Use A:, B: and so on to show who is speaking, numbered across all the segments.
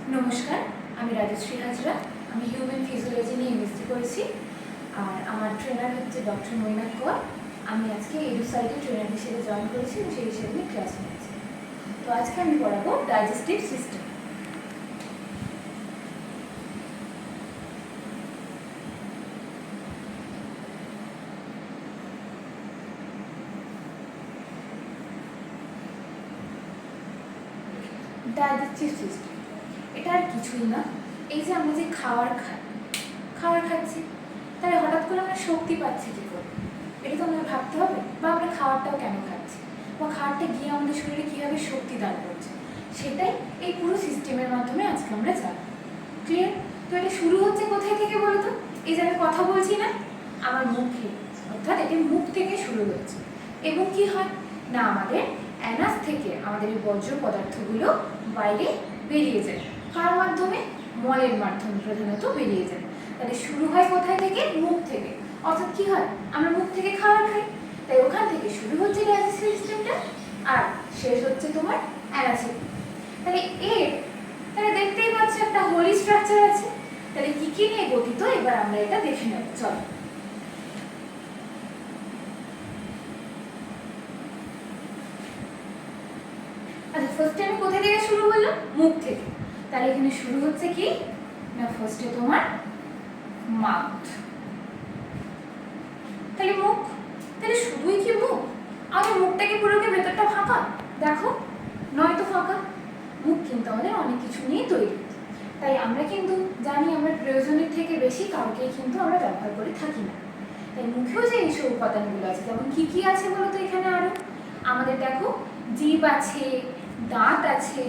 A: নমস্কার, আমি রাজশ্রী হাজরা। আমি হিউম্যান ফিজিওলজি নিয়ে এমএসসি করেছি, আর আমার ট্রেনার হচ্ছে ডক্টর মৈনাক কর। আমি আজকে এডুসাইডে ট্রেনার হিসেবে জয়েন করেছি এবং সেই হিসেবে আমি ক্লাস নিয়েছি। তো আজকে আমি পড়াবো ডাইজেস্টিভ সিস্টেম। ডাইজেস্টিভ সিস্টেম এটা আর কিছুই না, এই যে আমরা যে খাবার খাচ্ছি, তাহলে হঠাৎ করে আমরা শক্তি পাচ্ছি কী করে, এটা তো আমাদের ভাবতে হবে। বা আমরা খাবারটাও কেন খাচ্ছি, বা খাবারটা গিয়ে আমাদের শরীরে কীভাবে শক্তি দান করছে, সেটাই এই পুরো সিস্টেমের মাধ্যমে আজকে আমরা জানব। ক্লিয়ার? তো এটা শুরু হচ্ছে কোথায় থেকে বলো তো? এই যে আমি কথা বলছি না, আমার মুখে, অর্থাৎ এটি মুখ থেকে শুরু হচ্ছে। এবং কি হয় না, আমাদের অ্যানাস থেকে আমাদের এই বর্জ্য পদার্থগুলো বাইরে বেরিয়ে যায়। কার মাধ্যমে? মলের মাধ্যমে প্রধানত বেরিয়ে যায়। তাহলে শুরু হয় কোথায় থেকে? মুখ থেকে। অর্থাৎ কি হয়, আমরা মুখ থেকে খাবার খাই, তাই ওখান থেকে শুরু হচ্ছে ডাইজেস্টিভ সিস্টেমটা, আর শেষ হচ্ছে তোমার অ্যানাসে। তাহলে তাহলে দেখতেই পাচ্ছ একটা হোলি স্ট্রাকচার আছে। তাহলে কি কি নিয়ে গঠিত, এবার আমরা এটা দেখে নেব। চলো। আচ্ছা, ফার্স্টে আমি কোথা থেকে শুরু করলাম? মুখ থেকে। তাহলে এখানে শুরু হচ্ছে কি না, ফার্স্টে তোমার মাউথ। তাহলে মুখ, তাহলে শুধুই কি মুখ? আমাদের মুখটাকে পুরোকে ভেতরটা ফাঁকা? দেখো, নয়তো ফাঁকা। মুখ কিন্তু আমাদের অনেক কিছু নিয়ে তৈরি, তাই আমরা কিন্তু জানি আমরা প্রয়োজনের থেকে বেশি কাউকে কিন্তু আমরা ব্যবহার করে থাকি না। তাই মুখেও যে এইসব উপাদানগুলো আছে, যেমন কি কি আছে বলতো এখানে আরো? আমাদের দেখো, জিভ আছে, দাঁত আছে,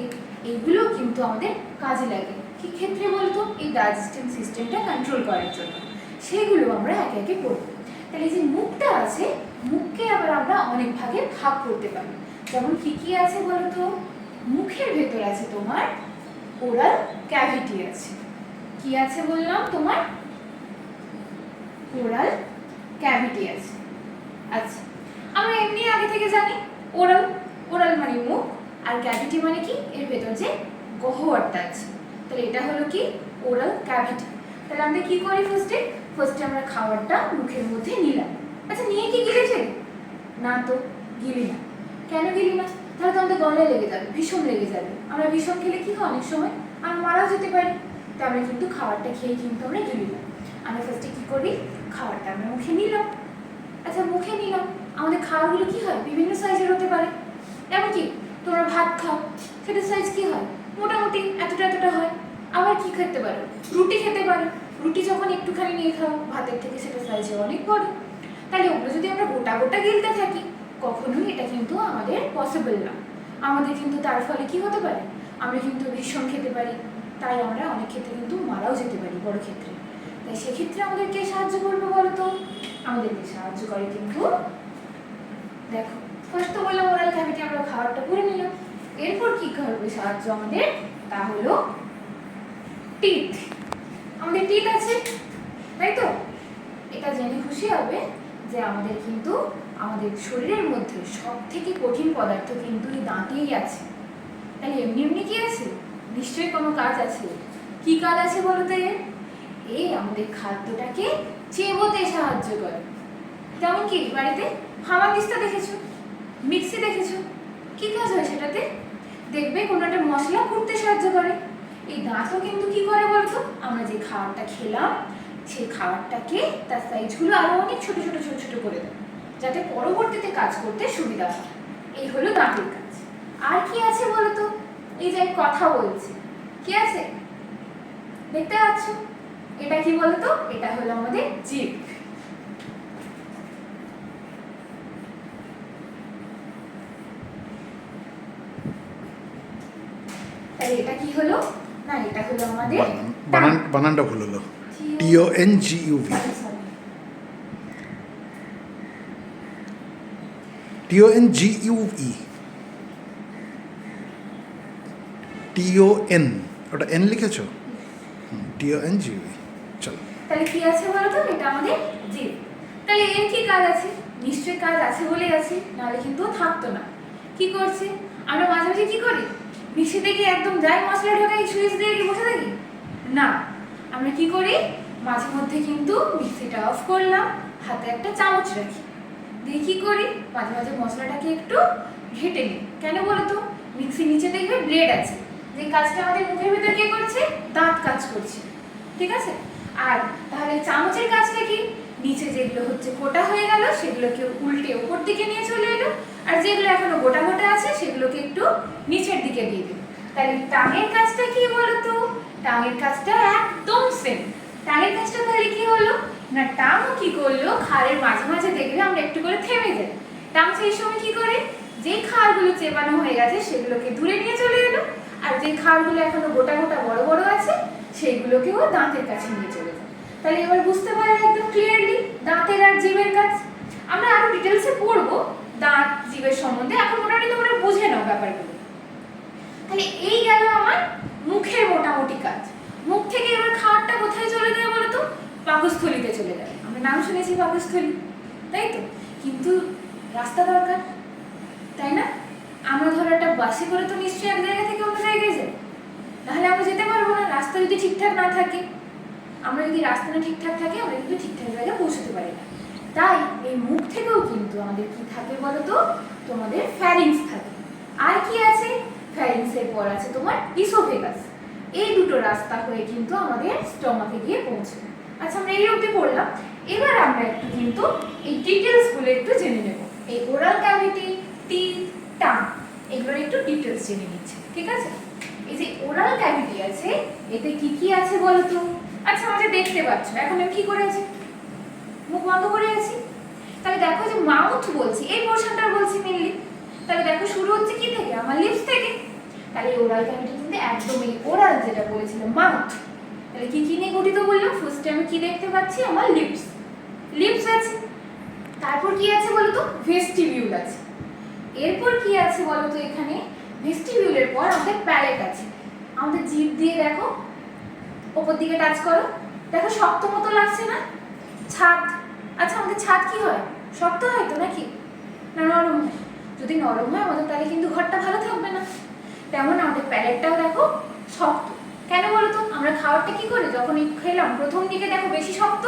A: এগুলো কিন্তু আমাদের কাজে লাগে। কি ক্ষেত্রে বলতো? এই ডাইজেস্টিভ সিস্টেমটা কন্ট্রোল করার জন্য। সেগুলো আমরা একে একে পড়ব। তাহলে এই যে মুখটা আছে, মুখকে আবার আমরা অনেক ভাগে ভাগ করতে পারি। যেমন কি কি আছে বলতো? মুখের ভেতর আছে তোমার ওরাল ক্যাভিটি আছে। কি আছে বললাম? তোমার ওরাল ক্যাভিটি আছে। আচ্ছা, আমরা এমনি আগে থেকে জানি ওরাল, ওরাল মানে মুখ, আর ক্যাভিটি মানে কি, এর ভেতর যে গহ্বরটা আছে। তাহলে এটা হলো কি ওরাল ক্যাভিটি। তাহলে আমরা কি করি? ফার্স্টে আমরা খাবারটা মুখের মধ্যে নিলাম। আচ্ছা, নিয়ে কি গিলে ফেলি? না তো, গিলি না। কেন গিলি না? তাহলে তো আমাদের গলায় লেগে যাবে, ভীষণ লেগে যাবে। আমরা ভীষণ খেলে কি হয়, অনেক সময় আমরা মারাও যেতে পারি। তো আমরা কিন্তু খাবারটা খেয়ে কিন্তু আমরা গিলি না। আমরা ফার্স্টে কি করি, খাবারটা আমরা মুখে নিলাম। আচ্ছা, মুখে নিলাম, আমাদের খাবারগুলো কি হয়, বিভিন্ন সাইজের হতে পারে। যেমন কি, তোমরা ভাত খাও, সেটার সাইজ কি হয়, মোটামুটি এতটা এতটা হয়। আবার কি খেতে পারো, রুটি খেতে পারো। রুটি যখন একটুখানি নিয়ে খাও ভাতের থেকে, সেটা সাইজে অনেক বড়। তাহলে ওগুলো যদি আমরা গোটা গোটা গিলতে থাকি, কখনোই এটা কিন্তু আমাদের পসিবল না। আমাদের কিন্তু তার ফলে কি হতে পারে, আমরা কিন্তু ভীষণ খেতে পারি। তাই আমরা অনেক ক্ষেত্রে কিন্তু মারাও যেতে পারি, বড় ক্ষেত্রে। তাই সেক্ষেত্রে আমাদের কে সাহায্য করবে বলতো? আমাদেরকে সাহায্য করে কিন্তু, দেখো, ফার্স্ট তো বললাম ওরাল ক্যাভিটি, আমরা খাবারটা পুড়ে নিলাম। এরপর কি করবে সাহায্য আমাদের? তা হলো টিথ। আমাদের টিথ আছে, তাই তো? এটা জেনে খুশি হবে যে আমাদের কিন্তু আমাদের শরীরের মধ্যে সব থেকে কঠিন পদার্থ কিন্তু এই দাঁতেই আছে। তাহলে এমনি এমনি কি আছে, নিশ্চয়ই কোনো কাজ আছে। কি কাজ আছে বলতে? এই আমাদের খাদ্যটাকে চেবোতে সাহায্য করে। যেমন কি, বাড়িতে হামানদিস্তা দেখেছো, মিক্সি দেখেছো, কি কাজ হয় সেটাতে? দেখবে কোনো একটা মশলা কুটতে সাহায্য করে। এই দাঁতও কিন্তু কি করে বলতো? আমরা যে খাবারটা খেলাম, সেই খাবারটাকে তার সাইজগুলো আরো অনেক ছোট ছোট ছোট ছোট করে দেয়, যাতে পরবর্তীতে কাজ করতে সুবিধা হয়। এই হলো দাঁতের কাজ। আর কি আছে বলতো? এই যে আমি কথা বলছি, কি আছে দেখতে পাচ্ছ? এটা কি বলতো? এটা হলো আমাদের জিভ। তাহলে এটা কি হলো না, এটা হলো আমাদের
B: বানানটা ভুল হলো, টিওএনজিইউভি। টিওএনজিইউই, টিওএন, ওটা এন লিখেছো? টিওএনজিইউই। চলো,
A: তাহলে কি আছে বলতো? এটা আমাদের জিভ। তাহলে এর কি কাজ আছে? নিশ্চয়ই কাজ আছে বলেই আছে, নাহলে কিন্তু থাকতো না। কি করছে? আমরা মাঝে মাঝে কি করি, মিক্সিতে কি একদম যাই মশলা ঢোকাই সুইচ দিয়ে কি বসে থাকি? না, আমরা কি করি, মাঝে মধ্যে কিন্তু মিক্সিটা অফ করলাম, হাতে একটা চামচ রাখি, দিয়ে কি করি, মাঝে মাঝে মশলাটাকে একটু ঘেটে নিই। কেন বলো তো? মিক্সির নিচে দেখবে ব্লেড আছে, যে কাজটা আমাদের মুখের ভিতর কে করছে, দাঁত কাজ করছে, ঠিক আছে? আর তাহলে চামচের কাজটা কি, নিচে যেগুলো হচ্ছে গোটা হয়ে গেল সেগুলোকে উল্টে উপর দিকে নিয়ে চলে এলো, আর যেগুলো এখনো গোটা গোটা আছে সেগুলোকে একটু নিচের দিকে দিয়ে দিল। তাহলে টাঙের কাজটা কি বলতো? টাঙের কাজটা একদম সেম। টাঙের কাজটা তাহলে কি হলো না, টাঙও কি করলো, খালের মাঝে মাঝে দেখবে আমরা একটু করে থেমে যাই। টাং সেই সময় কি করে, যে খালগুলো চেপানো হয়ে গেছে সেগুলোকে দূরে নিয়ে চলে এলো, আর যে খালগুলো এখনো গোটা গোটা বড় বড় আছে সেইগুলোকেও দাঁতের কাছে নিয়ে চলে যায়। তাহলে এবার বুঝতে পারলে একদম ক্লিয়ারলি দাঁতের আর জিভের কাজ। আমরা আরো ডিটেলসে পড়বো দাঁত জিভের সম্বন্ধে, এখন মোটামুটি তোমরা বুঝে নাও ব্যাপারগুলো। তাহলে এই গেল আমার মুখের মোটামুটি কাজ। মুখ থেকে এবার খাবারটা কোথায় চলে যায় বলো তো? পাকস্থলীতে চলে যায়। আমরা নাম শুনেছি পাকস্থলী, তাই তো? কিন্তু রাস্তা দরকার, তাই না? আমরা ধরো একটা বাসে করে তো নিশ্চয়ই এক জায়গা থেকে অন্য জায়গায় যাই, তাহলে আমরা যেতে পারবো না রাস্তা যদি ঠিকঠাক না থাকে। আমরা যদি রাস্তা না ঠিকঠাক থাকে আমরা কিন্তু ঠিকঠাক জায়গায় পৌঁছতে পারি না। তাই এই মুখ থেকেও কিন্তু আমাদের কি থাকে বলো তো? তোমাদের ফ্যারিংস থাকে। আর কি আছে? ফ্যারিংসের পর আছে তোমার ইসোফেগাস। এই দুটো রাস্তা হয়ে কিন্তু আমাদের স্টমাকে গিয়ে পৌঁছবে। আচ্ছা, আমরা এই অবধি পড়লাম। এবার আমরা একটু কিন্তু এই ডিটেলস গুলো একটু জেনে নেব। এই ওরাল ক্যাভিটি, টিথ, টাং, এগুলোর একটু ডিটেলস জেনে নিচ্ছে, ঠিক আছে? এই যে ওরাল ক্যাভিটি আছে, এতে কি কি আছে বলো তো? আচ্ছা, আমাদের দেখতে পাচ্ছ এখন আমি কি করে আছি, মুখ বন্ধ করে আছি। তাহলে দেখো যে মাউথ বলছি, এই পোরশনটা বলছি মেইনলি। তাহলে দেখো শুরু হচ্ছে কি থেকে, আমার লিপস থেকে। তাহলে ওরাল ক্যাভিটি কিন্তু একদম এই ওরাল যেটা বলেছিলাম মাউথ, তাহলে কি কি নিয়ে গঠিত বললাম? ফার্স্টে আমি কি দেখতে পাচ্ছি, আমার লিপস, লিপস আছে। তারপর কি আছে বলতো? ভেস্টিবিউল আছে। এরপর কি আছে বলতো? এখানে ভেস্টিবিউলের পর আমাদের প্যালেট আছে। আমাদের জিভ দিয়ে দেখো উপর দিকে টাচ করো, দেখো শক্ত মতো লাগছে না? ছাদ। আচ্ছা, আমাদের ছাদ কি হয়? শক্ত হয় তো নাকি না নরম হয়? যদি নরম হয় আমাদের তাহলে কিন্তু ঘরটা ভালো থাকবে না। তেমন আমাদের প্যালেটটাও দেখো শক্ত। কেন বলতো? আমরা খাবারটা কি করি, যখন খেলাম প্রথম দিকে দেখো বেশি শক্ত,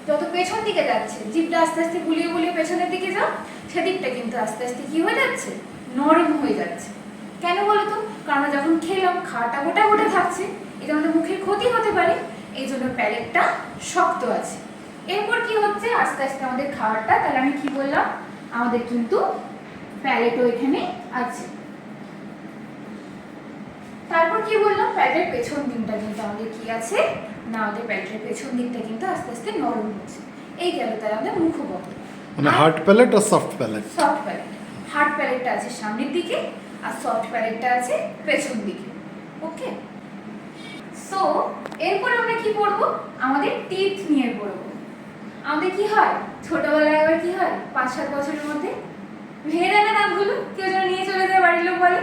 A: যত পেছন দিকে যাচ্ছে জিভটা আস্তে আস্তে বুলিয়ে বুলিয়ে পেছনের দিকে যাও, সেদিকটা কিন্তু আস্তে আস্তে কি হয়ে যাচ্ছে, নরম হয়ে যাচ্ছে। কেন বলতো? কারণ যখন খেলাম খাওয়াটা গোটা গোটা থাকছে, এটা আমাদের মুখের ক্ষতি হতে পারে, এই জন্য প্যালেটটা শক্ত আছে। এরপর কি হচ্ছে, আস্তে আস্তে আমাদের খাবারটা, তাহলে আমি কি বললাম, আমাদের কিন্তু প্যালেটও এখানে আছে। তারপর কি বললাম, প্যালেটের পেছন দিকটা কিন্তু আমাদের কি আছে না, আমাদের প্যালেটের পেছন দিকটা কিন্তু আস্তে আস্তে নরম হচ্ছে। এই গেল তাহলে আমাদের মুখবন্ধ।
B: মানে হার্ড প্যালেট আর soft palate.
A: Soft palate, hard প্যালেটটা আছে সামনের দিকে আর সফট প্যালেটটা আছে পেছন দিকে। ওকে, সো এরপর আমরা কি পড়বো, আমাদের টিথ নিয়ে পড়বো। আমাদের কি হয় ছোটবেলায়, আবার কি হয় 5-7 বছরের মধ্যে ভেঙে দেয় না দাঁতগুলো, কেউ যেন নিয়ে চলে যায় বাড়ির লোক বলে,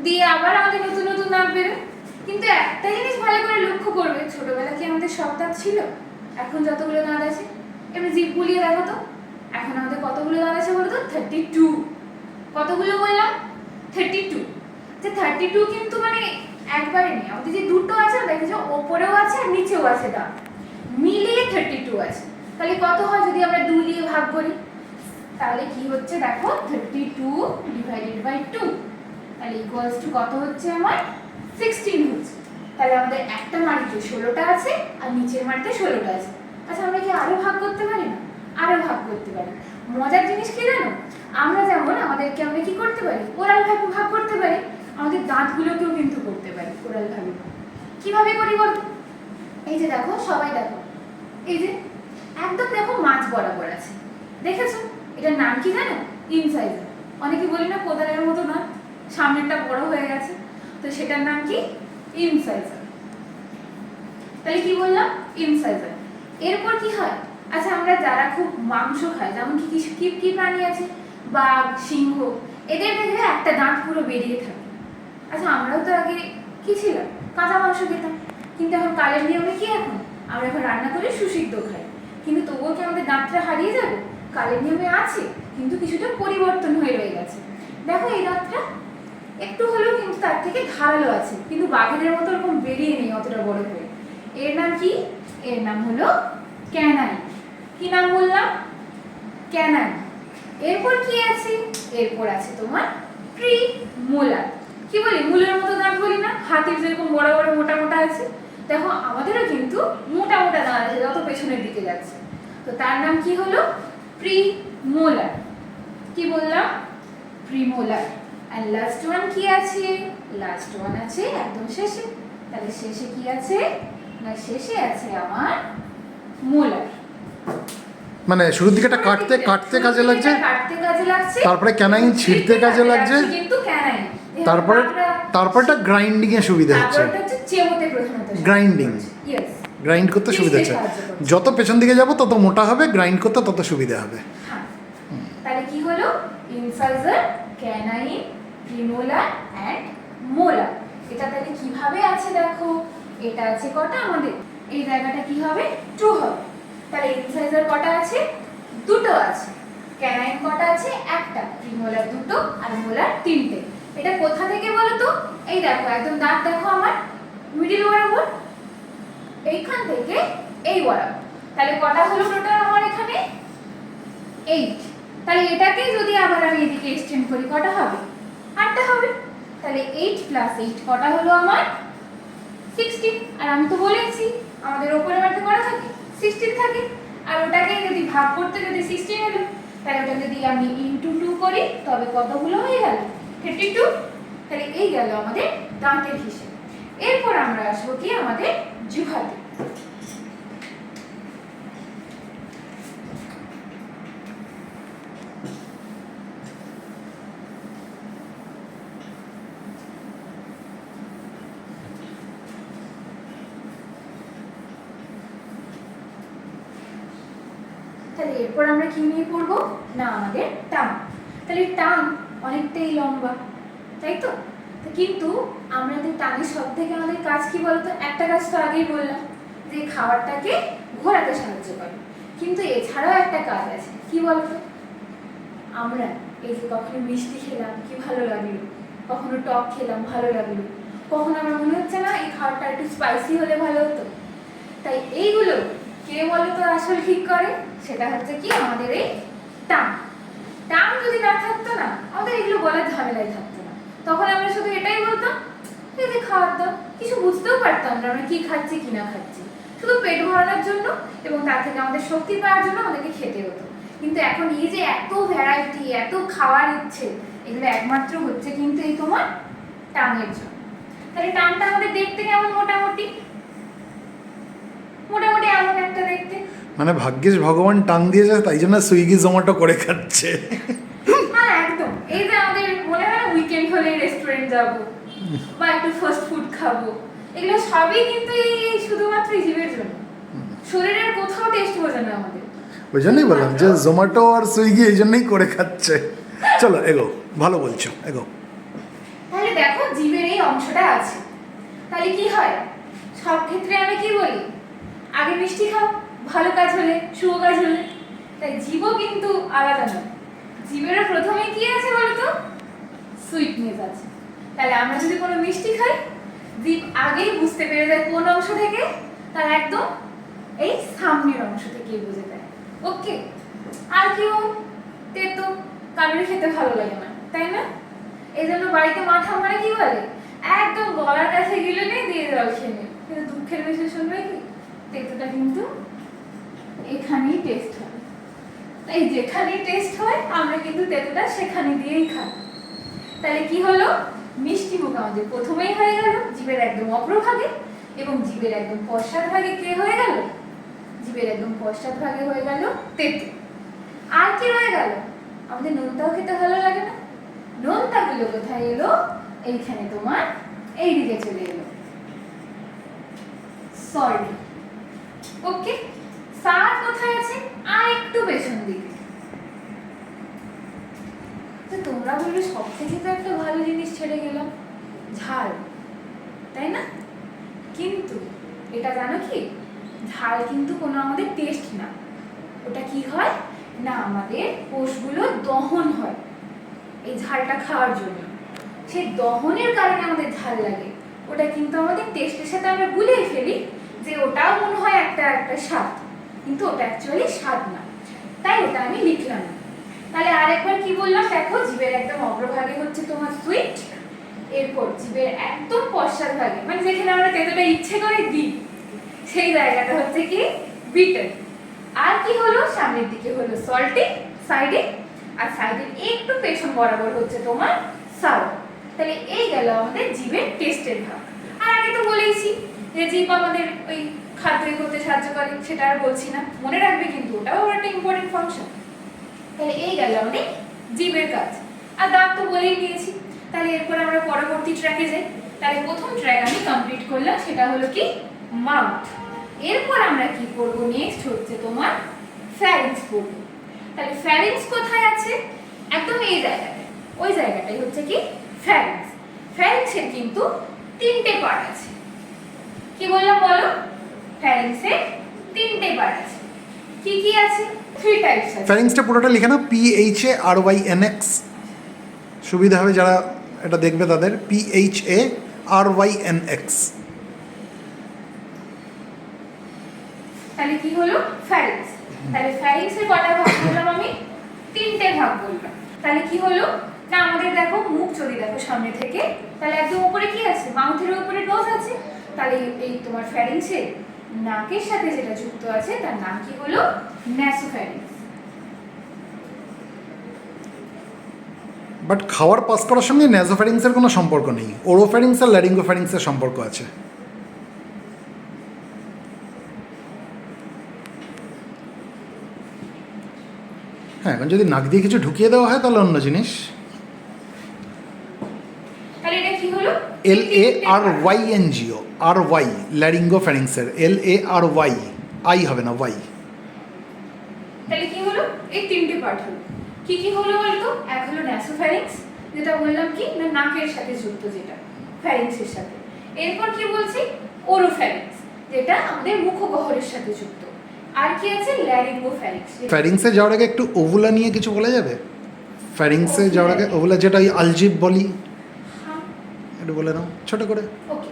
A: দিয়ে আবার আমাদের নতুন নতুন দাঁত বেরোয়। কিন্তু একটা জিনিস ভালো করে লক্ষ্য করবে, ছোটবেলা কি আমাদের সব দাঁত ছিল? এখন যতগুলো দাঁত আছে, এবার জিভ বুলিয়ে দেখো তো, এখন আমাদের কতগুলো দাঁত আছে বলো তো? 32। কতগুলো বললাম? 32। যে 32 কিন্তু মানে একবারে নেই, আমাদের যে দুটো আছে দেখো যে ওপরেও আছে আর নিচেও আছে দাঁত, মিলিয়ে 32 আছে। তাহলে কত হয় যদি আমরা 2 দিয়ে ভাগ করি? তাহলে কি হচ্ছে দেখো, 32 ডিভাইডেড বাই 2, তাহলে ইকুয়ালস টু কত হচ্ছে আমার? 16 হচ্ছে। তাহলে আমাদের একটা মাড়িতে 16টা আছে আর নিচের মাড়িতে 16টা আছে। আচ্ছা, আমরা কি আরো ভাগ করতে পারি না? আরো ভাগ করতে পারি। মজার জিনিস কি জানো, আমরা যেমন আমাদেরকে আমরা কি করতে পারি, ওরাল ভাবে ভাগ করতে পারি, আমাদের দাঁতগুলোকেও কিন্তু করতে পারি ওরাল ভাবে। কিভাবে করি বলতো? এই যে দেখো, সবাই দেখো, এই যে একদম দেখো মাছ বরাবর আছে, দেখেছো? এটার নাম কি জানো? ইনসাইজার। অনেকে বলি না কোদালের মতো না, সামনেরটা বড় হয়ে গেছে, তো সেটার নাম কি? ইনসাইজার। তাহলে কি বললাম? ইনসাইজার। এরপর কি হয়, আচ্ছা আমরা যারা খুব মাংস খাই, যেমন কি কি কি প্রাণী আছে, বাঘ, সিংহ, এদের দেখবে একটা দাঁত পুরো বেরিয়ে থাকে। আচ্ছা, আমরাও তো আগে কি ছিলাম, কাঁচা মাংস খেতাম, কিন্তু এখন কালের নিয়মে কি, এখন আমরা এখন রান্না করে সুসিদ্ধ খাই, কিন্তু তবুও কি আমাদের দাঁতটা হারিয়ে যাবে? কালের নিয়মে আছে, কিন্তু কিছুটা পরিবর্তন হয়ে রয়ে গেছে। দেখো এই দাঁতটা, একটু হলেও কিন্তু তার থেকে ধারালো আছে, কিন্তু বাঘের মতো এরকম বেরিয়ে নেই অতটা বড় হয়ে। এর নাম কি? এর নাম হলো ক্যানাইন। কি নাম বললাম? ক্যানাইন। এরপর কি আছে? এরপর আছে তোমার প্রিমোলার। কি বলি, মূলের মতো দাঁত বলি না, হাতির যেরকম বড় বড় মোটা মোটা আছে, দেখো আমাদেরও কিন্তু মোটা মোটা দাঁত আছে যত পেছনের দিকে যাচ্ছে। তো তার নাম কি হলো? প্রিমোলার। কি বললাম? প্রিমোলার। আর লাস্ট ওয়ান কি আছে? লাস্ট ওয়ান আছে একদম শেষে। তাহলে শেষে কি আছে? না শেষে আছে আমার মোলার।
B: মানে শুরুর দিকে এটা কাটতে কাটতে কাজে লাগছে,
A: কাটতে কাজে লাগছে,
B: তারপরে ক্যানাইন ছিঁড়তে কাজে লাগছে,
A: কিন্তু ক্যানাইন
B: তারপরটা গ্রাইন্ডিং এ সুবিধা হচ্ছে।
A: তারপরটা হচ্ছে চেবোতে প্রধানত
B: গ্রাইন্ডিং,
A: ইয়েস,
B: গ্রাইন্ড করতে সুবিধা হচ্ছে। যত পেছন দিকে যাব তত মোটা হবে, গ্রাইন্ড করতে তত সুবিধা হবে।
A: হ্যাঁ। তাহলে কি হলো? Incisor, canine, premolar and molar. এটা তাহলে কিভাবে আছে দেখো, এটা আছে কটা আমাদের, এই জায়গাটা কি হবে? 2 হবে। তাহলে ইনসাইজার কটা আছে? 2টো আছে। ক্যানাইন কটা আছে? 1টা। প্রিমোলার 2টো আর মোলার 3টে। এটা কোথা থেকে বলো তো? এই দেখো একদম দাঁত দেখো আমার মিডল বরাবর, এইখান থেকে এই বরাবর। তাহলে কটা হলো টোটাল আমার এখানে? 8। তাহলে এটাকে যদি আবার আমি এদিকে এক্সটেন্ড করি কটা হবে? 8টা হবে। তাহলে 8 + 8 কটা হলো আমার? 16। আর আমি তো বলেছি আমাদের উপরে মাঠে করা থাকে 16 থাকে। আর ওটাকে যদি ভাগ করতে যদি 16 হলো, তাহলে ওটা যদি আমি ইনটু 2 করি তবে কতগুলো হয়ে গেল? 32। তাহলে এই গেল আমাদের দাঁতের হিসেব। এরপর আমরা আসবো কি আমাদের জিহ্বাতে। তাহলে এরপর আমরা কি নিয়ে পড়বো? না আমাদের টাং। তাহলে টাং অনেকটাই লম্বা, তাই তো? কিন্তু আমাদের টাঙের সব থেকে আমাদের কাজ কি বলতো? একটা কাজ তো আগেই বললাম যে খাবারটাকে ঘোরাতে সাহায্য করে, কিন্তু এছাড়াও একটা কাজ আছে। কি বলতো? আমরা এই যে কখনো মিষ্টি খেলাম কি ভালো লাগলো, কখনো টক খেলাম ভালো লাগলো, কখনো আমার মনে হচ্ছে না এই খাবারটা একটু স্পাইসি হলে ভালো হতো। তাই এইগুলো কে বলতো আসল ঠিক করে? সেটা হচ্ছে কি আমাদের এই টাং। টাং যদি না থাকতো না, আমাদের এগুলো বলার ঝামেলাই থাকতো না। তখন আমরা শুধু এটাই বলতাম এই যে খাওয়ার দাম, কিছু বুঝতেও পারতাম না আমরা কি খাচ্ছি কি না খাচ্ছি, শুধু পেট ভরানোর জন্য এবং তার থেকে আমাদের শক্তি পাওয়ার জন্য আমাদেরকে খেতে হতো। কিন্তু এখন এই যে এত ভ্যারাইটি, এত খাওয়ার ইচ্ছে, এগুলো একমাত্র হচ্ছে কিন্তু এই তোমার টাঙের জন্য। তাহলে টাংটা আমাদের দেখতে কেমন? মোটামুটি মোটামুটি এমন একটা দেখতে।
B: মানে ভাগ্যিস ভগবান টাং দিয়েছে, তাই জন্য সুইগি জোম্যাটো করে খাচ্ছে।
A: হ্যাঁ একদম। এই যে আমাদের মনে হয় না উইকেন্ড হলে রেস্টুরেন্ট যাবো বা একটু ফাস্ট ফুড খাবো, এগুলো সবই কিন্তু এই শুধুমাত্র জীবের জন্য। শরীরের কোথাও টেস্ট বোঝে না আমাদের।
B: ওই জন্যই বললাম যে জোম্যাটো আর সুইগি এই জন্যই করে খাচ্ছে। চলো এগো, ভালো বলছো, এগো।
A: তাহলে দেখো জীবের এই অংশটা আছে। তাহলে কি হয়? সব ক্ষেত্রে আমি কি বলি? আগে মিষ্টি খাও, ভালো কাজ হলে, শুভ কাজ হলে। তাই জীবও কিন্তু আলাদা নয়। জীবেরও প্রথমে কি আছে বলতো? সুইটনেস আছে। তাহলে আমরা যদি কোনো মিষ্টি খাই, জীব আগেই বুঝতে পেরে যায় কোন অংশ থেকে, তার একদম এই সামনের অংশ থেকে বুঝে যায়। ওকে? আর কেউ তেতো কারোর খেতে ভালো লাগে না, তাই না? এই জন্য বাড়িতে মাথা মারে কি বলে? একদম গলার কাছে গিলে নেই দিয়ে জল খেয়ে নে। কিন্তু দুঃখের বিষয় শুনবে কি? তেতোটা কিন্তু এখানেই টেস্ট হয়। তাই যেখানেই টেস্ট হয় আমরা কিন্তু তেতোটা সেখানে দিয়েই খাই। তাহলে কি হলো? মিষ্টি মুখ আমাদের প্রথমেই হয়ে গেল জীবের একদম অগ্রভাগে, এবং জীবের একদম পশ্চাৎ ভাগে কে হয়ে গেল? জীবের একদম পশ্চাৎ ভাগে হয়ে গেল তেতো। আর কি রয়ে গেল? আমাদের নোনতাও খেতে ভালো লাগে না? নোনতাগুলো কোথায় এলো? এইখানে তোমার এই দিকে চলে এলো সল্ট। ওকে? সার কোথায় আছে? আর একটু পেছন দিকে। তো তোমরা বলবে সব থেকে তো একটা ভালো জিনিস ছেড়ে গেলাম, ঝাল, তাই না? কিন্তু এটা জানো কি? ঝাল কিন্তু কোনো আমাদের টেস্ট না। ওটা কি হয় না, আমাদের কোষগুলো দহন হয় এই ঝালটা খাওয়ার জন্য। সেই দহনের কারণে আমাদের ঝাল লাগে, ওটা কিন্তু আমাদের টেস্টের সাথে আমরা গুলিয়ে ফেলি যে ওটাও মনে হয় একটা একটা স্বাদ, কিন্তু ওটা অ্যাকচুয়ালি স্বাদ না, তাই ওটা আমি লিখলাম না। তাহলে আরেকবার কি বললাম দেখো, জিভের একদম অগ্রভাগে হচ্ছে তোমার সুইট, এরপর জিভের একদম পশ্চাৎ ভাগে মানে যেখানে আমরা তেতোটা ইচ্ছে করে দিই সেই জায়গাটা হচ্ছে কি বিটার। আর কি হলো, সামনের দিকে হলো সল্টি সাইডে, আর সাইডের একটু পেছন বরাবর হচ্ছে তোমার সাউথ। তাহলে এই গেল আমাদের জিভের টেস্টের ভাগ। আর আগে তো বলেইছি যে জিভ আমাদের ওই খাদ্য করতে সাহায্য করে, সেটা আর বলছি না, মনে রাখবে কিন্তু ওটাও একটা ইম্পর্টেন্ট ফাংশন। তাহলে এই গেল আমাদের জিভের কাজ। আর দাঁত তো বলেই দিয়েছি। তাহলে এরপর আমরা পরবর্তী ট্র্যাকে যাই। তাহলে প্রথম ট্র্যাক আমি কমপ্লিট করলাম, সেটা হলো কি মাউথ। এরপর আমরা কি করব, নেক্সট হচ্ছে তোমার ফ্যারিংস করব। তাহলে ফ্যারিংস কোথায় আছে, একদম এই জায়গাটায়, ওই জায়গাটাই হচ্ছে কি ফ্যারিংস। ফ্যারিংসের কিন্তু তিনটে পার্ট আছে। কি বললাম বলো, ফ্যারিংসের তিনটে পার্ট আছে। কি কি আছে, 3 টাইপস আছে।
B: ফ্যারিংসটা পুরোটা লিখে নাও, PHARYNX, সুবিধা হবে যারা এটা দেখবে তাদের, PHARYNX।
A: তাহলে কি হলো ফ্যারিংস। তাহলে ফ্যারিংসের কটা ভাগ বললাম আমি, তিনটে ভাগ বললাম। তাহলে কি হলো না, আমাদের দেখো মুখ যদি দেখো সামনে থেকে, তাহলে একদম উপরে কি আছে, মাউথের উপরে নোজ আছে। তাহলে এই তোমার ফ্যারিংসের নাকের সাথে যেটা যুক্ত আছে তার নাম কি হলো ন্যাসোফ্যারিংস।
B: বাট খাওয়ার পাস করার সঙ্গে ন্যাসোফ্যারিংসের কোনো সম্পর্ক নেই, ওরোফ্যারিংস আর ল্যারিঙ্গোফ্যারিংসের সম্পর্ক আছে। হ্যাঁ, এখন যদি নাক দিয়ে কিছু ঢুকিয়ে দেওয়া হয় তাহলে অন্য জিনিস।
A: তাহলে এটা কি হলো
B: LARYNGO, RY ল্যারিঙ্গোফ্যারিংসের, LARY, আই হবে না, ওয়াই।
A: তাহলে কি হলো, এই তিনটে পার্ট হলো। কি কি হলো বলতো, এক হলো ন্যাসোফ্যারিংস, যেটা বললাম কি না নাকের সাথে যুক্ত, যেটা ফ্যারিংসের সাথে। এরপর কি বলছি, ওরোফ্যারিংস, যেটা আমাদের মুখগহ্বরের সাথে যুক্ত। আর কি আছে, ল্যারিঙ্গোফ্যারিংস।
B: ফ্যারিংসে যাওয়ার আগে একটু ওভুলা নিয়ে কিছু বলা যাবে? ফ্যারিংসে যাওয়ার আগে ওভুলা, যেটা ওই আলজিভ বলি,
A: হ্যাঁ,
B: একটু বলে নাও ছোট করে।
A: ওকে,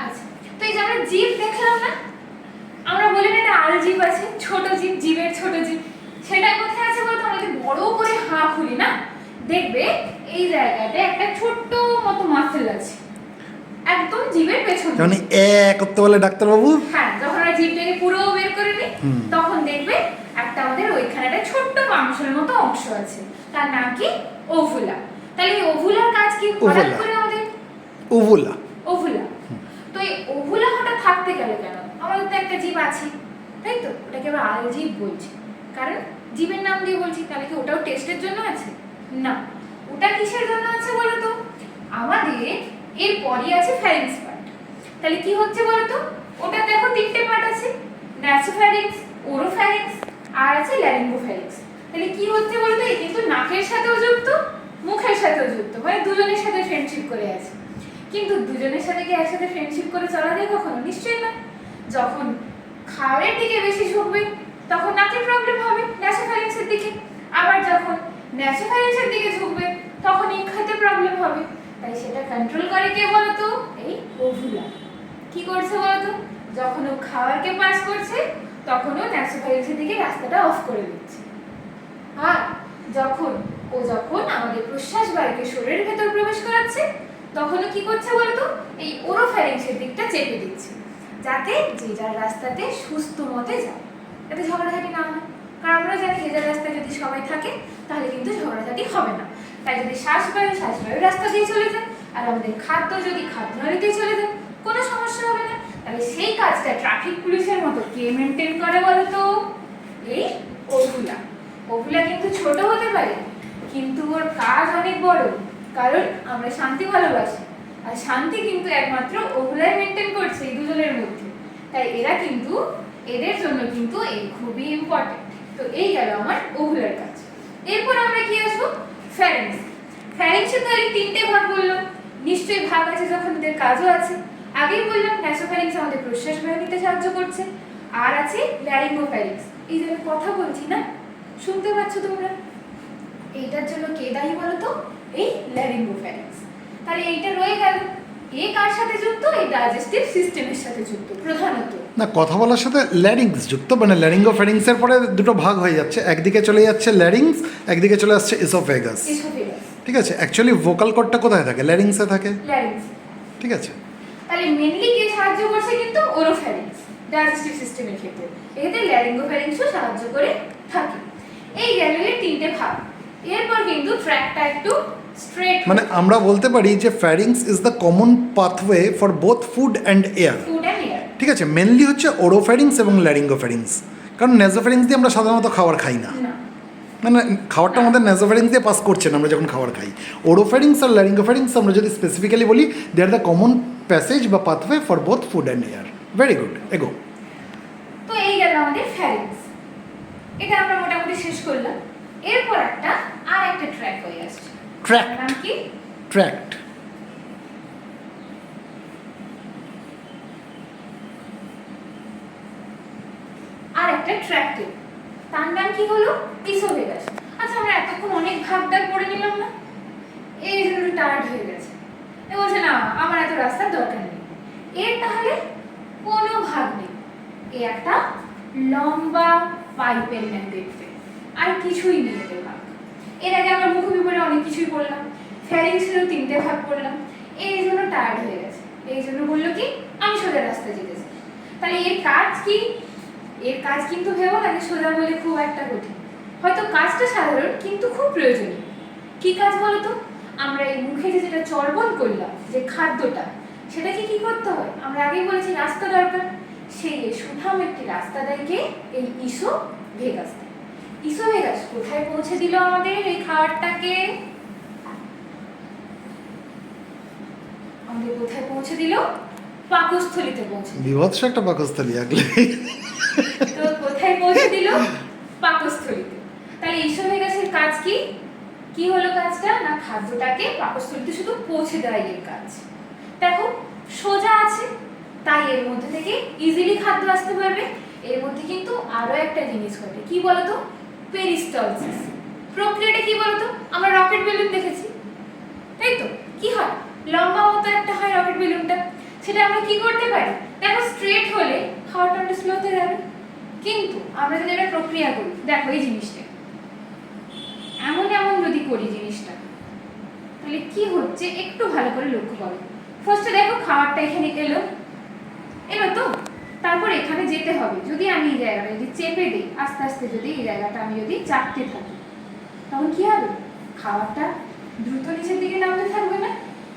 A: আচ্ছা। তো এই যে আমরা জিভ দেখলাম না, আমরা বলি না এটা আলজিভ আছে, ছোট জিভ, জিভের ছোট জিভ, সেটা কোথায় আছে বলতো, আমরা যদি বড় করে হাঁ খুলি না, দেখবে এই জায়গাতে একটা ছোট্ট মতো মাসেল আছে একদম জিভের পেছনে।
B: যেমন করতে বলে ডাক্তারবাবু,
A: হ্যাঁ, যখন আমরা জিভটাকে পুরো বের করে নিই তখন দেখবে একটা আমাদের ওইখানে একটা ছোট্ট মাংসের মতো অংশ আছে, তার নাম কি ওভুলা। তাহলে এই ওভুলার কাজ কি, হঠাৎ করে আমাদের
B: ওভুলা।
A: ওভুলা, তো এই ওভুলা হঠাৎ থাকতে গেল কেন, আমাদের তো একটা জীব আছে তাই তো, ওটাকে আমরা আলজিভ বলছি, কারণ জীবের নাম দিয়ে বলছি। তাহলে কি ওটাও টেস্টের জন্য আছে না, ওটা কিসের জন্য আছে বলো তো, আমাদের এরপরই আছে ফ্যারিংস পার্ট। তাহলে কি হচ্ছে বলো তো, ওটা দেখো তিনটে পার্ট আছে, ন্যাসোফ্যারিংস, ওরোফ্যারিংস আর আছে ল্যারিঙ্গোফ্যারিংস। তাহলে কি হচ্ছে বলো তো, এই কিন্তু নাকের সাথেও যুক্ত, মুখের সাথেও যুক্ত, মানে দুজনের সাথে ফ্রেন্ডশিপ করে আছে। কিন্তু দুজনের সাথে কি একসাথে ফ্রেন্ডশিপ করে চলা যায় কখনো, নিশ্চয়ই না। যখন খাওয়ারের দিকে বেশি ঝুঁকবে তখন নাকের প্রবলেম হবে ন্যাসোফ্যারিংসের দিকে, আবার যখন ন্যাসোফ্যারিংসের দিকে ঝুঁকবে তখন এই খেতে প্রবলেম হবে। তাই সেটা কন্ট্রোল করে কে বলতো, এই ওভুলা। কি করছে বলতো, যখন ও খাবারকে পাস করছে তখন ও ন্যাসোফ্যারিংসের দিকে রাস্তাটা অফ করে দিচ্ছে, আর যখন আমাদের প্রশ্বাস বায়ুকে শরীরের ভেতর প্রবেশ করাচ্ছে তখনও কি করছে বলতো, এই ওরোফ্যারিংসের দিকটা চেপে দিচ্ছে, যাতে যে যার রাস্তাতে সুস্থ মতে যায়, যাতে ঝগড়াঝাটি না হয়। কারণ আমরা জানি যে যার রাস্তায় যদি সবাই থাকে তাহলে কিন্তু ঝগড়াঝাটি হবে না। তাই যদি শ্বাসবায়ু রাস্তা দিয়ে চলে যায়, আর আমাদের খাদ্য যদি খাদ্যনালীতেই চলে যায়, কোনো সমস্যা হবে না। তাহলে সেই কাজটা ট্রাফিক পুলিশের মতো কে মেনটেন করে বলতো, এই ওভুলা। ওভুলা কিন্তু ছোট হতে পারে কিন্তু ওর কাজ অনেক বড়, কারণ আমরা শান্তি ভালোবাসি, আর শান্তি কিন্তু একমাত্র ওভুলাই মেনটেন করছে এই দুজনের মধ্যে। তাই এদের জন্য কিন্তু এই খুবই ইম্পর্টেন্ট। তো এই গেল আমার ওভুলার কাজ। এরপর আমরা কি আসবো, ফ্যারিংস। ফ্যারিংসের তাহলে তিনটে ভাগ বললাম, নিশ্চয়ই ভাগ আছে যখন এদের কাজও আছে। আগেই বললাম ন্যাসোফ্যারিংস আমাদের প্রশ্বাস বায়ু নিতে সাহায্য করছে, আর আছে ল্যারিঙ্গোফ্যারিংস, এই যে কথা বলছি না, শুনতে পাচ্ছ তোমরা, এইটার জন্য কে দায়ী বলো তো, এই ল্যারিঙ্গোফ্যারিংস। তাহলে এইটা রয়ে গেল। এ কার সাথে যুক্ত? এই ডাইজেস্টিভ সিস্টেমের সাথে যুক্ত প্রধানত।
B: না, কথা বলার সাথে ল্যারিংস যুক্ত, মানে ল্যারিঙ্গোফ্যারিংসের পরে দুটো ভাগ হয়ে যাচ্ছে, একদিকে চলে যাচ্ছে ল্যারিংস, একদিকে চলে আসছে ইসোফেগাস।
A: এসোফেগাস,
B: ঠিক আছে, অ্যাকচুয়ালি ভোকাল কর্ডটা কোথায় থাকে? ল্যারিংসে থাকে।
A: ল্যারিংস।
B: ঠিক আছে,
A: তাহলে মেনলি কে সাহায্য করছে? কিন্তু ওরোফ্যারিংস ডাইজেস্টিভ সিস্টেমের ক্ষেত্রে। এক্ষেত্রে ল্যারিঙ্গোফ্যারিংসও সাহায্য করে থাকে। এই গেল এর তিনটে ভাগ। এরপর কিন্তু ট্র্যাকটা একটু স্ট্রেট,
B: মানে আমরা বলতে পারি যে ফ্যারিংস is the common pathway for both food and air.
A: Food and air.
B: ঠিক আছে, মেনলি হচ্ছে ওরোফ্যারিংস এবং ল্যারিঙ্গোফ্যারিংস, কারণ নেজোফ্যারিংস দিয়ে আমরা সাধারণত খাবার খাই না,
A: না,
B: মানে খাবারটা আমাদের নেজোফ্যারিংস দিয়ে পাস করছে না আমরা যখন খাবার খাই। ওরোফ্যারিংস আর ল্যারিঙ্গোফ্যারিংস আমরা যদি স্পেসিফিক্যালি বলি, দে আর দ্য কমন প্যাসেজ বা pathway for both food and air. Very good, এগো।
A: তো এই গেল আমাদের ফ্যারিংস। এটা আমরা মোটামুটি শেষ করলাম। এরপর আর একটা ট্র্যাক হয়ে আসছে।
B: ট্র্যাক্ট।
A: নাম কি?
B: ট্র্যাক্ট।
A: আর একটা ট্র্যাক্টে, তার নাম কি হলো? ইসোফেগাস। আচ্ছা, আমরা এতক্ষণ অনেক ভাগদার পড়ে নিলাম না? এই জন্য টায়ার্ড হয়ে গেছে। এ বলছে না, আমার এত রাস্তার দরকার নেই। এর তাহলে কোনো ভাগ নেই। এ একটা লম্বা পাইপের ন্যায় দেখতে, আর কিছুই নেই এদের ভাগ। এর আগে আমরা মুখবিবরে অনেক কিছুই পড়লাম, ফ্যারিংসেরও তিনটে ভাগ পড়লাম। এই জন্য টায়ার্ড হয়ে গেছে। এই জন্য বললো কি, আমি সোজা রাস্তায় যেতে চাই। তাহলে এর কাজ কি? এর কাজ কিন্তু ভেবো না যে সোজা বলে খুব একটা কঠিন। হয়তো কাজটা সাধারণ, কিন্তু খুব প্রয়োজনীয়। কি কাজ বলো তো? আমরা এই মুখে যেটা চর্বণ করলাম, যে খাদ্যটা, সেটাকে কি করতে হয়? আমরা আগেই বলেছি রাস্তা দরকার। সেই সুঠাম একটি রাস্তা দেয় কে? এই ইসোফেগাস। ইসোফেগাস কোথায় পৌঁছে দিল আমাদের এই খাবারটাকে? আমাদের কোথায় পৌঁছে দিল? পাকস্থলীতে পৌঁছে দিল।
B: বিভৎস একটা পাকস্থলী আগলে।
A: তো কোথায় পৌঁছে দিল? পাকস্থলীতে। তাহলে ইসোফেগাসের কাজ কি? কি হলো কাজটা? না, খাদ্যটাকে পাকস্থলীতে শুধু পৌঁছে দেওয়াই এর কাজ। দেখো, সোজা আছে, তাই এর মধ্যে থেকে ইজিলি খাদ্য আসতে পারবে। এর মধ্যে কিন্তু আরো একটা জিনিস ঘটে। কি বলতো? পেরিস্টালসিস। প্রক্রিয়াটা কি বলতো? আমরা রকেট বেলুন দেখেছি, তাই তো? কি হয়? লম্বা মতো একটা হয় রকেট বেলুনটা। সেটা আমরা কি করতে পারি? দেখো, স্ট্রেট হলে খাওয়াটা একটু স্লোতে যাবে। কিন্তু আমরা যদি একটা প্রক্রিয়া করি, দেখো এই জিনিসটা এমন এমন যদি করি জিনিসটা, তাহলে কি হচ্ছে একটু ভালো করে লক্ষ্য করো। ফার্স্টে দেখো, খাবারটা এখানে এলো তো, তারপর এখানে যেতে হবে। যদি আমি এই জায়গাটা যদি চেপে দিই, আস্তে আস্তে যদি এই জায়গাটা আমি যদি চাপতে থাকি, তখন কি হবে? খাবারটা দ্রুত নিচের দিকে নামতে থাকবে না?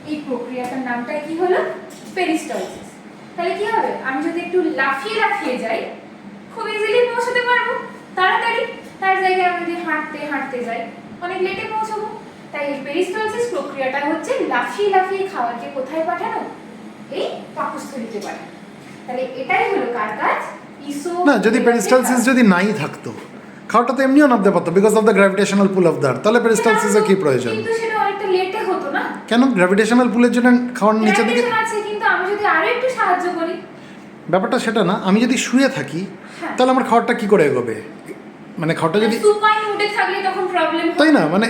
A: এই প্রক্রিয়াটার নামটাই কি হলো? পেরিস্টালসিস। তাহলে কি হবে? আমি যদি একটু লাফিয়ে লাফিয়ে যাই, খুব ইজিলি পৌঁছাতে পারবো তাড়াতাড়ি। তার জায়গায় আমি যদি হাঁটতে হাঁটতে যাই, অনেক লেটে পৌঁছাবো। তাই এই পেরিস্টালসিস প্রক্রিয়াটা হচ্ছে লাফিয়ে লাফিয়ে খাবারকে কোথায় পাঠানো? এই পাকস্থলীতে পাঠানো। তাহলে এটাই হলো কার কাজ?
B: না, যদি পেরিস্টালসিস যদি নাই থাকতো, খাওয়াটা তো এমনিও নামতে পারতো because of the gravitational pool of the earth. তাহলে পেরিস্টালসিসের কি প্রয়োজন?
A: কিন্তু সেটা অনেকটা লেটে হতো না?
B: কেন? গ্র্যাভিটেশনাল পুলের জন্য খাওয়ার নিচের দিকে
A: গ্র্যাভিটেশন আছে, কিন্তু আমি যদি আরো একটু সাহায্য করি।
B: ব্যাপারটা সেটা না, আমি যদি শুয়ে থাকি তাহলে আমার খাওয়ারটা কি করে এগোবে? মানে খাওয়াটা যদি
A: সুপাইন উঠে থাকলে তখন প্রবলেম হয়,
B: তাই না? মানে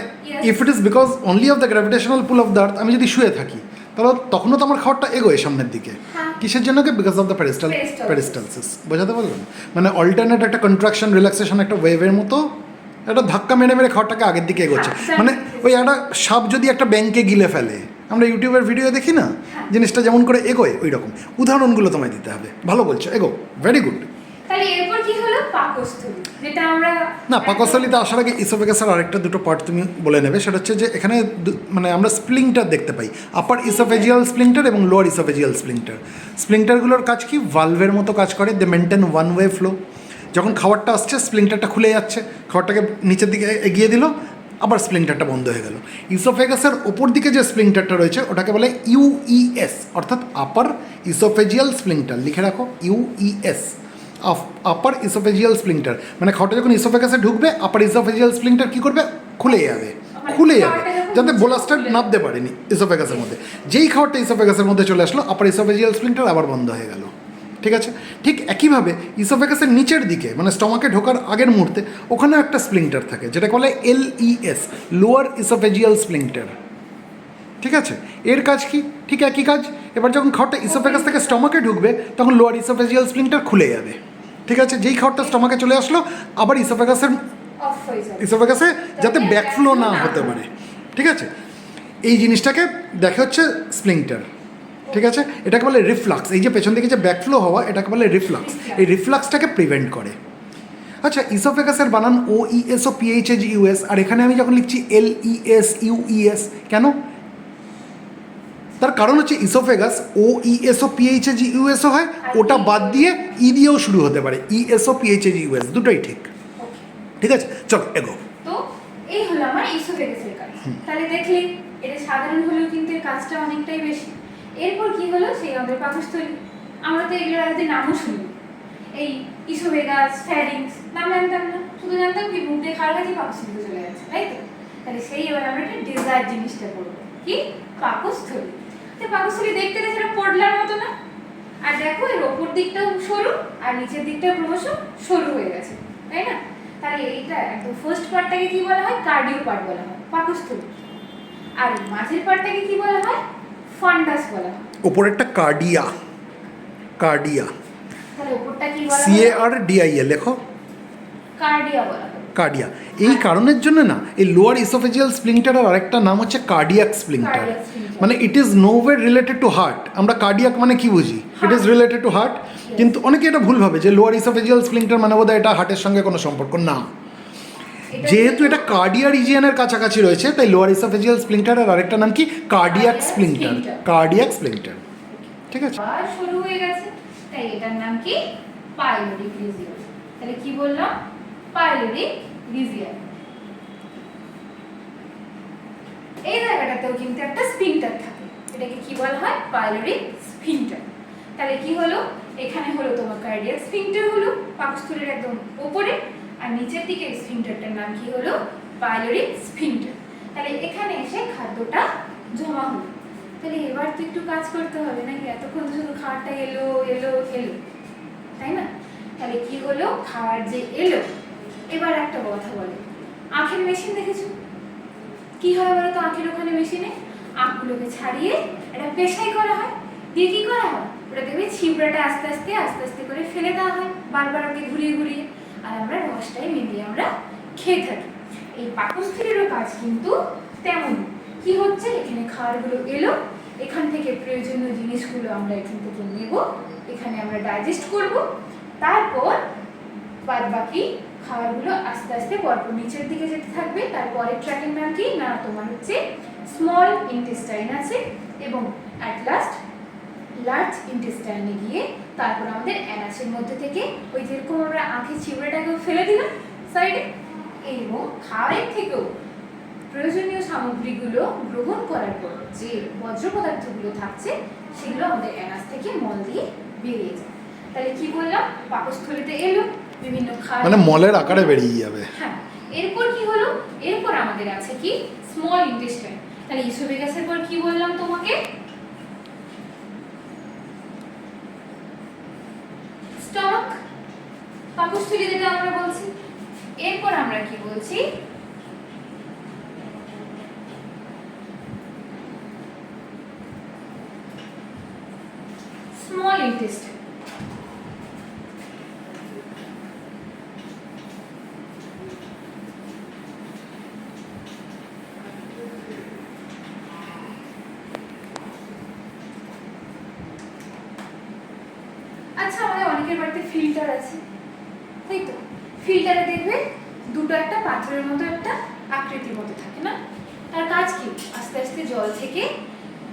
B: if it is because only of the gravitational pool of the earth, আমি যদি শুয়ে থাকি তাহলে তখনও তো আমার খাওয়ারটা এগোয় সামনের দিকে। কিসের জন্য? Because of the peristalsis. বোঝাতে পারলাম? মানে অল্টারনেট একটা কন্ট্রাকশন রিল্যাক্সেশন, একটা ওয়েভের মতো একটা ধাক্কা মেরে মেরে খাওয়ারটাকে আগের দিকে এগোচ্ছে। মানে ওই একটা সাপ যদি একটা ব্যাংকে গিলে ফেলে, আমরা ইউটিউবের ভিডিও দেখি না, জিনিসটা যেমন করে এগোয়, ওই রকম উদাহরণগুলো তোমায় দিতে হবে। ভালো বলছো, এগো, ভেরি গুড।
A: তাহলে এরপর কি হলো? পাকস্থলী, যেটা আমরা
B: না, পাকস্থলীতে আসার আগে ইসোফেগাসের আরেকটা দুটো পার্ট তুমি বলে নেবে। সেটা হচ্ছে যে এখানে মানে আমরা স্প্লিংটার দেখতে পাই, আপার ইসোফেজিয়াল স্প্লিংটার এবং লোয়ার ইসোফেজিয়াল স্প্লিংটার। স্প্লিংটারগুলোর কাজ কি? ভালভের মতো কাজ করে। They maintain one way flow. যখন খাবারটা আসছে, স্প্লিংটারটা খুলে যাচ্ছে, খাবারটাকে নিচের দিকে এগিয়ে দিল, আবার স্প্লিংটারটা বন্ধ হয়ে গেল। ইসোফেগাসের ওপর দিকে যে স্প্লিংটারটা রয়েছে ওটাকে বলে ইউইএস, অর্থাৎ আপার ইসোফেজিয়াল স্প্লিংটার। লিখে রাখো, ইউইএস, আপার ইসোফেজিয়াল স্প্লিংটার। মানে খাওয়াটা যখন ইসোফেগাসে ঢুকবে, আপার ইসোফেজিয়াল স্প্লিংটার কী করবে? খুলে যাবে, যাতে বোলাস্টার নামতে পারেনি ইসোফেগাসের মধ্যে। যেই খাবারটা ইসোফেগাসের মধ্যে চলে আসলো, আপার ইসোফেজিয়াল স্প্লিংটার আবার বন্ধ হয়ে গেল। ঠিক আছে? ঠিক একইভাবে ইসোফেগাসের নিচের দিকে, মানে স্টমাকে ঢোকার আগের মুহূর্তে, ওখানে একটা স্প্লিংটার থাকে যেটা বলে LES, লোয়ার ইসোফেজিয়াল স্প্লিংটার। ঠিক ঠিক আছে, এর কাজ কি? ঠিক একই কাজ। এবার যখন খাবারটা ইসোফেগাস থেকে স্টমাকে ঢুকবে তখন লোয়ার ইসোফেজিয়াল স্প্লিংটার খুলে যাবে। ঠিক আছে, যেই খাবারটা স্টমাকে চলে আসলো আবার ইসোফেগাসে যাতে ব্যাকফ্লো না হতে পারে। ঠিক আছে, এই জিনিসটাকে দেখে হচ্ছে স্প্লিংটার। ঠিক আছে, এটাকে বলে রিফ্লাক্স। এই যে পেছন দিকে যে ব্যাকফ্লো হওয়া এটাকে বলে রিফ্লাক্স। এই রিফ্লাক্সটাকে প্রিভেন্ট করে। আচ্ছা, ইসোফেগাসের বানান OESO PHAGUS, আর এখানে আমি যখন লিখছি LESUES কেন? তার কারণ হচ্ছে ইসোফেগাস OESO PHAGUS হয়, ওটা বাদ দিয়ে দিয়েও শুরু হতে পারে, ESO PHAGUS দুটোই ঠিক। ঠিক আছে, চলো এগো।
A: তো এই হলো আমার ইসোফেগাসের কাজ। তাহলে দেখলি এটা সাধারণ হলেও কিন্তু এর কাজটা অনেকটাই বেশি। এরপর কি হলো, সেই আমাদের পাকস্থলী। আমরা তো এগুলোর আগে নামও শুনি, এই ইসোফেগাস, ফ্যারিংস নাম জানতাম না, শুধু জানতাম কি মুখ দিয়ে খাওয়ার কাছে পাকস্থলীতে চলে যাচ্ছে, তাই তো? তাহলে সেই এবার আমরা একটা ডেজার্ট জিনিসটা করবো, কি পাকস্থলী। তো পাকস্থলী দেখতে সেটা পোডলার মতো না? আর দেখো এর ওপর দিকটাও সরু আর নিচের দিকটাও ক্রমশ সরু হয়ে গেছে, তাই না? তাহলে এইটা একদম ফার্স্ট পার্টটাকে কি বলা হয়? কার্ডিও পার্ট বলা হয়, পাকস্থলী। আর মাঝের পার্টটাকে কি বলা হয়? ফান্ডাস বলা হয়।
B: উপরেরটা কার্ডিয়া।
A: তাহলে উপরটা কি বলা হয়?
B: CARDIA লেখো।
A: কার্ডিয়া বলা হয়।
B: কার্ডিয়া। এই কারণের জন্য না এই লোয়ার ইসোফেজিয়াল স্প্লিংটারের আরেকটা নাম হচ্ছে কার্ডিয়াক স্প্লিংটার। মানে it is nowhere related to heart. আমরা কার্ডিয়াক মানে কি বুঝি? It is related to heart, কিন্তু অনেকে এটা ভুল ভাবে যে লোয়ার ইসোফেজিয়াল স্প্লিংটার মানে বোধহয় এটা হার্টের সঙ্গে কোনো সম্পর্ক না। যেহেতু এটা কার্ডিয়া রিজিয়নের কাছাকাছি রয়েছে তাই লোয়ার ইসোফেজিয়াল স্প্লিংটারের আরেকটা নাম কি? কার্ডিয়াক স্প্লিংটার। ঠিক আছে,
A: আর শুরু হয়ে গেছে, তাই এটার নাম কি? Pyloric region. তাহলে কি বললাম? Pyloric region. এই জায়গাটাতেও কিন্তু একটা স্ফিংটার থাকে, এটাকে কি বলা হয়? Pyloric sphincter. তাহলে কি হলো, এখানে হলো তোমার কার্ডিয়াক স্ফিংটার হলো পাকস্থলীর একদম উপরে, আর নিচের দিকে স্ফিংটারটার নাম কি হলো? Pyloric sphincter. তাহলে এখানে এসে খাদ্যটা জমা হলো। তাহলে এবার তো একটু কাজ করতে হবে নাকি? এতক্ষণ তো শুধু খাওয়ারটা এলো, তাই না? তাহলে কি হলো, খাওয়ার যে এলো, এবার একটা কথা বলে, আখের মেশিন দেখেছো? কি হয় বলো তো আখের ওখানে মেশিনে? আখগুলোকে ছাড়িয়ে এটা পেশাই করা হয়, দিয়ে কি করা হয়? ওটা দেখবে ছিবড়াটা আস্তে আস্তে করে ফেলে দেওয়া হয়, বারবার ওকে ঘুরিয়ে, আর আমরা রসটাই মিলিয়ে আমরা খেয়ে থাকি। এই পাকস্থলীরও কাজ কিন্তু তেমন। কি হচ্ছে, এখানে খাবারগুলো এলো, এখান থেকে প্রয়োজনীয় জিনিসগুলো আমরা এখান থেকে নেব, এখানে আমরা ডাইজেস্ট করব, তারপর বাদ বাকি খাবারগুলো আস্তে আস্তে পরপর নিচের দিকে যেতে থাকবে। তারপরের ট্র্যাকের নাম কি? না তোমার হচ্ছে স্মল ইন্টেস্টাইন আছে, এবং অ্যাট লাস্ট লার্জ ইন্টেস্টাইনে গিয়ে তারপর আমাদের অ্যানাসের মধ্যে থেকে ওই যেরকম আমরা আখের চিবড়াটাকেও ফেলে দিলাম সাইডে, এবং খাওয়ারের থেকেও প্রয়োজনীয় সামগ্রীগুলো গ্রহণ করার পর যে বজ্র পদার্থগুলো থাকছে সেগুলো আমাদের অ্যানাস থেকে মল দিয়ে বেরিয়ে যায়। তাহলে কি বললাম, পাকস্থলীতে এলো, বিভিন্ন খাবার
B: মানে মলের আকারে বেরিয়ে যাবে।
A: হ্যাঁ, এরপর কি হলো, এরপর আমাদের আছে কি? Small intestine. তাহলে ইসোফেগাসের পর কি বললাম তোমাকে? স্টমাক, পাকস্থলী যেটা আমরা বলছি। এরপর আমরা কি বলছি? Small intestine. আচ্ছা, আমাদের অনেকের বাড়িতে ফিল্টার আছে, তাই তো? ফিল্টারে দেখবে দুটো একটা পাত্রের মতো একটা আকৃতির মতো থাকে না? তার কাজ কি? আস্তে আস্তে জল থেকে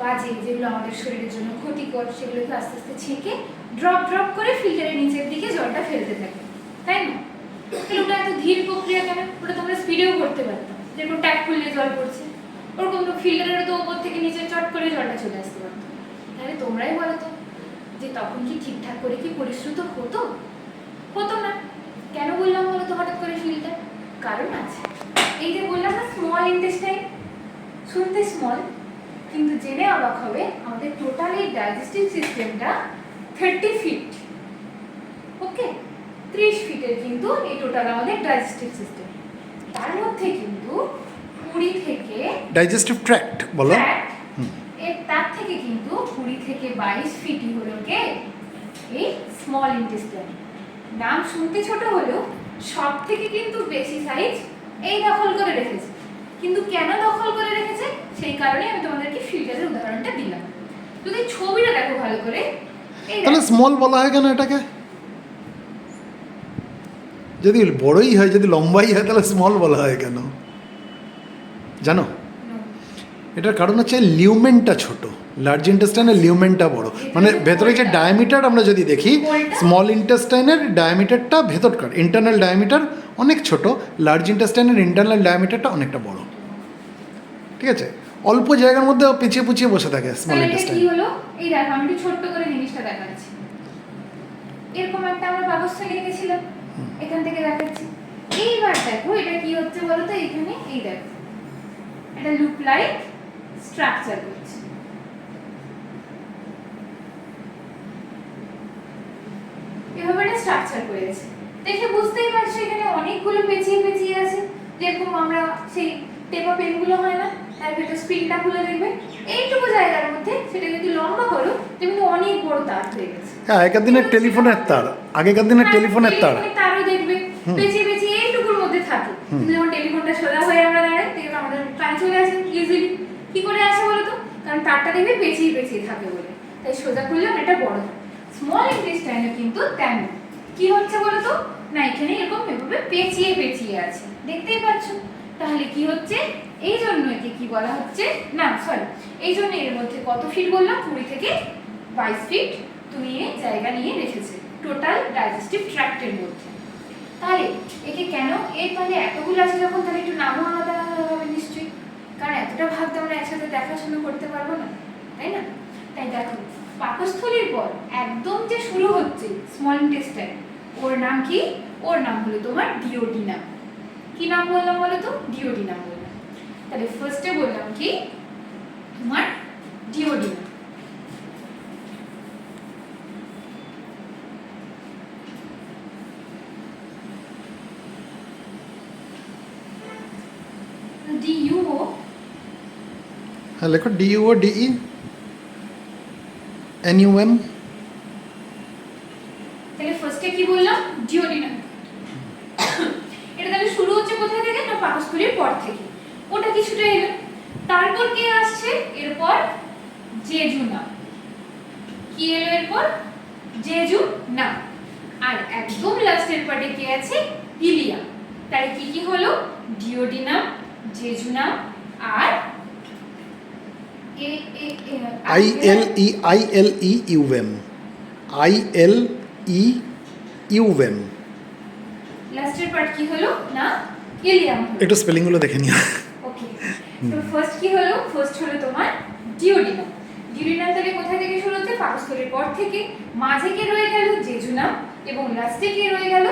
A: বাজে যেগুলো আমাদের শরীরের জন্য ক্ষতিকর সেগুলোকে আস্তে আস্তে ছেঁকে ড্রপ করে ফিল্টারের নিচের দিকে জলটা ফেলতে থাকে, তাই না? তাহলে ওটা এত ধীর প্রক্রিয়া কেন? ওটা তোমরা স্পিডেও করতে পারতাম, যেরকম ট্যাপ খুললে জল পড়ছে ওরকম তো ফিল্টারেরও তো ওপর থেকে নিচে চট করে জলটা চলে আসতে পারতো। তাহলে তোমরাই বলো তো, যে তখন কি ঠিকঠাক করে কি পরিশ্রুত হতো না? কেন বললাম বলো তো হঠাৎ করে ফিল্টার? কারণ আছে। এই যে বললাম না স্মল ইন্টেস্টাইন, শুনতে স্মল কিন্তু জেনে অবাক হবে আমাদের টোটাল এই ডাইজেস্টিভ সিস্টেমটা 30 ফিট। ওকে, 30 ফিটের কিন্তু এই টোটাল আমাদের ডাইজেস্টিভ সিস্টেম। তার মধ্যে কিন্তু 20 থেকে
B: ডাইজেস্টিভ ট্র্যাক্ট বলো।
A: তার থেকে কিন্তু 20 থেকে 22 ফিটই হলো কে এই স্মল ইন্টেস্টাইন। নাম শুনতে ছোট হলেও সব থেকে কিন্তু বেশি সাইজ এই দখল করে রেখেছে। কিন্তু কেন দখল করে রেখেছে সেই কারণে আমি তোমাদেরকে ফিল্টারের উদাহরণটা দিলাম। যদি ছবিটা দেখো ভালো করে, এই
B: তাহলে স্মল বলা হয় কেন এটাকে? যদি বড়ই হয়, যদি লম্বাই হয়, তাহলে স্মল বলা হয় কেন জানো? এটার কারণ হচ্ছে লিউমেনটা ছোট, লার্জ ইন্টেস্টাইনের লিউমেনটা বড়। মানে ভেতরে যে ডায়ামিটার আমরা যদি দেখি, স্মল ইন্টেস্টাইনের ডায়ামিটারটা ভেতরকার ইন্টারনাল ডায়ামিটার অনেক ছোট, লার্জ ইন্টেস্টাইনের ইন্টারনাল ডায়ামিটারটা অনেকটা বড়। ঠিক আছে, অল্প জায়গার মধ্যে পিছিয়ে পুছিয়ে বসে থাকে স্মল
A: তাহলে এটা
B: ইন্টেস্টাইন।
A: কি হলো? এই দেখো আমি একটু ছোট্ট করে জিনিসটা দেখাচ্ছি। এরকম একটা আমরা ব্যবস্থা লিখেছিলাম, এখান থেকে দেখাচ্ছি। এইবার দেখো এটা কি হচ্ছে বলো তো, এখানে এই দেখো এটা লুপ লাইক স্ট্রাকচার করছে। এভাবে এটা স্ট্রাকচার করেছে, দেখে বুঝতেই পারছো এখানে অনেকগুলো পেঁচিয়ে পেঁচিয়ে আছে। যেরকম আমরা সেই টেপা পেনগুলো হয় না, তার ভেতর স্পিনটা খুলে দেখবে এইটুকু জায়গার মধ্যে সেটা যদি লম্বা করো তেমনি অনেক বড় তার হয়ে গেছে।
B: হ্যাঁ, আগেকার দিনের টেলিফোনের তার, আগেকার দিনের টেলিফোনের তার
A: তারও দেখবে পেঁচিয়ে পেঁচিয়ে এইটুকুর মধ্যে থাকে। কিন্তু যখন টেলিফোনটা সোজা হয়ে আমরা দাঁড়াই দেখবে আমাদের কানে চলে আসে ইজিলি। কি করে আসে বলো তো? কারণ তারটা দেখবে পেঁচিয়ে পেঁচিয়ে থাকে বলে, তাই সোজা করলে এটা বড়। স্মল ইন্টেস্টাইনে কিন্তু তেমন কি হচ্ছে বলো তো, না এখানে এরকম এভাবে পেঁচিয়ে পেঁচিয়ে আছে, দেখতেই পাচ্ছ। তাহলে কি হচ্ছে, এই জন্য একে কি বলা হচ্ছে, না সরি, এই জন্য এর মধ্যে কত ফিট বললাম, 20 থেকে 22 ফিট তুমি জায়গা নিয়ে রেখেছে টোটাল ডাইজেস্টিভ ট্র্যাক্টের মধ্যে। তাহলে একে কেন এর তাহলে এতগুলো আছে যখন, তাহলে একটু নামও আলাদা আলাদা হবে নিশ্চয়ই, কারণ এতটা ভাগ তো আমরা একসাথে দেখাশোনা করতে পারবো না, তাই না? তাই দেখো পাকস্থলীর পর একদম যে শুরু হচ্ছে স্মল ইন্টেস্টাইন, ওর নাম কি? ওর নাম হলো তোমার ডিওডিনাম। কি নাম বললাম বলো তো? ডিওডিনাম বললাম। তাহলে ফার্স্টে বললাম কি তোমার ডিওডিনাম। ডিইউ,
B: হ্যাঁ লেখো ডিইউ ডিই এনইউএম।
A: তাহলে ফার্স্টে কি বললাম? ডিওডিনাম। এটা তাহলে শুরু হচ্ছে কোথা থেকে? না পাকস্থলীর পর থেকে। ওটা কিছুটা এলো, তারপর কে আসছে এরপর? জেজুনাম। কি এলো এরপর? জেজুনাম। আর একদম লাস্টের পার্টে কে আছে? ইলিয়াম। তাহলে কি কি হলো? ডিওডিনাম, জেজুনাম আর
B: আইএলইউএম, আইএলইউএম।
A: লাস্টের পার্ট কি হলো? না ইলিয়াম।
B: একটু স্পেলিংগুলো দেখে নিও।
A: ওকে, তো ফার্স্ট কি হলো? ফার্স্ট হলো তোমার ডিওডিনাম। ডিওডিনাম তাহলে কোথা থেকে শুরু হচ্ছে? পাকস্থলীর পর থেকে। মাঝে কে রয়ে গেল? জেজুনাম। এবং লাস্টে কে রয়ে গেল?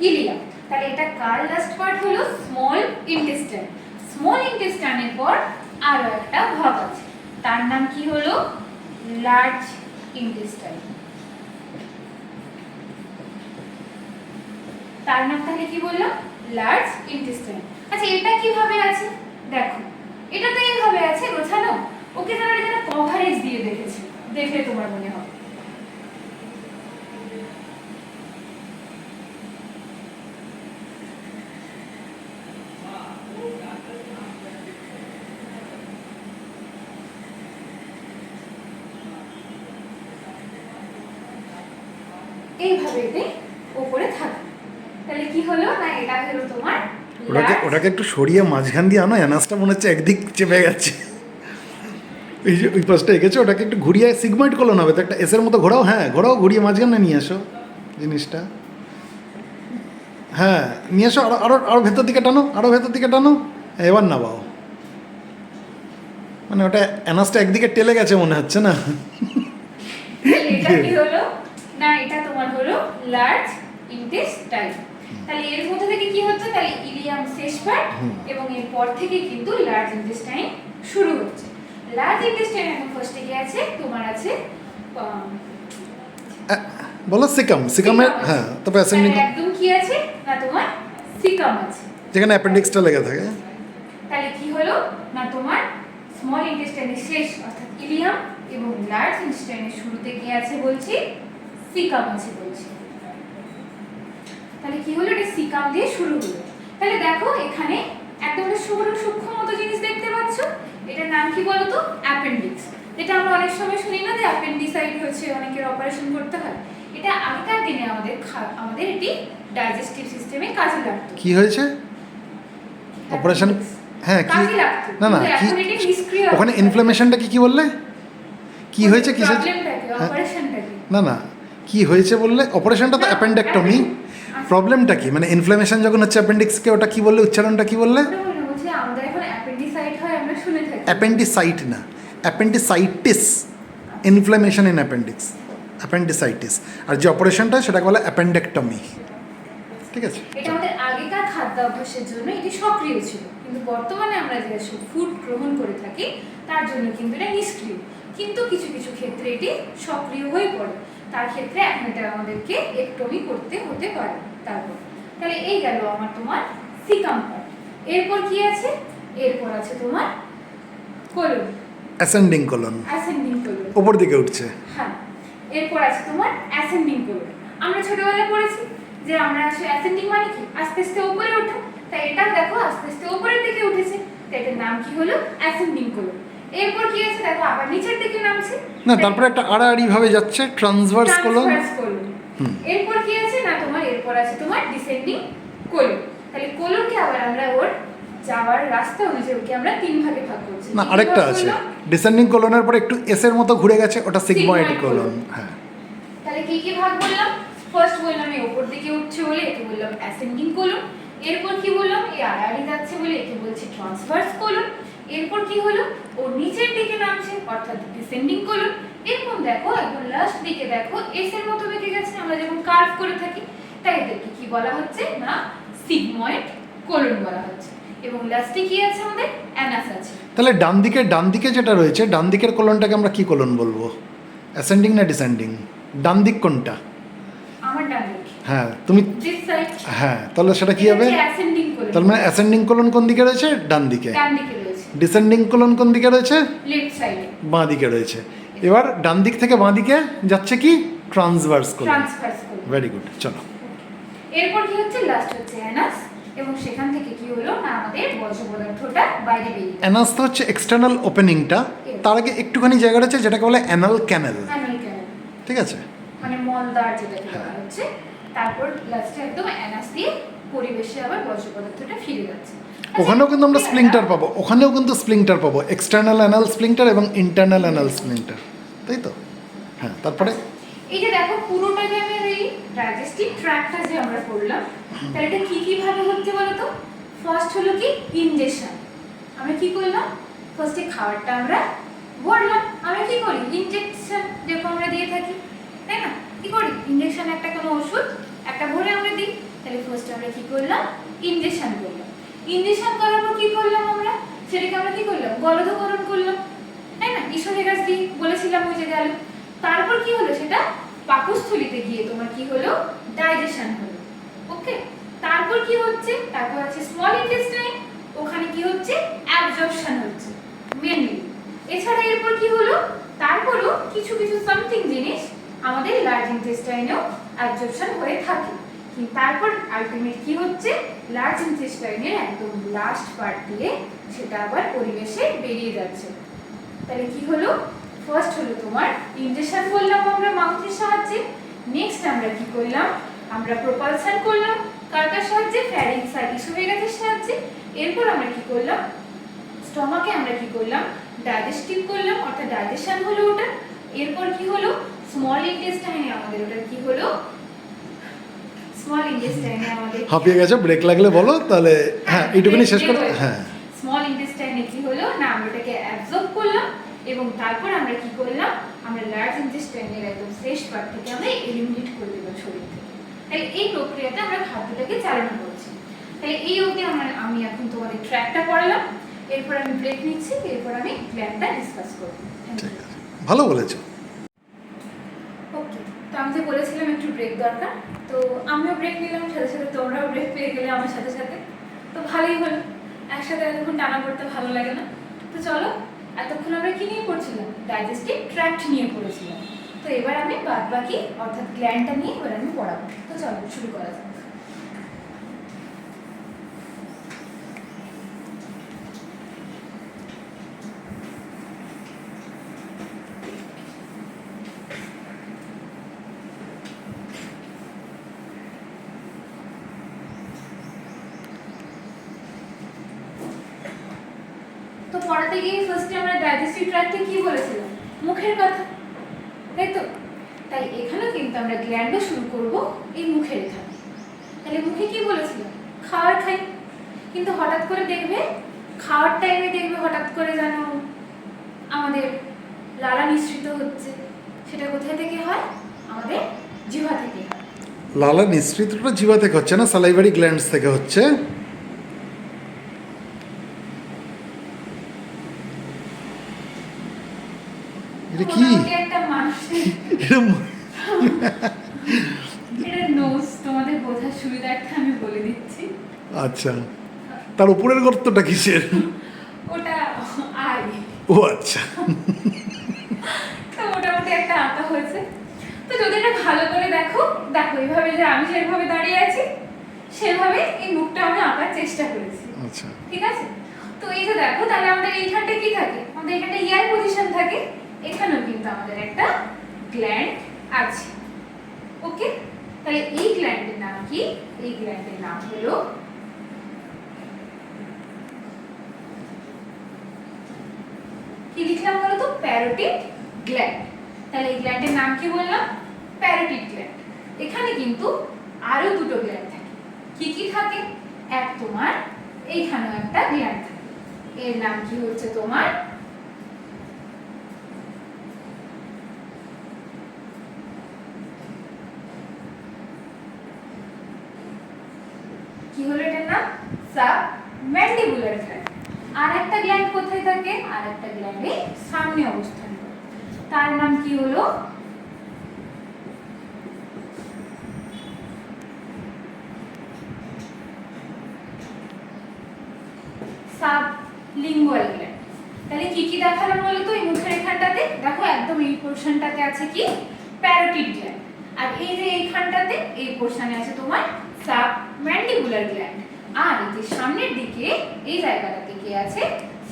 A: ইলিয়াম। তাহলে এটা কার লাস্ট পার্ট হলো? Small intestine. স্মল ইন্টেস্টাইনের পর আরো একটা ভাগ আছে, তার নাম কি হলো? Large intestine. তার নাম তাহলে কি বললাম? Large intestine. আচ্ছা এটা কিভাবে আছে দেখো, এটা তো এইভাবে আছে গোছানো। ওকে তারা এখানে কভারেজ দিয়ে দেখেছে, দেখে তোমার মনে হবে এইভাবে এতে উপরে থাকে। তাহলে কি হলো, না এটা হলো তোমার
B: ওটাকে একটু সরিয়ে মাঝখান দিয়ে আনো, অ্যানাসটা মনে হচ্ছে একদিক চেপে গেছে। এই যে ওই পাশটা এঁকেছে, ওটাকে একটু ঘুরিয়ে সিগমাইট করলো না হবে তো, একটা এসের মতো ঘোরাও। হ্যাঁ ঘোরাও, ঘুরিয়ে মাঝখানে নিয়ে আসো জিনিসটা। হ্যাঁ নিয়ে এসো, আরো আরো আরো ভেতর দিকে টানো, আরো ভেতর দিকে টানো। এবার নামাও। মানে ওটা অ্যানাসটা একদিকে টেলে গেছে মনে হচ্ছে না?
A: এটা কি হলো, না এটা তোমার হলো লার্জ ইন্টেস্টাইন। তাহলে এর মধ্যে থেকে কি হচ্ছে, তাহলে ইলিয়াম শেষ পার্ট এবং এর পর থেকে কিন্তু লার্জ ইন্টেস্টাইন শুরু হচ্ছে। লার্জ ইন্টেস্টাইন এখন ফার্স্টে কি আছে তোমার? আছে
B: বলো সিকাম। সিকামের হ্যাঁ, তারপর অ্যাসেন্ডিং,
A: একদম কি আছে না তোমার সিকাম আছে,
B: যেখানে অ্যাপেন্ডিক্সটা লেগে থাকে।
A: তাহলে কি হলো না তোমার স্মল ইন্টেস্টাইনের শেষ অর্থাৎ ইলিয়াম এবং লার্জ ইন্টেস্টাইনের শুরুতে কি আছে বলছি, সিকাম আছে বলছি। তাহলে কি হলো, এটা সিকাম দিয়ে শুরু হলো। তাহলে দেখো এখানে একটা সূক্ষ্ম মতো জিনিস দেখতে পাচ্ছ, এটার নাম কি বলো তো, অ্যাপেন্ডিক্স। এটা আমরা অনেক সময় শুনি না যে অ্যাপেন্ডিসাইট হচ্ছে, অনেকের অপারেশন করতে হয়। এটা আগেকার দিনে আমাদের এটি ডাইজেস্টিভ সিস্টেমে কাজে লাগতো।
B: কি হয়েছে অপারেশন? হ্যাঁ কি,
A: কাজে লাগতো,
B: না না
A: কিন্তু
B: কি
A: এখন এটি নিষ্ক্রিয়
B: ওখানে
A: অবস্থায়।
B: ইনফ্লামেশনটা কি বললে, কি হয়েছে কিসের?
A: প্রবলেমটা কি,
B: হ্যাঁ।
A: অপারেশনটা কি?
B: না না কি হয়েছে বললে, অপারেশনটা তো
A: না,
B: অ্যাপেন্ডেক্টমি। প্রবলেমটা কি মানে ইনফ্লামেশন যখন হচ্ছে অ্যাপেন্ডিক্সকে, ওটা কি বললে, উচ্চারণটা কি বললে?
A: ওটা বলছি আমাদের এখন অ্যাপেন্ডিসাইট হয়, আমরা শুনে থাকি।
B: অ্যাপেন্ডিসাইট না, appendicitis, inflammation in appendix, appendicitis. আর যে অপারেশনটা সেটাকে বলে অ্যাপেন্ডেক্টমি, ঠিক আছে?
A: এটা আমাদের আগেকার খাদ্যাভ্যাসের জন্য এটি সক্রিয় ছিল, কিন্তু বর্তমানে আমরা যেসব ফুড গ্রহণ করে থাকি তার জন্য কিন্তু এটা নিষ্ক্রিয়। কিন্তু কিছু কিছু ক্ষেত্রে এটি সক্রিয় হয়ে পড়ে, তার ক্ষেত্রে এখন এটা আমাদেরকে একটমি করতে হতে পারে। তারপর তাহলে এই গেল আমার তোমার সিকাম পার্ট। এরপর কি আছে, এরপর আছে তোমার colon,
B: ascending colon,
A: ascending colon.
B: ওপর দিকে উঠছে।
A: হ্যাঁ, এরপর আছে তোমার অ্যাসেন্ডিং কোলন। আমরা ছোটবেলায় পড়েছি যে আমরা অ্যাসেন্ডিং মানে কি, আস্তে আস্তে উপরে ওঠা। তাই এটা দেখো আস্তে আস্তে উপরের দিকে উঠেছে, তাই এটার নাম কি হলো, অ্যাসেন্ডিং কোলন। এরপর কি আছে দেখো, আবার নিচের দিকে নামছে
B: না, তারপরে একটা আড়াআড়ি ভাবে যাচ্ছে, ট্রান্সভার্স কোলন।
A: Transverse colon. এরপর কি আছে না তোমার, এরপর আছে তোমার ডিসেন্ডিং কোলন। তাহলে কোলনকে আবার আমরা ওর যাওয়ার রাস্তা অনুযায়ী ওকে আমরা তিন ভাগে ভাগ করছি।
B: না
A: কি কি
B: আরেকটা
A: ভাগ
B: আছে,
A: করলাম?
B: ডিসেন্ডিং কোলনের পরে একটু এস এর মতো ঘুরে গেছে, ওটা সিগময়েড
A: Sigmoid
B: কোলন।
A: colon।
B: হ্যাঁ,
A: তাহলে কি কি ভাগ বললাম, ফার্স্ট বললাম এই উপর দিকে উঠছে বলে একে বললাম অ্যাসেন্ডিং কোলন। এরপর কি বললাম, এই আড়াআড়ি যাচ্ছে বলে একে বলছি ট্রান্সভার্স কোলন। এরপর কি হলো, ও নিচের দিকে নামছে অর্থাৎ ডিসেন্ডিং কোলন। এরপর দেখো একদম লাস্ট দিকে দেখো এস এর মতো বেঁকে গেছে, আমরা যখন কার্ভ করে থাকি, তাই এদেরকে কি বলা হচ্ছে না, সিগময়েড কোলন বলা হচ্ছে। এবং লাস্টে কি আছে আমাদের, অ্যানাস আছে।
B: তাহলে ডান দিকে যেটা রয়েছে, ডান দিকের কোলনটাকে আমরা কি কোলন বলবো, অ্যাসেন্ডিং না ডিসেন্ডিং? ডান দিক কোনটা?
A: আমার ডান দিক,
B: হ্যাঁ তুমি,
A: দিস সাইড।
B: হ্যাঁ তাহলে সেটা কি হবে?
A: Ascending colon.
B: তার মানে অ্যাসেন্ডিং কোলন কোন দিকে রয়েছে? ডান দিকে।
A: ডান দিকে রয়েছে।
B: ডিসেন্ডিং কোলন কোন দিকে রয়েছে?
A: লেফট সাইডে।
B: বাঁ দিকে রয়েছে। এবার ডান দিক থেকে বাঁ দিকে যাচ্ছে কি, transverse colon.
A: Transverse colon.
B: Very good, চলো।
A: এরপর কি হচ্ছে, লাস্ট হচ্ছে অ্যানাস, এবং সেখান থেকে কি হলো না, আমাদের বর্জ্য পদার্থটা বাইরে বেরিয়ে গেল।
B: অ্যানাস তো হচ্ছে এক্সটার্নাল ওপেনিংটা, তার আগে একটুখানি জায়গা রয়েছে যেটাকে বলে অ্যানাল ক্যানেল,
A: অ্যানাল ক্যানাল,
B: ঠিক আছে?
A: মানে মলদ্বার যেটাকে বলা হচ্ছে। তারপর লাস্টে একদম অ্যানাস দিয়ে পরিবেশে আবার বর্জ্য পদার্থটা ফিরে যাচ্ছে।
B: ওখানেও কিন্তু আমরা স্প্লিংটার পাবো, ওখানেও কিন্তু স্প্লিংটার পাবো, এক্সটার্নাল অ্যানাল স্প্লিংটার এবং ইন্টারনাল অ্যানাল স্প্লিংটার, তাই তো? হ্যাঁ, তারপরে
A: এই যে দেখো পুরোটা যে আমি এই ডাইজেস্টিভ ট্র্যাক্টটা যে আমরা করলাম, তাহলে এটা কি কি ভাবে হচ্ছে বলো তো। ফার্স্ট হলো কি, ইনজেকশন। আমরা কি করলাম, ফার্স্টে খাবারটা আমরা ভরলাম। আমরা কি করি, ইনজেকশন যেরকম আমরা দিয়ে থাকি, তাই না? কি করি, ইনজেকশন একটা কোনো ওষুধ একটা ভরে আমরা দিই। তাহলে ফার্স্ট আমরা কি করলাম, ইনজেকশন করলাম। ইনজেকশন করার পর কি করলাম আমরা, সেটাকে আমরা কি করলাম, গলধকরণ করলাম, তাই না? ইসোফেগাস দিয়ে বলেছিলাম ওই যে গেল। তারপর কি হলো, সেটা পাকস্থলীতে গিয়ে তোমার কি হলো, ডাইজেশন হলো। ওকে, তারপর কি হচ্ছে, তারপর আছে স্মল ইন্টেস্টাইন, ওখানে কি হচ্ছে, অ্যাবজর্পশন হচ্ছে মেনলি। এছাড়া এরপর কি হলো, তারপরও কিছু কিছু সামথিং জিনিস আমাদের লার্জ ইন্টেস্টাইনেও অ্যাবজর্পশন হয়ে থাকে। কিন্তু তারপর আলটিমেট কি হচ্ছে, লার্জ ইন্টেস্টাইনের একদম লাস্ট পার্ট দিয়ে সেটা আবার পরিবেশে বেরিয়ে যাচ্ছে। তাহলে কি হলো, ফার্স্ট হলো তোমার ইনজেকশন করলাম আমরা মাউথের সাহায্যে। নেক্সট আমরা কি করলাম, আমরা প্রপালশন করলাম কার সাহায্যে, ফ্যারিংস আর ইসোফেগাসের সাহায্যে। এরপর আমরা কি করলাম, স্টমাকে আমরা কি করলাম, ডাইজেস্টিভ করলাম, অর্থাৎ ডাইজেশন হলো ওটা। এরপর কি হলো, স্মল ইন্টেস্টাইনে আমাদের ওটা কি হলো, স্মল ইন্টেস্টাইনে আমাদের
B: হাঁপিয়ে গেছে, ব্রেক লাগলে বলো, তাহলে হ্যাঁ এইটুকুনি শেষ করে। হ্যাঁ,
A: স্মল ইন্টেস্টাইনে কি হলো না, আমরা এটাকে অ্যাবজর্ব করলাম, এবং তারপর আমরা কি করলাম, আমরা লার্জ ইন্টেস্টাইনের একদম শেষ পার্ট থেকে আমরা এলিমিনেট করে দেব শরীর থেকে। তাহলে এই প্রক্রিয়াতে আমরা খাদ্যটাকে চালনা করছি। তাহলে এই অবধি আমি এখন তোমাদের ট্র্যাকটা পড়ালাম, এরপর আমি ব্রেক নিচ্ছি, এরপর আমি গ্ল্যান্ডটা ডিসকাস করব।
B: ঠিক আছে, ভালো বলেছো।
A: ওকে, তো আমি যে বলেছিলাম একটু ব্রেক দরকার, তো আমিও ব্রেক নিলাম, সাথে সাথে তোমরাও ব্রেক পেয়ে গেলে আমার সাথে সাথে, তো ভালোই হলো। একসাথে এতক্ষণ টানা করতে ভালো লাগে না। তো চলো এতক্ষণ আমরা কি নিয়ে পড়ছিলাম? ডাইজেস্টিভ ট্র্যাক্ট নিয়ে পড়েছিলাম। তো এবার আমি বাদ বাকি অর্থাৎ গ্ল্যান্ডটা নিয়ে এবার আমি পড়াবো। তো চলো শুরু করা যাক। তো পড়াতে গিয়ে ফার্স্টে আমরা ডাইজেস্টিভ ট্র্যাক্টে কি বলেছিলাম? মুখের কথা, তাই তো? তাই এখানেও কিন্তু আমরা গ্ল্যান্ডও শুরু করব এই মুখের এখানে। তাহলে মুখে কি বলেছিলাম? খাবার খাই। কিন্তু হঠাৎ করে দেখবে খাওয়ার টাইমে দেখবে হঠাৎ করে যেন আমাদের লালা নিঃসৃত হচ্ছে। সেটা কোথায় থেকে হয়? আমাদের জিহ্বা থেকে হয়।
B: লালা নিঃসৃতটা জিহ্বা থেকে হচ্ছে না, সালাইভারি গ্ল্যান্ডস থেকে হচ্ছে। এটা কি?
A: মোটামুটি একটা মানুষের এটা নোজ, তোমাদের বোঝার সুবিধার্থে আমি বলে দিচ্ছি।
B: আচ্ছা, তার উপরের গর্তটা কিসের?
A: ওটা আই।
B: ও আচ্ছা।
A: তো মোটামুটি একটা আঁকা হয়েছে। তো যদি এটা ভালো করে দেখো, দেখো এইভাবে যে আমি যেভাবে দাঁড়িয়ে আছি সেভাবে এই মুখটা আমি আঁকার চেষ্টা করেছি।
B: আচ্ছা,
A: ঠিক আছে? তো এই যে দেখো, তাহলে আমাদের এইখানটা কি থাকে? আমাদের এখানটা ইয়ার পজিশন থাকে। এখানেও কিন্তু আমাদের একটা গ্ল্যান্ড আছে। ওকে, তাহলে এই গ্ল্যান্ডের নাম কি? এই গ্ল্যান্ডের নাম হলো কি লিখলাম বলো তো? Parotid gland. তাহলে এই গ্ল্যান্ডের নাম কি বললাম? Parotid gland. এখানে কিন্তু আরো দুটো গ্ল্যান্ড থাকে। কি কি থাকে? এক তোমার এইখানেও একটা গ্ল্যান্ড থাকে। এর নাম কি হচ্ছে তোমার কি হলো এটার নাম? Submandibular gland. আর একটা গ্ল্যান্ড কোথায় থাকে? আর একটা গ্ল্যান্ডে সামনে অবস্থান করে। তার নাম কি হলো? Sublingual gland. তাহলে কি কি দেখালাম বলো তো? এই মুখের এখানটাতে দেখো একদম এই পোরশনটাতে আছে কি? Parotid gland. আর এই যে এইখানটাতে এই পোরশনে আছে তোমার সাবম্যান্ডিবুলার গ্ল্যান্ড। আর এই যে সামনের দিকে এই জায়গাটাতে কি আছে?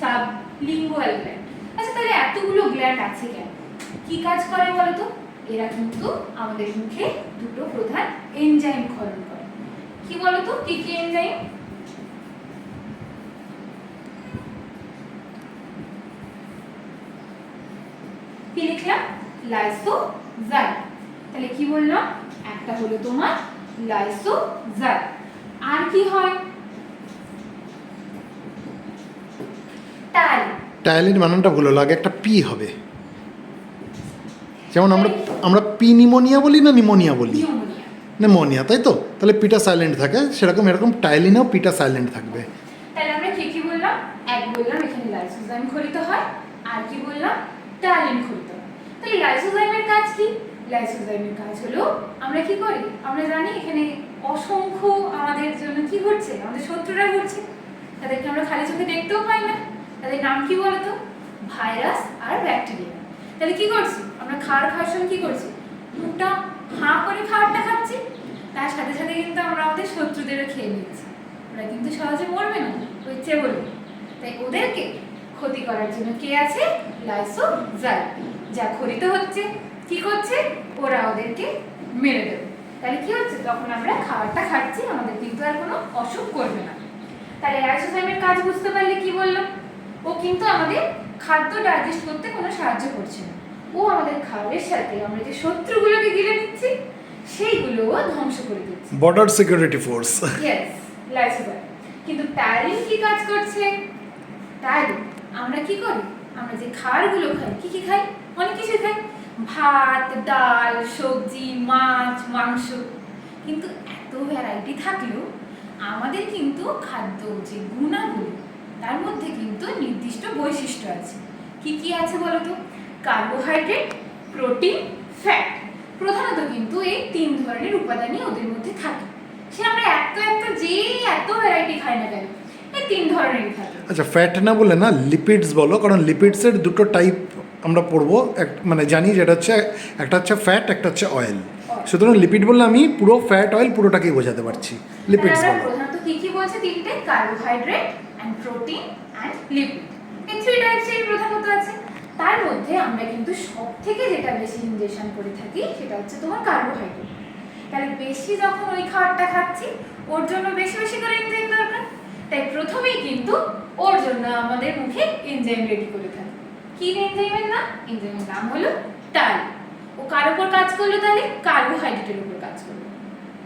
A: Sublingual gland. আচ্ছা, তাহলে এতগুলো গ্ল্যান্ড আছে কেন? কি কাজ করে বলো তো? এরা কিন্তু আমাদের মুখে দুটো প্রধান এনজাইম ক্ষরণ করে। কি বলো তো? কি কি এনজাইম? কি লিখলাম? লাইসোজাইম। তাহলে কি বললাম? একটা হলো তোমার লাইসোজাইম। আর কি হয়?
B: টাইলিন বানানটা ভুল লাগে, একটা পি হবে। যেমন আমরা পি নিমোনিয়া বলি না নিমোনিয়া বলি? নিমোনিয়া, তাই তো? তাহলে পিটা সাইলেন্ট থাকে, সেরকম এরকম টাইলিনেও পিটা সাইলেন্ট থাকবে।
A: তাহলে আমরা কি কি বললাম? এক বললাম এখানে লাইসোজাইম খরিত হয়। আর কি বললাম? টাইলিন খরিত হয়। তাহলে লাইসোজাইমের কাজ কি? লাইসোজাইমের কাজ হলো আমরা কি করি? আমরা জানি এখানে অসংখ্য আমাদের জন্য কি ঘটছে? আমাদের শত্রুরা ঘটছে। তাদেরকে আমরা খালি চোখে দেখতেও পাই না। তাদের নাম কি বলতো? ভাইরাস আর ব্যাকটেরিয়া। তাহলে কি করছি? আমরা খাওয়ার সময় কি করছি? মুখটা হাঁ করে খাবারটা খাচ্ছি। তার সাথে সাথে কিন্তু আমরা আমাদের শত্রুদেরও খেয়ে নিচ্ছি। ওরা কিন্তু সহজে মরবে না, ইচ্ছে বলবে। তাই ওদেরকে ক্ষতি করার জন্য কে আছে? লাইসোজাইম। যা খরিত হচ্ছে কি করছে? ওরা ওদেরকে মেরে দেবে। তাহলে কি হচ্ছে? তখন আমরা খাবারটা খাচ্ছি, আমাদের কিন্তু আর কোনো অসুখ করবে না। তাহলে লাইসোজাইমের কাজ বুঝতে পারলে কি বললাম? ও কিন্তু আমাদের খাদ্য ডাইজেস্ট করতে কোনো সাহায্য করছে না। ও আমাদের খাবারের সাথে আমরা যে শত্রুগুলোকে গিলে দিচ্ছি সেইগুলোও ধ্বংস করে দিচ্ছে।
B: Border security force.
A: Yes, lysozyme. কিন্তু টাইলিন কি কাজ করছে? টাইলিন আমরা কি করি? আমরা যে খাবারগুলো খাই, কি কি খাই? অনেক কিছু খাই। ভাত, ডাল, সবজি, মাছ, মাংস। কিন্তু এত ভ্যারাইটি থাকলেও আমাদের কিন্তু খাদ্য যে গুণাগুণ তার মধ্যে কিন্তু নির্দিষ্ট বৈশিষ্ট্য আছে। কি কি আছে বলো তো? Carbohydrate, protein, fat. প্রধানত কিন্তু এই তিন ধরনের উপাদানই ওদের মধ্যে থাকে। সে আমরা এত ভ্যারাইটি খাই না কেন, এই 3 ধরনেরই থাকে।
B: আচ্ছা, ফ্যাট না বলে না লিপিডস বলো, কারণ লিপিডসের দুটো টাইপ আমরা পড়বো, মানে জানি, যেটা হচ্ছে একটা হচ্ছে ফ্যাট, একটা হচ্ছে অয়েল। সুতরাং লিপিড বললে আমি পুরো ফ্যাট অয়েল পুরোটাকেই বোঝাতে পারছি। লিপিডস
A: তাহলে আমরা
B: বলো।
A: প্রধানত কি বলছে? 3টে, carbohydrate and protein and lipid. এই 3 টাইপসের প্রধানত আছে। তার মধ্যে আমরা কিন্তু সবথেকে যেটা বেশি ইনজেকশন করে থাকি সেটা হচ্ছে তোমার কার্বোহাইড্রেট। তাহলে বেশি যখন ওই খাবারটা খাচ্ছি, ওর জন্য বেশি বেশি করে এনজাইম দরকার। তাই প্রথমেই কিন্তু ওর জন্য আমাদের মুখে এনজাইম রেডি করে থাকি। কি এনজাইমের নাম? এনজাইমের নাম হলো টাল। ও কার উপর কাজ করলো? তাহলে কার্বোহাইড্রেটের উপর কাজ করলো।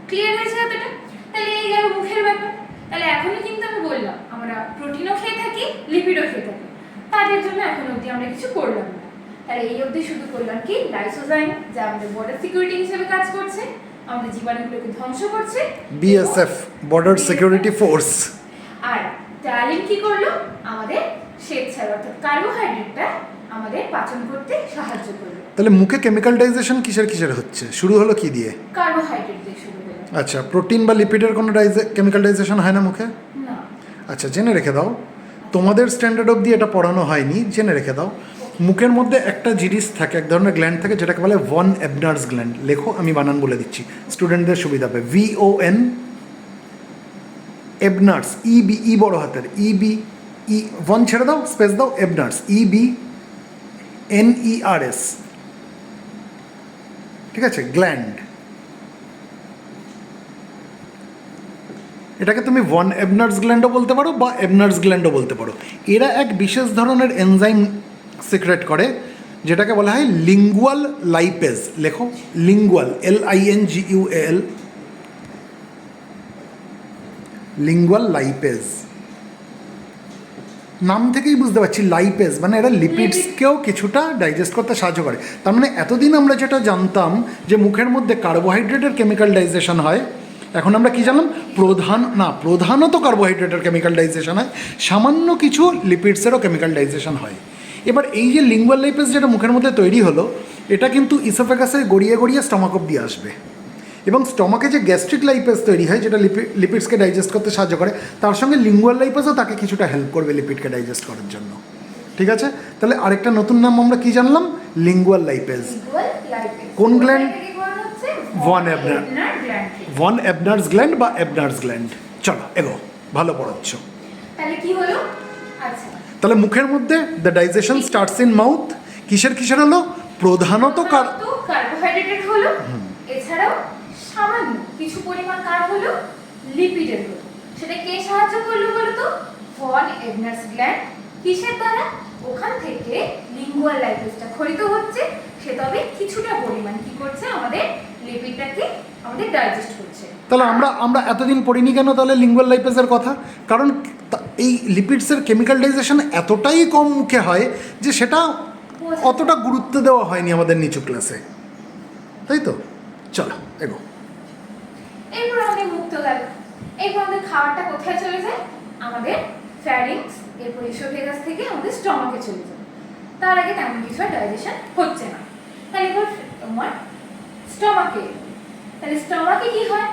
A: ক্লিয়ার হয়েছে এতটা? তাহলে এই গেল মুখের ব্যাপার। তাহলে এখনই কিন্তু আমি বললাম আমরা প্রোটিনও খেয়ে থাকি, লিপিডও খেয়ে থাকি। তাদের জন্য এখন অবধি আমরা কিছু করলাম না। তাহলে এই অবধি শুধু করলাম কি লাইসোজাইম, যা আমাদের বর্ডার সিকিউরিটি হিসেবে কাজ করছে, আমাদের জীবাণুগুলোকে ধ্বংস করছে।
B: BSF, border security force.
A: আর টালিন কি করলো? আমাদের শ্বেতসার অর্থাৎ কার্বোহাইড্রেটটা আমাদের পাচন করতে সাহায্য করলো।
B: তাহলে মুখে কেমিক্যাল ডাইজেশন কিসের কিসের হচ্ছে? শুরু হলো কি দিয়ে?
A: কার্বোহাইড্রেট দিয়ে শুরু হলো।
B: আচ্ছা, প্রোটিন বা লিপিডের কোনো কেমিক্যাল ডাইজেশন হয় না মুখে?
A: না।
B: আচ্ছা, জেনে রেখে দাও, তোমাদের স্ট্যান্ডার্ড অবধি এটা পড়ানো হয়নি, জেনে রেখে দাও। মুখের মধ্যে একটা জিনিস থাকে, এক ধরনের গ্ল্যান্ড থাকে যেটাকে বলে ভন এবনার্স গ্ল্যান্ড। লেখো, আমি বানান বলে দিচ্ছি, স্টুডেন্টদের সুবিধা হবে। VON এবনার্স, EB, ই বড় হাতের, EB, ভন ছেড়ে দাও, স্পেস দাও, এবনার্স, EBNERS, ঠিক আছে, গ্ল্যান্ড। এটাকে তুমি ভন এবনার্স গ্ল্যান্ডও বলতে পারো বা এবনার্স গ্ল্যান্ডও বলতে পারো। এরা এক বিশেষ ধরনের এনজাইম সিক্রেট করে যেটাকে বলা হয় লিঙ্গুয়াল লাইপেজ। লেখো, লিঙ্গুয়াল, LINGUAL, লিঙ্গুয়াল লাইপেজ। নাম থেকেই বুঝতে পারছি লাইপেজ মানে এরা লিপিডসকেও কিছুটা ডাইজেস্ট করতে সাহায্য করে। তার মানে এতদিন আমরা যেটা জানতাম যে মুখের মধ্যে কার্বোহাইড্রেটের কেমিক্যাল ডাইজেশন হয়, এখন আমরা কি জানলাম? প্রধানত কার্বোহাইড্রেটের কেমিক্যাল ডাইজেশন হয়, সামান্য কিছু লিপিডসেরও কেমিক্যাল ডাইজেশন হয়। এবার এই যে লিঙ্গুয়াল লাইপেজ যেটা মুখের মধ্যে তৈরি হলো, এটা কিন্তু ইসোফেগাসে গড়িয়ে গড়িয়ে স্টমাক অব্দি আসবে, এবং স্টমাকে যে গ্যাস্ট্রিক লাইপেজ তৈরি হয় যেটা লিপিডসকে ডাইজেস্ট করতে সাহায্য করে, তার সঙ্গে লিঙ্গুয়াল লাইপেজও তাকে কিছুটা হেল্প করবে লিপিডকে ডাইজেস্ট করার জন্য। ঠিক আছে, তাহলে আরেকটা নতুন নাম আমরা কি জানলাম? Lingual lipase. কোন গ্ল্যান্ড? ভন এবনার্স গ্ল্যান্ড বা এবনার্স গ্ল্যান্ড। চলো এগো, ভালো পড়াচ্ছ।
A: তাহলে কি হলো? আচ্ছা,
B: তাহলে মুখের মধ্যে the digestion starts in mouth. কিসের কিসের হলো? প্রধানত
A: কার্বোহাইড্রেটের হলো, এছাড়াও সামান্য কিছু পরিমাণ কার হলো? লিপিডের হলো। সেটা কে সাহায্য করলো বলো তো? Von Ebner's gland. কিসের দ্বারা? ওখান থেকে লিঙ্গুয়াল লাইপেজটা ক্ষরিত হচ্ছে, সে তবে কিছুটা পরিমাণ কি করছে? আমাদের লিপিডটাকে আমাদের ডাইজেস্ট করছে।
B: তাহলে আমরা এতদিন পড়িনি কেন তাহলে লিঙ্গুয়াল লাইপেজের কথা? কারণ এই লিপিডসের কেমিক্যাল ডাইজেশন এতটাই কম মুখে হয় যে সেটা অতটা গুরুত্ব দেওয়া হয়নি আমাদের নিচু ক্লাসে, তাই তো? চলো এগো।
A: এরপর আমাদের মুখ তো গেল, এরপর আমাদের খাবারটা কোথায় চলে যায়? আমাদের ফ্যারিংস, এরপর ইসোফেগাস থেকে আমাদের স্টমাকে চলে যায়। তার আগে তেমন কিছু ডাইজেশন হচ্ছে না। তাহলে এবার তোমার স্টমাকে, তাহলে স্টমাকে কি হয়?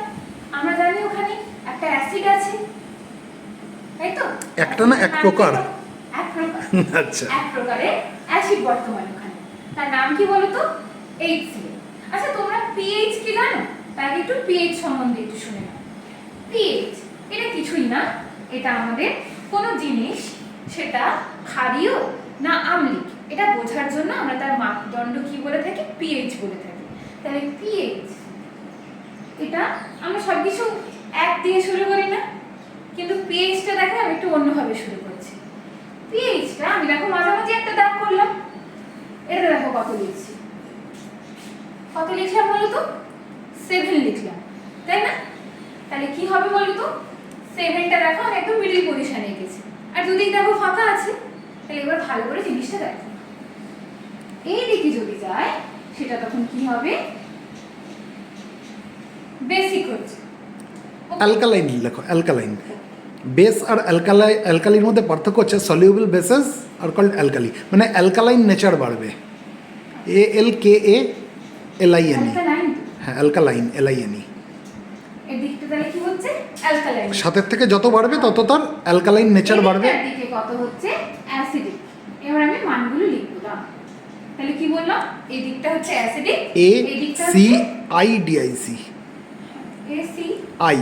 A: আমরা জানি ওখানে একটা অ্যাসিড আছে, তাই তো?
B: একটা না এক প্রকার?
A: এক প্রকার।
B: আচ্ছা,
A: এক প্রকারের অ্যাসিড বর্তমানে ওখানে। তার নাম কি বলো তো? HCl। আচ্ছা, তোমরা pH কি জানো? তাই একটু pH সম্বন্ধে একটু শুনে নাও। pH এটা কিছুই না, এটা আমাদের কোনো জিনিস সেটা ক্ষারীয় না আম্লিক এটা বোঝার জন্য আমরা তার মাপদণ্ড কি বলে থাকি? pH বলে থাকি। তাহলে pH এটা আমরা সবকিছু এক দিয়ে শুরু করি না, কিন্তু pHটা দেখো আমি একটু অন্যভাবে শুরু করছি। pHটা আমি দেখো মাঝামাঝি একটা দাগ করলাম, এটা দেখো কত লিখছি। কত লিখলাম বলো তো? 7 লিখলাম, তাই না? তাহলে কি হবে বলো তো? 7টা দেখো আমি একদম মিডল পজিশনে গেছি, আর দুদিক দেখো ফাঁকা আছে। তাহলে এবার ভালো করে জিনিসটা দেখো, এই দিকে যদি যায় সেটা তখন কি হবে? বেসিক হচ্ছে।
B: অ্যালকালাইন লেখো, অ্যালকালাইন। বেস আর অ্যালকালির মধ্যে পার্থক্য হচ্ছে সলিউবল বেসেস আর কল্ড অ্যালকালি, মানে অ্যালকালাইন নেচার বাড়বে। ALKALINE, হ্যাঁ অ্যালকালাইন, LINE।
A: এর দিকটা তাহলে কি হচ্ছে? অ্যালকালাইন।
B: সাথের থেকে যত বাড়বে তত তার অ্যালকালাইন নেচার বাড়বে।
A: এর দিকে কত হচ্ছে অ্যাসিডিক। এবার আমি মানগুলো লিখব না, তাহলে কি বললাম, এই দিকটা হচ্ছে অ্যাসিডিক,
B: এ
A: এই দিকটা
B: সি
A: হচ্ছে
B: I DIC
A: AC
B: I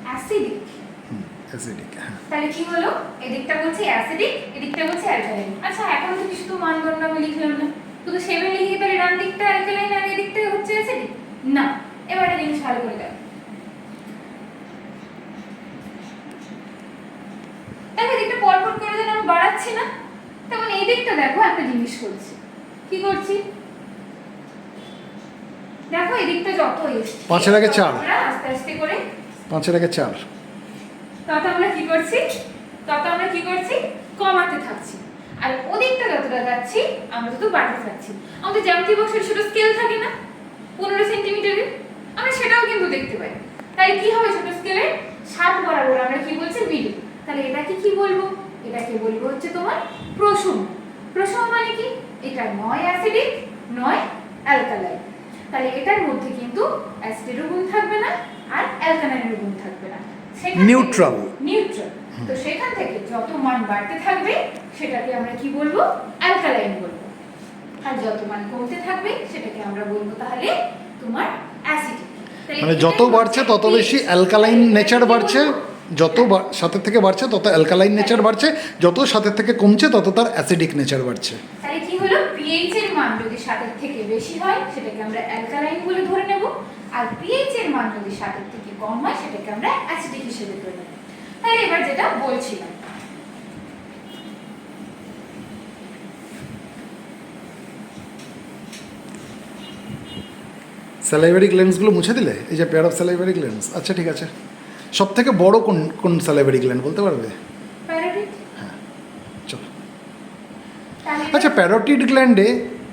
A: acidic.
B: Acidic. হ্যাঁ,
A: তাহলে কি হলো, এদিকটা বলছে অ্যাসিডিক, এদিকটা বলছে অ্যালকালাইন। আচ্ছা এখন তো কি শুধু মান গণনা আমি লিখলাম না, শুধু 7 লিখে তাহলে ডান দিকটা অ্যালকালাইন আর এদিকটা হচ্ছে অ্যাসিডিক না। এবার একটা জিনিস ভালো করে দেখো, দেখো এদিকটা পরপর করে যেন আমি বাড়াচ্ছি না, তখন এই দিকটা দেখো একটা জিনিস করছি, কি করছি দেখো, এদিকটা যত এসছে
B: 5 এর আগে 4,
A: আমরা আস্তে আস্তে করে
B: 5 এর আগে 4,
A: তত আমরা কি করছি কমাতে থাকছি, আর ওদিকটা যতটা যাচ্ছি আমরা তো বাড়তে থাকছি। আমাদের জ্যামিতি বক্সের ছোট স্কেল থাকে না 15 সেন্টিমিটারের, আমরা সেটাও কিন্তু দেখতে পাই। তাই কি হবে, ছোট স্কেলের 7 বরাবর আমরা কি বলছি মিডল। তাহলে এটাকে কি বলবো, এটাকে বলবো হচ্ছে তোমার প্রসম। প্রসম মানে কি, এটা নয় অ্যাসিডিক নয় অ্যালকালাইন। তাহলে এটার মধ্যে কিন্তু অ্যাসিডেরও গুণ থাকবে না আর অ্যালকালাইনের গুণ থাকবে না,
B: নিউট্রাল।
A: তো সেখান থেকে যত মান বাড়তে থাকবে সেটাকে আমরা কি বলবো, অ্যালকালাইন বলবো, আর যত মান কমতে থাকবে সেটাকে আমরা বলবো তাহলে তোমার অ্যাসিডিক।
B: মানে যত বাড়ছে তত বেশি অ্যালকালাইন নেচার বাড়ছে, যত সাথের থেকে বাড়ছে তত অ্যালকালাইন নেচার বাড়ছে, যত সাথের থেকে কমছে তত তার অ্যাসিডিক নেচার বাড়ছে।
A: তাহলে কি হলো, পিএইচ এর মান যদি 7 এর থেকে বেশি হয় সেটাকে আমরা অ্যালকালাইন বলে ধরে নেব, আর পিএইচ এর মান যদি 7 এর থেকে কম হয় সেটাকে আমরা অ্যাসিডিক হিসেবে ধরে নেব। তাহলে এবার যেটা বলছিলাম,
B: স্যালাইভারি গ্ল্যান্ডসগুলো মুছে দিলে, এই যে পেয়ার অফ স্যালাইভারি গ্ল্যান্ডস। আচ্ছা ঠিক আছে, সব থেকে বড় কোন কোন স্যালাইভারি গ্ল্যান্ড বলতে পারবে?
A: প্যারাটিড।
B: হ্যাঁ, চলো।
A: তাহলে
B: আচ্ছা, প্যারোটিড গ্ল্যান্ডে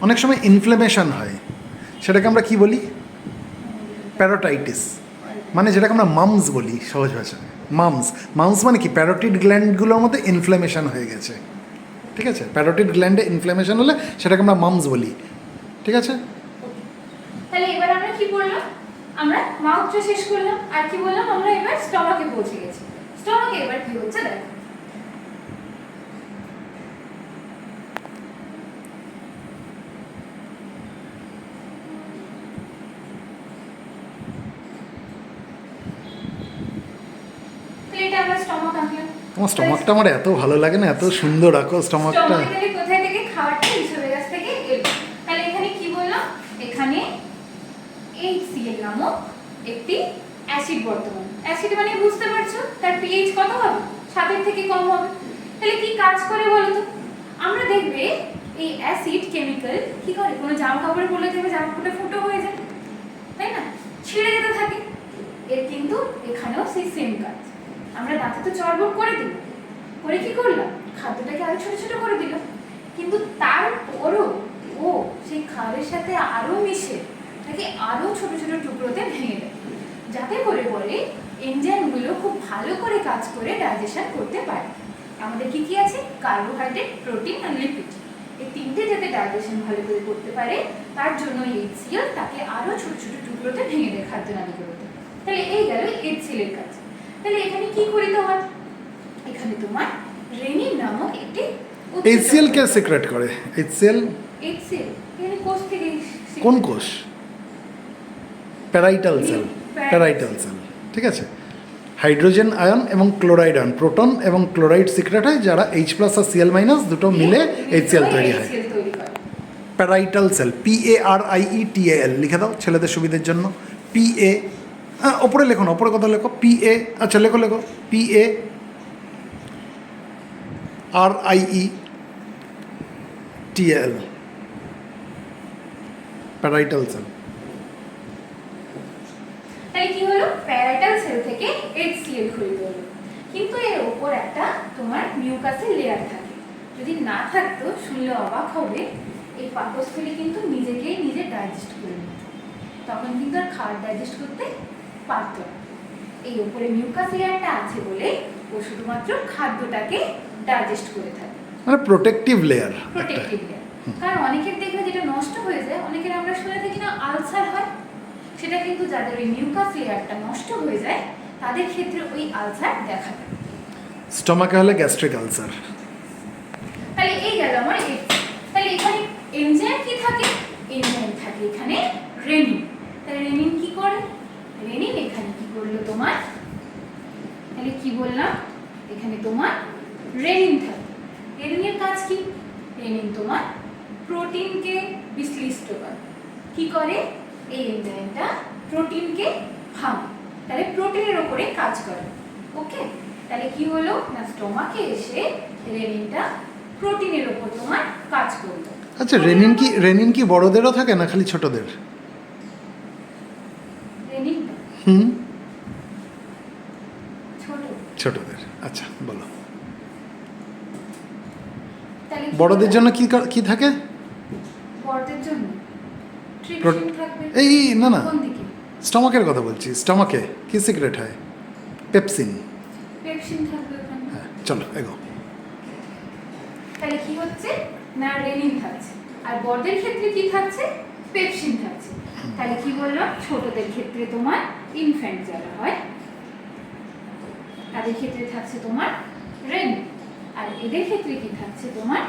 B: অনেক সময় ইনফ্লেমেশন হয়, সেটাকে আমরা কি বলি? প্যারোটাইটিস, মানে যেটাকে আমরা মামস বলি সহজ ভাষায়। মামস মানে কি, প্যারোটিড গ্ল্যান্ডগুলোর মধ্যে ইনফ্লেমেশন হয়ে গেছে। ঠিক আছে, প্যারোটিড গ্ল্যান্ডে ইনফ্লেমেশন হলে সেটাকে আমরা মামস বলি। ঠিক আছে,
A: তাহলে এবার আমরা কি বললাম, আমরা মাউথটা শেষ করলাম, আর কি বললাম, আমরা এবার স্টমাকে পৌঁছে গেছি। স্টমাকে এবার কি হচ্ছে দেখো, তাহলে এটা আমরা স্টমাক আঁকলাম।
B: তোমার স্টমাকটা আমার এত ভালো লাগে না, এত সুন্দর আঁকো স্টমাকটা।
A: স্টমাকে তাহলে কোথায় থেকে খাবারটা ইসোফেগাস থেকে এলো। তাহলে এখানে কি বললাম, এখানে HCl নামক একটি অ্যাসিড বর্তমান। অ্যাসিড মানে বুঝতে পারছো তার পিএইচ কত হবে, 7 এর থেকে কম হবে। তাহলে কি কাজ করে বলো তো, আমরা দেখবে এই অ্যাসিড কেমিক্যাল কি করে, কোনো জামা কাপড়ে পরলে দেখবে জামা কাপড়টা ফুটো হয়ে যায়, তাই না, ছিঁড়ে যেতে থাকে। এর কিন্তু এখানেও সেই সেম কাজ, আমরা দাঁতে তো চড়বড় করে দিই, করে কি করলাম, খাদ্যটাকে আরো ছোট ছোট করে দিলাম, কিন্তু তারপরও ও সেই খাবারের সাথে আরো মিশে তাকে আরো ছোট ছোট টুকরোতে ভেঙে দেয়, যাতে করে পরে এনজাইমগুলো খুব ভালো করে কাজ করে ডাইজেশন করতে পারে। আমাদের কি কি আছে, কার্বোহাইড্রেট, প্রোটিন আর লিপিড, এই তিনটে যাতে ডাইজেশন ভালো করে করতে পারে তার জন্য HCl তাকে আরো ছোট ছোট টুকরোতে ভেঙে দেয় খাদ্য নালীগুলোতে। তাহলে এই গেল HCl এর কাজ। তাহলে এখানে কি করিতে হয়, এখানে তোমার রেনিন নামক একটি
B: HCl কে সিক্রেট করে? HCl
A: এখানে কোষ থেকে
B: কোন কোষ? Parietal sell. প্যারাইটাল সেল, ঠিক আছে। হাইড্রোজেন আয়ন এবং ক্লোরাইড আয়ন, প্রোটন এবং ক্লোরাইড সিক্রেট হয়, যারা H+ আর Cl- দুটো মিলে HCl তৈরি হয়। প্যারাইটাল সেল, PARIETAL লিখে দাও ছেলেদের সুবিধের জন্য। PA, ওপরে লেখো না, ওপরে কথা লেখো, PA, আচ্ছা লেখো PARIETAL, প্যারাইটাল সেল।
A: তাই কি হলো, প্যারাইটাল সেল থেকে HCl খরিদ হলো, কিন্তু এর উপর একটা তোমার মিউকাসের লেয়ার থাকে। যদি না থাকতো শুনলে অবাক হবে, এই পাকস্থলী কিন্তু নিজেকেই নিজে ডাইজেস্ট করে নিত, তখন কিন্তু আর খাবার ডাইজেস্ট করতে পারত না। এই উপরে মিউকাস লেয়ারটা আছে বলে ও শুধুমাত্র খাদ্যটাকে ডাইজেস্ট করে থাকে,
B: মানে প্রোটেক্টিভ লেয়ার।
A: Protective layer. কারণ অনেকের দেখবে যেটা নষ্ট হয়ে যায়, অনেকের আমরা শুনে থাকি না আলসার হয়, সেটা কিন্তু যাদের ওই মিউকাস লেয়ারটা নষ্ট হয়ে যায় তাদের ক্ষেত্রে ওই আলসার দেখা দেয়।
B: স্টমাকে হলে গ্যাস্ট্রিক আলসার।
A: তাহলে এই গেল আমার তাহলে এখানে এনজাইম কি থাকে? এনজাইম থাকে এখানে রেনিন। তাহলে রেনিন কি করে? রেনিন এখানে কি করলো তোমার? তাহলে কি বললাম? এখানে তোমার রেনিন থাকে। রেনিনের কাজ কি? রেনিন তোমার প্রোটিনকে বিশ্লিষ্ট করে। কি করে? এই এনজাইমটা প্রোটিনকে ভাঙে। তাহলে প্রোটিনের উপরে কাজ করে। ওকে, তাহলে কি হলো না স্টোমাকে এসে রেনিনটা প্রোটিনের উপর তোমার কাজ করলো।
B: আচ্ছা, রেনিন কি বড়দেরও থাকে না খালি ছোটদের?
A: রেনিনটা
B: হুম,
A: ছোট।
B: ছোটদের। আচ্ছা বলো,
A: তাহলে কি
B: বড়দের
A: হলো?
B: জন্য কি থাকে?
A: বড়দের জন্য ট্রিপসিন থাকবে।
B: এই না না,
A: কোন দিকে?
B: স্টমাকের কথা বলছি। স্টমাকে কি সিক্রেট হয়? পেপসিন।
A: পেপসিন থাকবে ওখানে।
B: হ্যাঁ, চলো এগো।
A: তাহলে কি হচ্ছে না রেনিন থাকছে, আর বড়দের ক্ষেত্রে কি থাকছে? পেপসিন থাকছে। তাহলে কি বললাম? ছোটদের ক্ষেত্রে তোমার ইনফ্যান্ট যারা হয় তাদের ক্ষেত্রে থাকছে তোমার রেনিন, আর এদের ক্ষেত্রে কি থাকছে? তোমার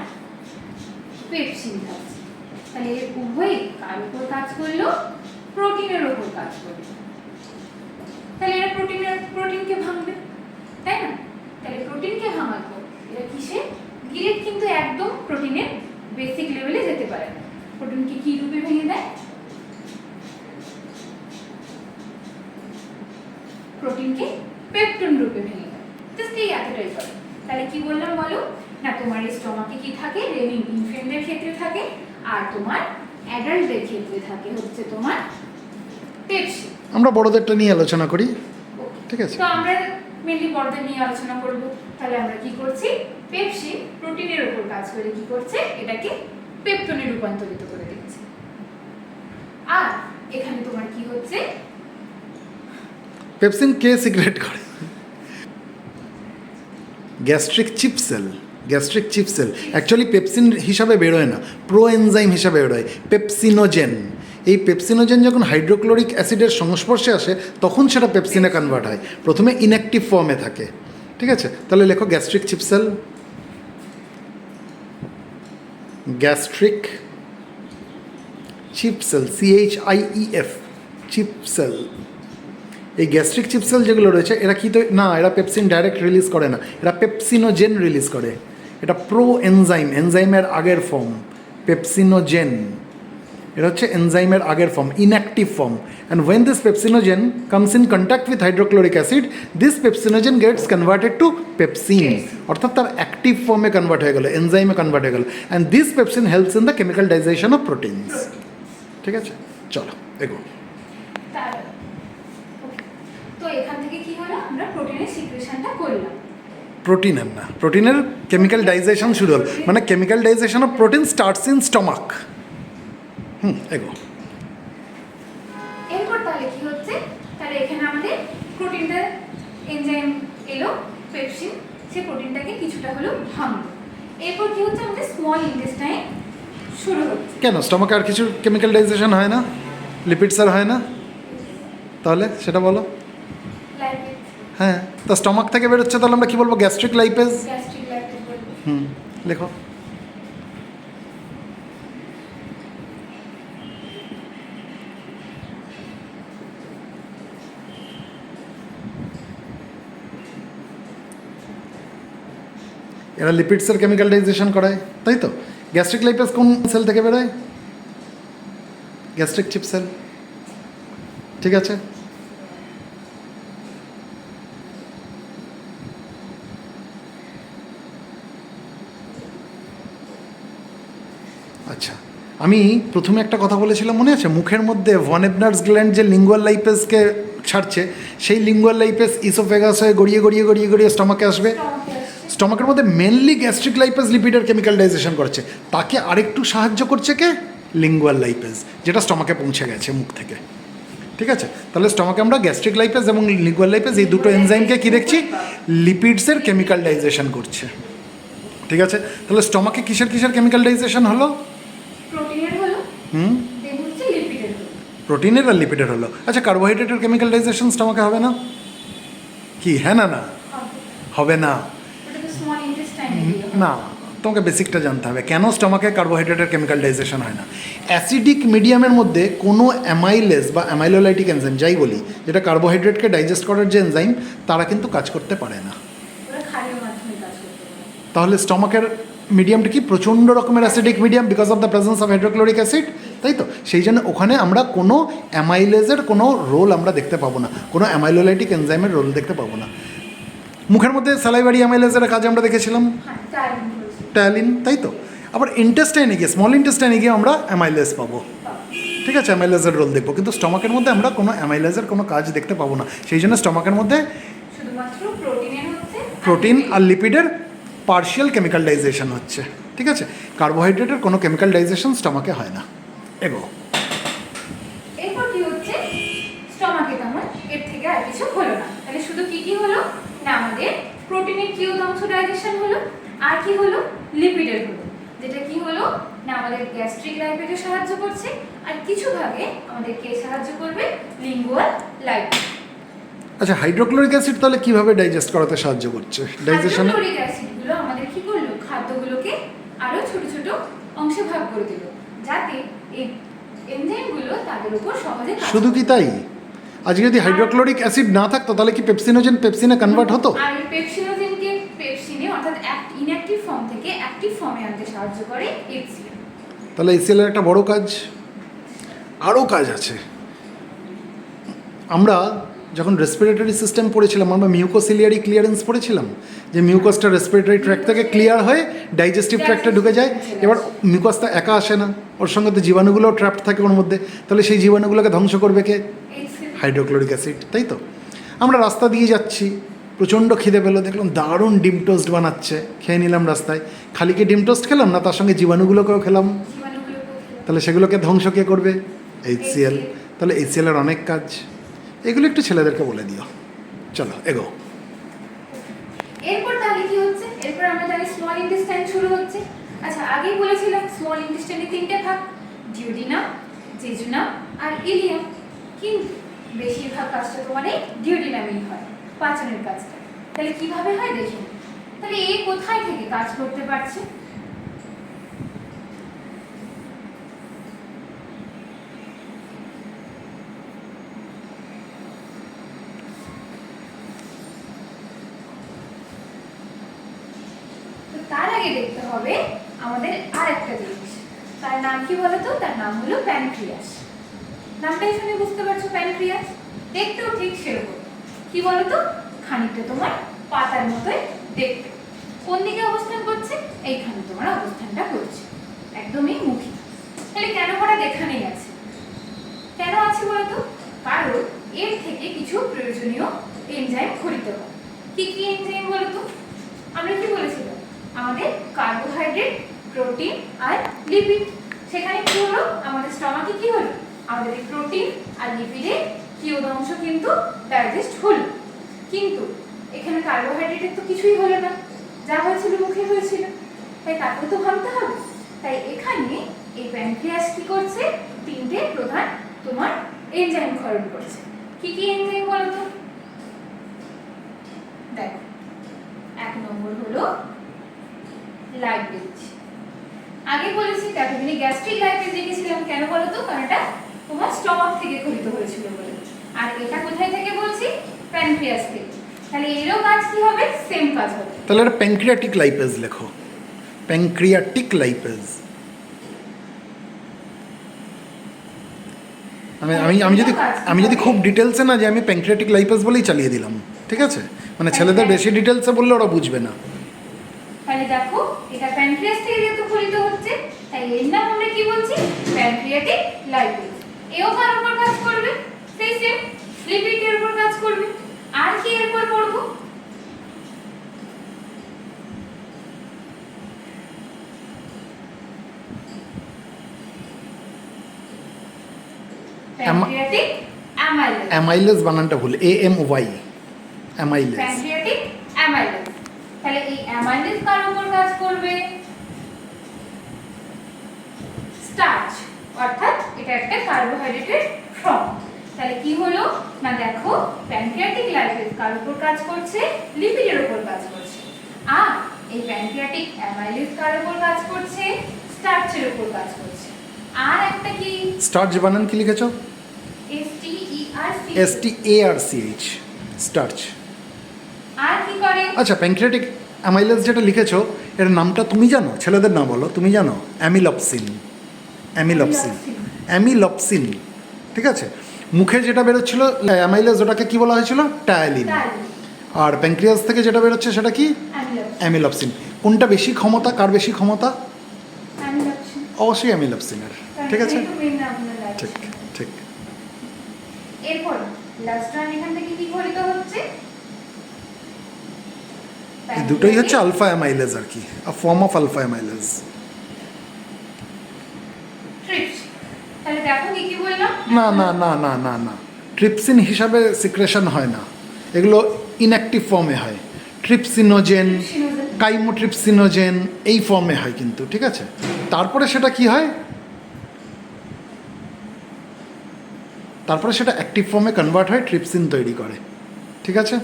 A: পেপসিন থাকছে। তাহলে এর উভয়ই কার উপর কাজ করলো? প্রোটিনের উপর কাজ করলো। তাহলে এরা প্রোটিনকে ভাঙবে, তাই না? তাহলে প্রোটিনকে ভাঙার পর এরা কিসে? ডিরেক্ট কিন্তু একদম প্রোটিনের বেসিক লেভেলে যেতে পারে না। প্রোটিনকে কি রূপে ভেঙে দেয়? প্রোটিনকে পেপটন রূপে ভেঙে দেয়। জাস্ট এই এতটাই করে। তাহলে কি বললাম বলো? না তোমার এই স্টমাকে কি থাকে? রেনিন ইনফ্যান্টদের ক্ষেত্রে থাকে, আর তোমার অ্যাডাল্টদের ক্ষেত্রে থাকে হচ্ছে তোমার পেপসিন।
B: আমরা বড়দেরটা নিয়ে আলোচনা করি, ঠিক আছে?
A: তো আমরা মেনলি বড়দের নিয়ে আলোচনা করব। তাহলে আমরা কি করছি? পেপসিন প্রোটিনের উপর কাজ করে কি করছে? এটাকে পেপটনে রূপান্তরিত করে দিচ্ছে। আর এখানে তোমার কি হচ্ছে?
B: পেপসিন কে সিক্রেট করে? Gastric chief cell. Gastric chief cell actually pepsin হিসাবে বেরোয় না, প্রো এনজাইম হিসাবে বেরোয়, পেপসিনোজেন। এই পেপসিনোজেন যখন হাইড্রোক্লোরিক অ্যাসিডের সংস্পর্শে আসে তখন সেটা পেপসিনে কনভার্ট হয়। প্রথমে ইনঅ্যাক্টিভ ফর্মে থাকে, ঠিক আছে? তাহলে লেখো gastric chief cell. Gastric chief cell, CHIEF, chief cell. এই গ্যাস্ট্রিক চিপ সেল যেগুলো রয়েছে এরা কি তো না, এরা পেপসিন ডাইরেক্ট রিলিজ করে না, এরা পেপসিনোজেন রিলিজ করে। এটা প্রো এনজাইম, এনজাইমের আগের ফর্ম পেপসিনোজেন। এটা হচ্ছে এনজাইমের আগের form, inactive form. And when this pepsinogen comes in contact with hydrochloric acid, this pepsinogen gets converted to pepsin, অর্থাৎ তার অ্যাক্টিভ ফর্মে কনভার্ট হয়ে গেল, এনজাইমে কনভার্ট হয়ে গেল। And this pepsin helps in the chemical digestion of proteins. ঠিক আছে, চলো এগো।
A: তো এখান থেকে কি হলো? আমরা প্রোটিনের সিক্রেশনটা করলাম।
B: প্রোটিনের না, প্রোটিনের কেমিক্যাল ডাইজেশন শুরু হল, মানে chemical digestion of protein starts in stomach. এগো।
A: এরপর তাহলে কি হচ্ছে? তাহলে এখানে আমাদের প্রোটিনটা এনজাইম এলো পেপসিন, সে প্রোটিনটাকে কিছুটা হলেও ভাঙলো। এরপর কি হচ্ছে? আমাদের স্মল ইন্টেস্টাইন শুরু হচ্ছে।
B: কেন স্টমাকে আর কিছু কেমিক্যাল ডাইজেশন হয় না? লিপিডস আর হয় না? তাহলে সেটা বলো।
A: লাইপেজ।
B: হ্যাঁ, তা স্টমাক থেকে বেরোচ্ছে, তাহলে আমরা কি বলবো? Gastric lipase.
A: গ্যাস্ট্রিক লাইপেজ বলবো।
B: লেখো। এরা লিপিডসের কেমিক্যাল ডাইজেশন করায়, তাই তো? গ্যাস্ট্রিক লাইপেজ কোন সেল থেকে বেরোয়? গ্যাস্ট্রিক চিপ সেল, ঠিক আছে? আচ্ছা, আমি প্রথমে একটা কথা বলেছিলাম মনে আছে? মুখের মধ্যে ভন এবনার্স গ্ল্যান্ড যে লিঙ্গুয়াল লাইপেজকে ছাড়ছে, সেই লিঙ্গুয়াল লাইপেজ ইসোফেগাস হয়ে গড়িয়ে গড়িয়ে গড়িয়ে গড়িয়ে স্টমাকে আসবে। স্টমাকের মধ্যে মেনলি গ্যাস্ট্রিক লাইপেজ লিপিডের কেমিক্যাল ডাইজেশন করছে, তাকে আরেকটু সাহায্য করছে কে? লিঙ্গুয়াল লাইপেজ, যেটা স্টমাকে পৌঁছে গেছে মুখ থেকে। ঠিক আছে, তাহলে স্টমাকে আমরা গ্যাস্ট্রিক লাইপেজ এবং লিঙ্গুয়াল লাইপেজ এই দুটো এনজাইমকে কি দেখছি? লিপিডসের কেমিক্যাল ডাইজেশন করছে। ঠিক আছে, তাহলে স্টমাকে কিসের কিসের কেমিক্যাল ডাইজেশন হলো?
A: প্রোটিনের হলো, দেন হচ্ছে লিপিডের হলো।
B: প্রোটিনের আর লিপিডের হলো। আচ্ছা, কার্বোহাইড্রেটের কেমিক্যাল ডাইজেশন স্টমাকে হবে না? কি হ্যাঁ না না হবে না
A: ওটা তো স্মল ইন্টেস্টাইনে
B: না, তোমাকে বেসিকটা জানতে হবে কেন স্টমাকে কার্বোহাইড্রেটের কেমিক্যাল ডাইজেশন হয় না। অ্যাসিডিক মিডিয়ামের মধ্যে কোনো অ্যামাইলেজ বা অ্যামাইলোলাইটিক এনজাইম যাই বলি, যেটা কার্বোহাইড্রেটকে ডাইজেস্ট করার যে এনজাইম, তারা কিন্তু কাজ করতে পারে না।
A: ওরা খালির মাধ্যমে কাজ করতে পারে।
B: তাহলে স্টমাকের মিডিয়ামটা কি প্রচণ্ড রকমের acidic medium because of the presence of hydrochloric acid, তাই তো? সেই জন্য ওখানে আমরা কোনো অ্যামাইলেজের কোনো রোল আমরা দেখতে পাবো না, কোনো অ্যামাইলোলাইটিক এনজাইমের রোল দেখতে পাবো না। মুখের মধ্যে স্যালাইভারি অ্যামাইলেজের কাজ আমরা দেখেছিলাম,
A: হ্যাঁ, টায়ারিং বলছি।
B: ট্যালিন, তাই তো? আবার ইন্টেস্টাইনে গিয়ে, স্মল ইন্টেস্টাইনে গিয়ে আমরা অ্যামাইলেজ পাবো, ঠিক আছে? অ্যামাইলেজের রোল দেখবো, কিন্তু স্টমাকের মধ্যে আমরা কোনো অ্যামাইলেজের কোনো কাজ দেখতে পাবো না। সেই জন্য স্টমাকের মধ্যে
A: শুধুমাত্র প্রোটিনের হচ্ছে
B: প্রোটিন আর লিপিডের পার্শিয়াল কেমিক্যাল ডাইজেশন হচ্ছে, ঠিক আছে? কার্বোহাইড্রেটের কোনো কেমিক্যাল ডাইজেশন স্টমাকে হয় না। এগো।
A: এরপর কি হচ্ছে, স্টমাকে তেমন এর থেকে আর কিছু হলো না। তাহলে শুধু কি কি হলো না, আমাদের প্রোটিনের কিউত অংশ ডাইজেশন হলো, আর কি হলো, লিপিডের হলো, যেটা কি হলো না আমাদের গ্যাস্ট্রিক লাইপেজে সাহায্য করছে, আর কিছু ভাগে আমাদের কে সাহায্য করবে, লিঙ্গুয়াল লাইপেজ।
B: আচ্ছা, হাইড্রোক্লোরিক অ্যাসিড তাহলে কিভাবে ডাইজেস্ট করাতে সাহায্য করছে ডাইজেশনে?
A: হাইড্রোক্লোরিক অ্যাসিডগুলো আমাদের কি করলো, খাদ্যগুলোকে আরো ছোট ছোট অংশে ভাগ করে দিল, যাতে এই এনজাইমগুলো তাদের উপর সহজে কাজ
B: শুধু কি তাই? আজকে যদি হাইড্রোক্লোরিক অ্যাসিড না থাকতো তাহলে কি পেপসিনোজেন পেপসিনে কনভার্ট হতো?
A: আর এই পেপসিনোজেনকে পেপসিনে অর্থাৎ ইনঅ্যাক্টিভ ফর্ম থেকে অ্যাক্টিভ ফর্মে আনতে সাহায্য করে HCl।
B: তাহলে HCl এর একটা বড় কাজ, আরও কাজ আছে। আমরা যখন রেসপিরেটরি সিস্টেম পড়েছিলাম, আমরা মিউকোসিলিয়ারি ক্লিয়ারেন্স পড়েছিলাম, যে মিউকাসটা রেসপিরেটরি ট্র্যাক্ট থেকে ক্লিয়ার হয়ে ডাইজেস্টিভ ট্র্যাক্টে ঢুকে যায়। এবার মিউকাসটা একা আসে না, ওর সঙ্গে তো জীবাণুগুলোও ট্র্যাপড থাকে ওর মধ্যে, তাহলে সেই জীবাণুগুলোকে ধ্বংস করবে কে?
A: HCl।
B: হাইড্রোক্লোরিক অ্যাসিড, তাই তো? আমরা রাস্তা দিয়ে যাচ্ছি, প্রচণ্ড খিদে পেলো, দেখলাম দারুণ ডিম টোস্ট বানাচ্ছে, খেয়ে নিলাম রাস্তায়। খালি কি ডিম টোস্ট খেলাম না, তার সঙ্গে জীবাণুগুলোকেও খেলাম,
A: জীবাণুগুলোকেও খেলো।
B: তাহলে সেগুলোকে ধ্বংস কে করবে? HCl। তাহলে HCl এর অনেক কাজ, এগুলো একটু ছেলেদেরকে বলে দিও। চলো এগো।
A: এরপর তাহলে কি হচ্ছে, এরপর আমরা জানি স্মল ইন্টেস্টাইন শুরু হচ্ছে। আচ্ছা, আগেই বলেছিলাম স্মল ইন্টেস্টাইনে তিনটে ভাগ, ডিউডিনাম, জেজুনাম আর ইলিয়াম। কিন্তু বেশিরভাগ কাজটা তোমার এই ডিউডিনামেই হয়, পাচনের কাজটা। তাহলে কিভাবে হয় দেখি। তাহলে এ কোথায় থেকে কাজ করতে পারছে? তো তার আগে দেখতে হবে আমাদের আরেকটা জিনিস, তার নাম কি বলতো? তার নাম হলো প্যানক্রিয়াস। নামটাই শুনে বুঝতে পারছো, প্যানক্রিয়াস দেখতেও ঠিক সেরকম। কি বলতো, খানিকটা তোমার পাতার মতোই দেখতে। কোন দিকে অবস্থান করছে? এইখানে তোমার অবস্থানটা করছে, একদমই মুখে। তাহলে কেন করা এখানেই আছে? কেন আছে বলতো? কারণ এর থেকে কিছু প্রয়োজনীয় এনজাইম খরিত হয়। কি কি এনজাইম বলতো? আমরা কি বলেছিলাম, আমাদের কার্বোহাইড্রেট, প্রোটিন আর লিপিড। সেখানে কি হলো, আমাদের স্টমাকে কি হলো, আমাদের এই প্রোটিন আর লিপিডের কিউত অংশ কিন্তু ডাইজেস্ট হলো। কিন্তু এখানে কার্বোহাইড্রেটের তো কিছুই হলো না, যা হয়েছিল মুখে হয়েছিল, তাই তাকেও তো ভাবতে হবে। তাই এখানে এই প্যানক্রিয়াস কি করছে, তিনটে প্রধান তোমার এনজাইম ক্ষরণ করছে। কি কি এনজাইম বলতো? দেখো, এক নম্বর হলো লাইপেজ। আগে বলেছি দেখো, আমি গ্যাস্ট্রিক লাইপেজ দেখেছিলাম, কেন বলতো? কারণ এটা তোমার স্টমাক থেকে খরিত হয়েছিল বলে। আর এটা কোথায় থেকে বলছি? প্যানক্রিয়াস থেকে। তাহলে এরও কাজ কি হবে? সেম কাজ হবে।
B: তাহলে এটা প্যানক্রিয়াটিক লাইপেজ লেখো, প্যানক্রিয়াটিক লাইপেজ। আমি যদি খুব ডিটেলসে না যে, আমি প্যানক্রিয়াটিক লাইপেজ বলেই চালিয়ে দিলাম, ঠিক আছে? মানে ছেলেদের বেশি ডিটেলসে বললে ওরা বুঝবে না।
A: তাহলে দেখো, এটা প্যানক্রিয়াস থেকে যেহেতু খরিত হচ্ছে, তাই এর নাম আমরা কি বলছি? Pancreatic lipase. এও কার উপর কাজ করবে? সেই সেম লিপিডের উপর কাজ করবে। আর কি এরপর পড়বো? Pancreatic amylase.
B: অ্যামাইলেজ বানানটা ভুল, AMY, অ্যামাইলেজ।
A: Pancreatic amylase. তাহলে এই অ্যামাইলেজ কার উপর কাজ করবে? স্টার্চ, অর্থাৎ এটা একটা কার্বোহাইড্রেটের ফর্ম। তাহলে কি হলো না, দেখো প্যানক্রিয়াটিক লাইপেজ কার উপর কাজ করছে? লিপিডের উপর কাজ করছে। আর এই প্যানক্রিয়াটিক অ্যামাইলেজ কার উপর কাজ করছে? স্টার্চের উপর কাজ করছে। আর একটা কি?
B: স্টার্চ বানান কি লিখেছো?
A: STERC।
B: STARCH, starch.
A: আর কি করে?
B: আচ্ছা, প্যানক্রিয়াটিক অ্যামাইলেজ যেটা লিখেছো এর নামটা তুমি জানো? ছেলেদের নাম বলো, তুমি জানো? অ্যামিলপসিন। অ্যামিলপসিন, অ্যামিলপসিন, ঠিক আছে। মুখে যেটা বেরোচ্ছিল অ্যামাইলেজ, ওটাকে কি বলা হয়েছিল? টায়ালিন। আর প্যানক্রিয়াস থেকে যেটা বেরোচ্ছে সেটা কি? অ্যামিলপসিন। কোনটা বেশি ক্ষমতা, কার বেশি ক্ষমতা? অবশ্যই অ্যামিলপসিনের, ঠিক আছে। ঠিক ঠিক।
A: এরপর লাস্ট রান এখান থেকে কি ঘটিত হচ্ছে?
B: এই দুটোই হচ্ছে আলফা অ্যামাইলেজ আর কি, a form of alpha amylase.
A: Trypsin. তাহলে দেখো কি কি বললাম?
B: না না না না না না, ট্রিপসিন হিসাবে সিক্রেশন হয় না, এগুলো ইনঅ্যাক্টিভ ফর্মে হয়। ট্রিপসিনোজেন, কাইমোট্রিপসিনোজেন এই ফর্মে হয় কিন্তু, ঠিক আছে। তারপরে সেটা কি হয়? তারপরে সেটা অ্যাক্টিভ ফর্মে কনভার্ট হয়, ট্রিপসিন তৈরি করে, ঠিক আছে।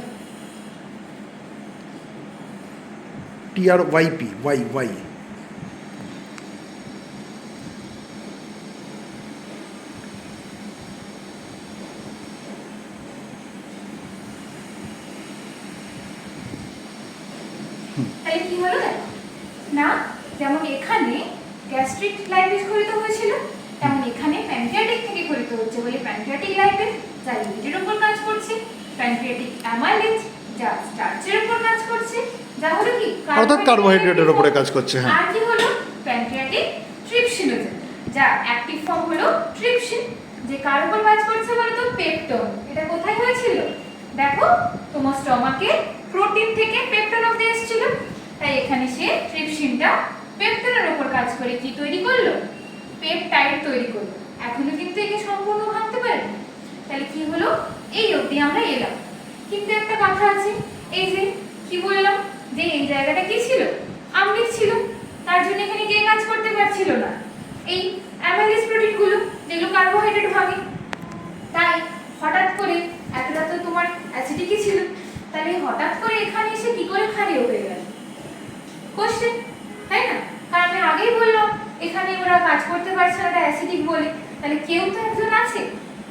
B: TRYP, Y Y.
A: তাহলে কি হলো দেখো না, যেমন এখানে গ্যাস্ট্রিক লাইপেজ ঘটিত হয়েছিল, তেমন এখানে প্যানক্রিয়াটিক থেকে ঘটিত হচ্ছে বলে প্যানক্রিয়াটিক লাইপেজ যা লিপিডের উপর কাজ করছে, প্যানক্রিয়াটিক অ্যামাইলেজ যা স্টার্চের উপর কাজ করছে, যা হলো কি
B: অর্থাৎ কার্বোহাইড্রেটের উপরে কাজ করছে। হ্যাঁ।
A: আর কি হলো? প্যানক্রিয়াটিক ট্রিপসিনোজেন, যা অ্যাক্টিভ ফর্ম হলো ট্রিপসিন, যে কার উপর কাজ করছে বলো তো? পেপটোন। এটা কোথায় হয়েছিল? দেখো তোমার স্টমাকে প্রোটিন থেকে পেপটোন অবধি এসেছিল, তাই এখানে সে ট্রিপসিনটা পেপটোনের উপর কাজ করে কি তৈরি করলো? পেপটাইড তৈরি করলো। এখনো কিন্তু একে সম্পূর্ণ ভাঙতে পারেনি। তাহলে কি হলো? এই অবধি আমরা এলাম, কিন্তু একটা কথা আছে, এই যে কি বললাম যে এই জায়গাটা কি ছিল? আম্লিক ছিল, তার জন্য এখানে কে কাজ করতে পারছিল না? এই অ্যামাইলেজ প্রোটিনগুলো, যেগুলো কার্বোহাইড্রেট ভাঙে। তাই হঠাৎ করে এতটা তো তোমার অ্যাসিডিকই ছিল, তাহলে হঠাৎ করে এখানে এসে কি করে ক্ষারীয় হয়ে গেল? কোশ্চেন, তাই না? কারণ আমি আগেই বললাম এখানে ওরা কাজ করতে পারছে না, অ্যাসিডিক বলে। তাহলে কেউ তো একজন আছে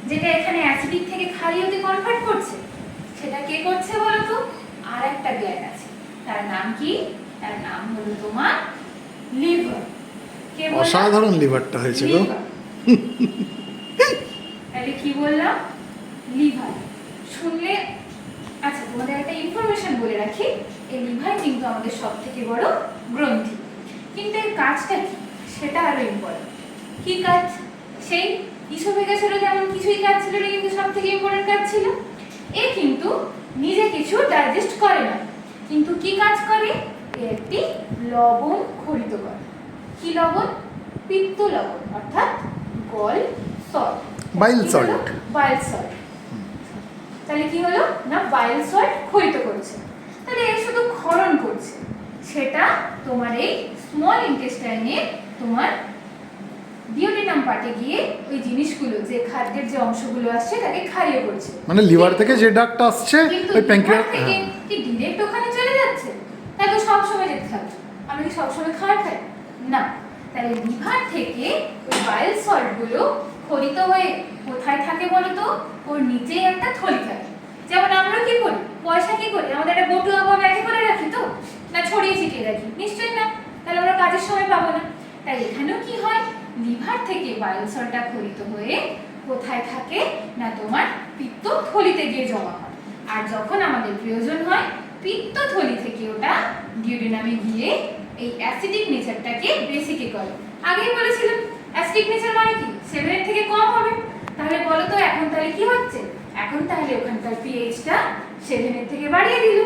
A: যেটা এখানে অ্যাসিডিক থেকে ক্ষারীয়তে কনভার্ট করছে। সেটা কে করছে বলো তো? আর একটা গ্ল্যান্ড আছে, তার নাম কি? তার নাম হলো তোমার লিভার। কে বললাম?
B: অসাধারণ লিভারটা হয়েছিল।
A: তাহলে কি বললাম? লিভার শুনলে, আচ্ছা তোমাদের একটা ইনফরমেশন বলে রাখি, এই লিভার কিন্তু আমাদের সবথেকে বড় গ্রন্থি, কিন্তু এর কাজটা কি সেটা আরো ইম্পর্টেন্ট। কি কাজ? সেই ইসোফেগাসের যেমন কিছুই কাজ ছিল না, কিন্তু সবথেকে ইম্পর্টেন্ট কাজ ছিল, এ কিন্তু নিজে কিছু ডাইজেস্ট করে না, কিন্তু কি কাজ করে? এ একটি লবণ খরিত করে। কি লবণ? পিত্ত লবণ, অর্থাৎ gall salt,
B: bile salt.
A: Bile salt. তাহলে কি হলো না, বাইল সল্ট খরিত করছে। তাহলে এর শুধু ক্ষরণ করছে, সেটা তোমার এই স্মল ইন্টেস্টাইনে তোমার ডিওডিনাম পার্টে গিয়ে ওই জিনিসগুলো, যে খাদ্যের যে অংশগুলো আসছে তাকে ক্ষারীয় করছে।
B: মানে লিভার থেকে যে ডাকটা আসছে ওই প্যানক্রিয়াস
A: থেকে কি ডিরেক্ট ওখানে চলে যাচ্ছে? তাই তো সব সময় যেতে থাকবে। আমি কি সব সময় খাবার খাই? না। তাহলে লিভার থেকে ওই বাইল সল্টগুলো খরিত হয়ে কোথায় থাকে বলো তো? ওর নিচেই একটা থলি থাকে। যেমন আমরা কি করি, পয়সা কি করি, আমাদের একটা বটুয়া বা ব্যাগে করে রাখি তো, না ছড়িয়ে ছিটিয়ে রাখি? নিশ্চয়ই না, তাহলে আমরা কাজের সময় পাবো না। তাই এখানেও কি হয়, লিভার থেকে বাইল সল্টটা খরিত হয়ে কোথায় থাকে না তোমার পিত্ত থলিতে গিয়ে জমা হয়। আর যখন আমাদের প্রয়োজন হয় পিত্ত থলি থেকে ওটা ডিওডিনামে গিয়ে এই অ্যাসিডিক নেচারটাকে বেসিকে করে। আগেই বলেছিলাম অ্যাসিডিক নেচার মানে কি 7 এর থেকে কম হবে। তাহলে বলো তো এখন তাহলে কি হচ্ছে, এখন তাহলে ওখানকার পিএইচটা 7 এর থেকে বাড়িয়ে দিল।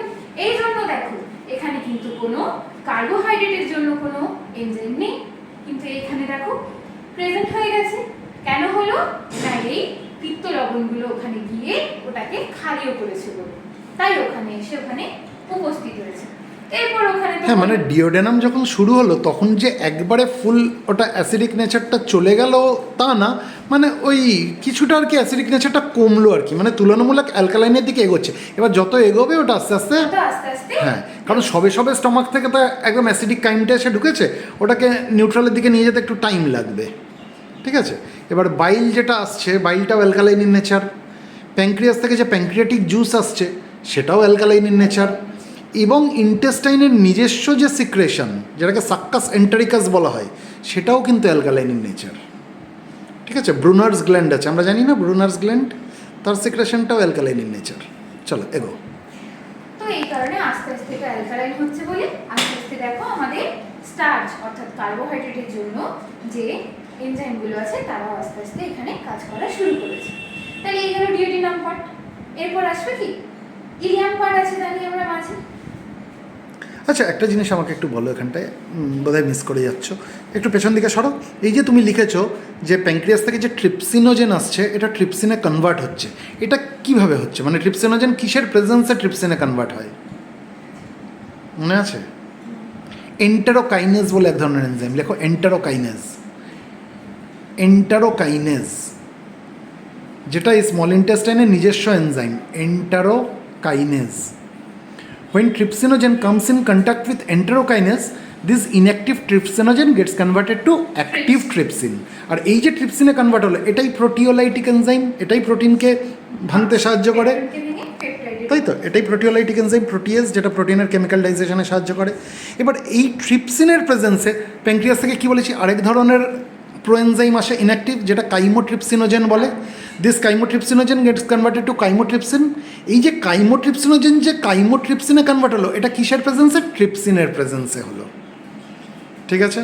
A: এই জন্য দেখো এখানে কিন্তু কোনো কার্বোহাইড্রেটের জন্য কোনো এনজাইম নেই, কিন্তু এখানে দেখো প্রেজেন্ট হয়ে গেছে। কেন হলো না, এই পিত্ত লবণগুলো ওখানে গিয়ে ওটাকে ক্ষারীয় করেছে বলে, তাই ওখানে এসে ওখানে উপস্থিত হয়েছে। এরপর ওখানে তো
B: হ্যাঁ মানে ডিওডেনাম যখন শুরু হলো তখন যে একবারে ফুল ওটা অ্যাসিডিক নেচারটা চলে গেল তা না, মানে ওই কিছুটা আর কি অ্যাসিডিক নেচারটা কমলো আর কি, মানে তুলনামূলক অ্যালকালাইনের দিকে এগোচ্ছে। এবার যত এগোবে ওটা আস্তে আস্তে,
A: তো আস্তে আস্তে
B: হ্যাঁ কারণ সবে সবে স্টমাক থেকে তো একদম অ্যাসিডিক কাইমটা এসে ঢুকেছে, ওটাকে নিউট্রালের দিকে নিয়ে যেতে একটু টাইম লাগবে। ঠিক আছে, এবার বাইল যেটা আসছে বাইলটাও অ্যালকালাইন ইন নেচার, প্যাঙ্ক্রিয়াস থেকে যে প্যাঙ্ক্রিয়াটিক জুস আসছে সেটাও অ্যালকালাইন ইন নেচার, এবং ইন্টেস্টাইনের নিজস্ব যে সিক্রেশন যেটাকে সাক্কাস এন্টারিকাস বলা হয় সেটাও কিন্তু অ্যালকালাইন ইন নেচার। ঠিক আছে, ব্রুনার্স গ্ল্যান্ড আছে, আমরা জানি না ব্রুনার্স গ্ল্যান্ড, তার সিক্রেশনটাও অ্যালকালাইন ইন নেচার। চলো এগো।
A: তো এই কারণে আস্তে আস্তে এটা অ্যালকালাইন হচ্ছে বলে আস্তে আস্তে দেখো আমাদের স্টার্চ অর্থাৎ কার্বোহাইড্রেটের জন্য যে এনজাইমগুলো আছে তারাও আস্তে আস্তে এখানে কাজ করা শুরু করেছে। তাহলে এই হলো ডিওডিনাম পার্ট। এরপর আসবে কি ইলিয়াম পার্ট আছে জানি আমরা মাঝে।
B: আচ্ছা একটা জিনিস আমাকে একটু বলো, এখানটায় বোধহয় মিস করে যাচ্ছ, একটু পেছন দিকে সরো। এই যে তুমি লিখেছো যে প্যাঙ্ক্রিয়াস থেকে যে ট্রিপসিনোজেন আসছে এটা ট্রিপসিনে কনভার্ট হচ্ছে, এটা কিভাবে হচ্ছে, মানে ট্রিপসিনোজেন কিসের প্রেজেন্সে ট্রিপসিনে কনভার্ট হয় মনে আছে? এন্টারোকাইনেজ বলে এক ধরনের এনজাইম, লেখো এন্টারোকাইনেজ। এন্টারোকাইনেজ যেটা এই স্মল ইন্টেস্টাইনের নিজস্ব enzyme, এন্টারোকাইনেজ। When trypsinogen comes in contact with enterokinase, this inactive trypsinogen gets converted to active trypsin. আর এই যে ট্রিপসিনে কনভার্ট হলো এটাই প্রোটিওলাইটিক এনজাইম, এটাই প্রোটিনকে ভাঙতে সাহায্য করে, তাই তো? এটাই প্রোটিওলাইটিক এনজাইম প্রোটিয়েজ, যেটা প্রোটিনের কেমিক্যাল ডাইজেশনে সাহায্য করে। এবার এই ট্রিপসিনের প্রেজেন্সে প্যাঙ্ক্রিয়াস থেকে কী বলেছি আরেক ধরনের প্রোএনজাইম আসে ইনঅ্যাক্টিভ, যেটা কাইমোট্রিপসিনোজেন বলে। This chymotrypsinogen gets converted to chymotrypsin. এই যে কাইমোট্রিপসিনোজেন যে কাইমোট্রিপসিনে কনভার্ট হলো এটা কিসের প্রেজেন্সে? ট্রিপসিনের প্রেজেন্সে হলো। ঠিক আছে,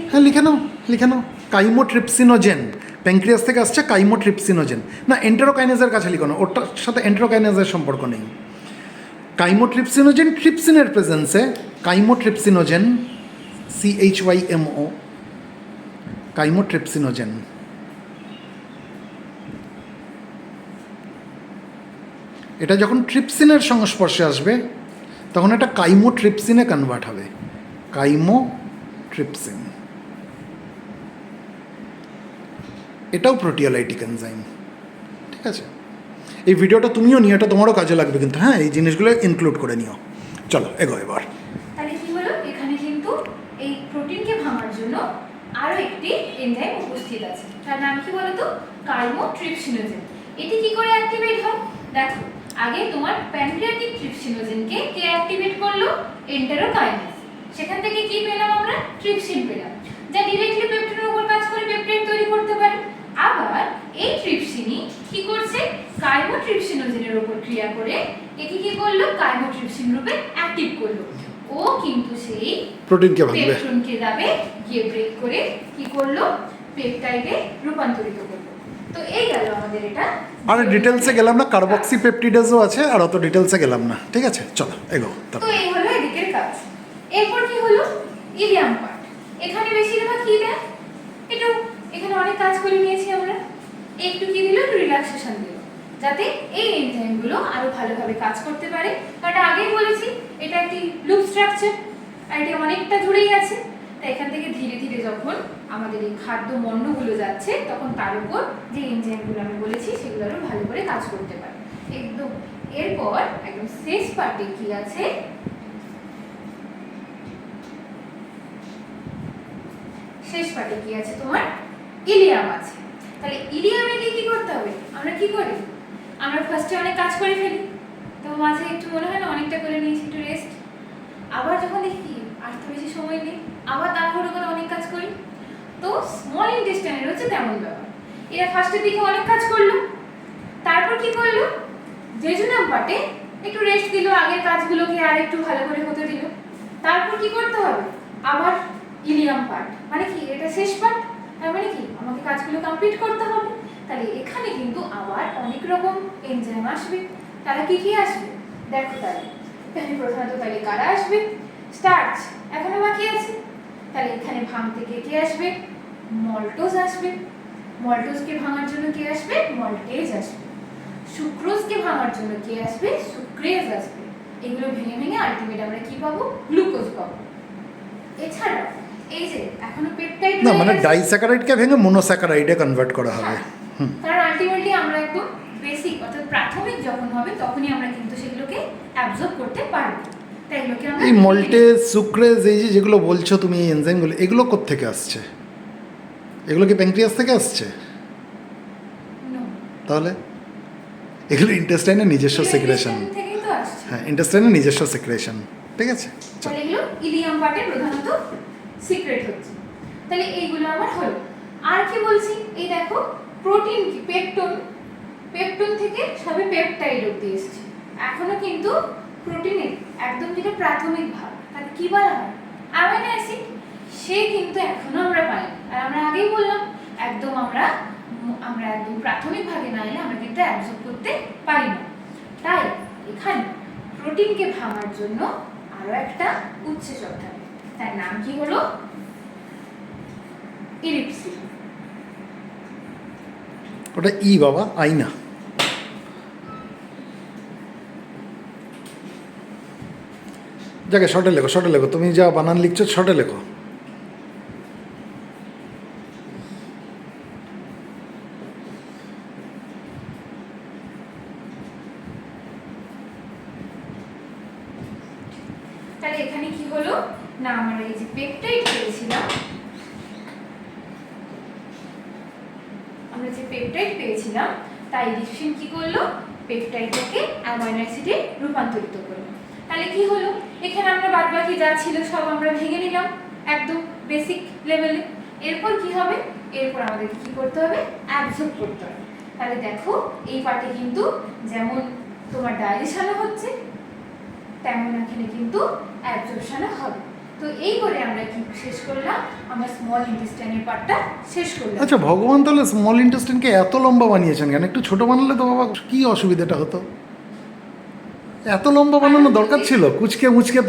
B: হ্যাঁ লিখে নাও, লিখে নাও। কাইমোট্রিপসিনোজেন প্যাঙ্ক্রিয়াস থেকে আসছে কাইমোট্রিপসিনোজেন, না এন্টেরোকাইনেজের কাছে লিখো না, ওটার সাথে এন্টেরোকাইনেজের সম্পর্ক নেই। কাইমোট্রিপসিনোজেন ট্রিপসিনের প্রেজেন্সে কাইমোট্রিপসিনোজেন, CHYMO, কাইমোট্রিপসিনোজেন। এটা যখন ট্রিপসিনের সংস্পর্শে আসবে তখন এটা কাইমোট্রিপসিনে কনভার্ট হবে, কাইমোট্রিপসিন। এটাও প্রোটিওলাইটিক এনজাইম। ঠিক আছে, এই ভিডিওটা তুমিও নিও, এটা তোমারও কাজে লাগবে কিন্তু, হ্যাঁ এই জিনিসগুলো ইনক্লুড করে নিও। চলো এগো এবার।
A: তাহলে কি হলো এখানে কিন্তু এই প্রোটিনকে ভাঙার জন্য আরো একটি এনজাইম উপস্থিত আছে, তার নাম কি বলতো? কাইমোট্রিপসিনোজেন। এটি কি করে অ্যাক্টিভেট হয় দেখো, আগে তোমার প্যানক্রিয়াটিক ট্রিপসিনোজেনকে কে অ্যাক্টিভেট করলো? এন্টেরোকাইনেজ। সেখান থেকে কি পেলাম আমরা? ট্রিপসিন পেলাম, যা ডিরেক্টলি পেপটিনের উপর কাজ করে পেপটাইড তৈরি করতে পারে। আবার এই ট্রিপসিনই কি করছে? কাইমোট্রিপসিনোজেনের উপর ক্রিয়া করে একে কি করলো? কাইমোট্রিপসিন রূপে অ্যাক্টিভ করলো। ও কিন্তু সেই
B: প্রোটিনকে ভাঙবে,
A: পেপটনকে যাবে গিয়ে ব্রেক করে কি করলো? পেপটাইডে রূপান্তরিত করলো। তো এই গেল আমাদের এটা।
B: আর ডিটেলসে গেলাম না, কার্বক্সি পেপটিডেজও আছে, আর অত ডিটেলসে গেলাম না। ঠিক আছে চলো এগো।
A: তো এই হলো এদিকের কাজ। এরপর কি হলো? Ilium part. এখানে বেশিরভাগ কি দেয়? একটু এখানে অনেক কাজ করে নিয়েছি আমরা, একটু কি দিল? একটু রিল্যাক্সেশন দিল, যাতে এই এনজাইমগুলো আরো ভালোভাবে কাজ করতে পারে। কারণ আগেই বলেছি এটা একটি লুপ স্ট্রাকচার, আর এটা অনেকটা জুড়েই আছে। তাই এখান থেকে ধীরে ধীরে যখন আমাদের এই খাদ্য মণ্ডগুলো যাচ্ছে তখন তার উপর যে এনজাইমগুলো আমি বলেছি সেগুলো আরো ভালো করে কাজ করতে পারে একদম। এরপর একদম শেষ পার্টে কি আছে? শেষ পার্টে কি আছে তোমার? ইলিয়াম আছে। তাহলে ইলিয়ামে গিয়ে কি করতে হবে? আমরা কি করি? আমরা ফার্স্টে অনেক কাজ করে ফেলি, তো মাঝে একটু মনে হয় না অনেকটা করে নিয়েছি, একটু রেস্ট। আবার যখন দেখি আর তো বেশি সময় নেই, আবার তাড়াহুড়ো করে অনেক কাজ করি। তো স্মল ইন্টেস্টাইনের হচ্ছে তেমন ব্যাপার। এরা ফার্স্টের দিকে অনেক কাজ করলো, তারপর কি করলো? জেজুনাম পার্টে একটু রেস্ট দিল, আগের কাজগুলোকে আর একটু ভালো করে হতে দিল। তারপর কি করতে হবে? আবার ইলিয়াম পার্ট, মানে কি এটা শেষ পার্ট, তার মানে কি আমাকে কাজগুলো কমপ্লিট করতে হবে। তাহলে এখানে কিন্তু আবার অনেক রকম এনজাইম আসবে। তারা কি কি আসবে দেখো। তাহলে এখানে প্রধানত তাহলে কারা আসবে? স্টার্চ এখনো বাকি আছে। তাহলে এখানে ভাঙতে কে কে আসবে? মল্টোজ আসবে। মল্টোজকে ভাঙার জন্য কে আসবে? মল্টেজ আসবে। সুক্রোজকে ভাঙার জন্য কে আসবে? সুক্রেজ আসবে। এগুলো ভেঙে ভেঙে আলটিমেট আমরা কি পাবো, গ্লুকোজ পাবো। এছাড়া এই যে এখনো পেপটাইড
B: না মানে ডাইস্যাকারাইডকে ভেঙে মোনোস্যাকারাইডে কনভার্ট করা হবে।
A: কারণ আলটিমেটলি আমরা একদম বেসিক অর্থাৎ প্রাথমিক যখন হবে তখনই আমরা কিন্তু সেগুলোকে অ্যাবজর্ব করতে পারবো। তাই এগুলোকে আমরা
B: এই মল্টেজ সুক্রেজ এই যে যেগুলো বলছো তুমি এই এনজাইমগুলো, এগুলো কোত্থেকে আসছে? এগুলো কি প্যানক্রিয়াস থেকে আসছে?
A: No,
B: তাহলে এগুলো ইন্টেস্টাইনের নিজস্ব
A: এগুলো
B: সিক্রেশন।
A: intestine থেকেই তো আসছে।
B: হ্যাঁ, ইন্টেস্টাইনের নিজস্ব সিক্রেশন। ঠিক আছে, চল।
A: তাহলে এগুলো ইলিয়াম পার্টে প্রধানত সিক্রেট হচ্ছে। তাহলে এইগুলো আমার হলো। আর কি বলছি, এই দেখো প্রোটিন কি, পেপটোন, পেপটোন থেকে সবে পেপটাইড অব্দি এসেছে। এখনো কিন্তু প্রোটিনের একদম যেটা প্রাথমিক ভাগ, তাকে কি বলা হয়, অ্যামাইনো অ্যাসিড, সে কিন্তু এখনো আমরা পাইনি। আর আমরা আগেই বললাম একদম আমরা একদম প্রাথমিক ভাগে না এলে আমরা কিন্তু অ্যাবজর্ব করতে পারি না। তাই এখানে প্রোটিনকে ভাঙার জন্য আরো একটা উৎসেচক থাকে, তার নাম কি হলো ইরিপসিন।
B: ওটা ই বাবা, আই না। যাকে শর্টে লেখো, শর্টে লেখো, তুমি যা বানান লিখছো শর্টে লেখো।
A: তাহলে এখানে কি হলো না, আমরা এই যে পেপটাইড পেয়েছিলাম, আমরা যে পেপটাইড পেয়েছিলাম, তাই ইরিপসিন কি করলো, পেপটাইডটাকে অ্যামাইনো অ্যাসিডে রূপান্তরিত করলো। তাহলে কি হলো, এখানে আমরা বাদবাকি যা ছিল সব আমরা ভেঙে নিলাম একদম বেসিক লেভেলে। এরপর কি হবে, এরপর আমাদের কি করতে হবে, অ্যাবজর্ব করতে হবে। তাহলে দেখো এই পার্টে কিন্তু যেমন তোমার ডাইজেশনও হচ্ছে, তেমন এখানে কিন্তু অ্যাবজর্পশনও হবে। তো এই করে আমরা কি শেষ করলাম, আমরা স্মল ইন্টেস্টাইনের পার্টটা শেষ করলাম।
B: আচ্ছা ভগবান তাহলে স্মল ইন্টেস্টাইনকে এত লম্বা বানিয়েছেন কেন? একটু ছোট বানালে তো বাবা কি অসুবিধাটা হতো? এত লম্বা বানানো দরকার ছিল? কুচকে মুচকে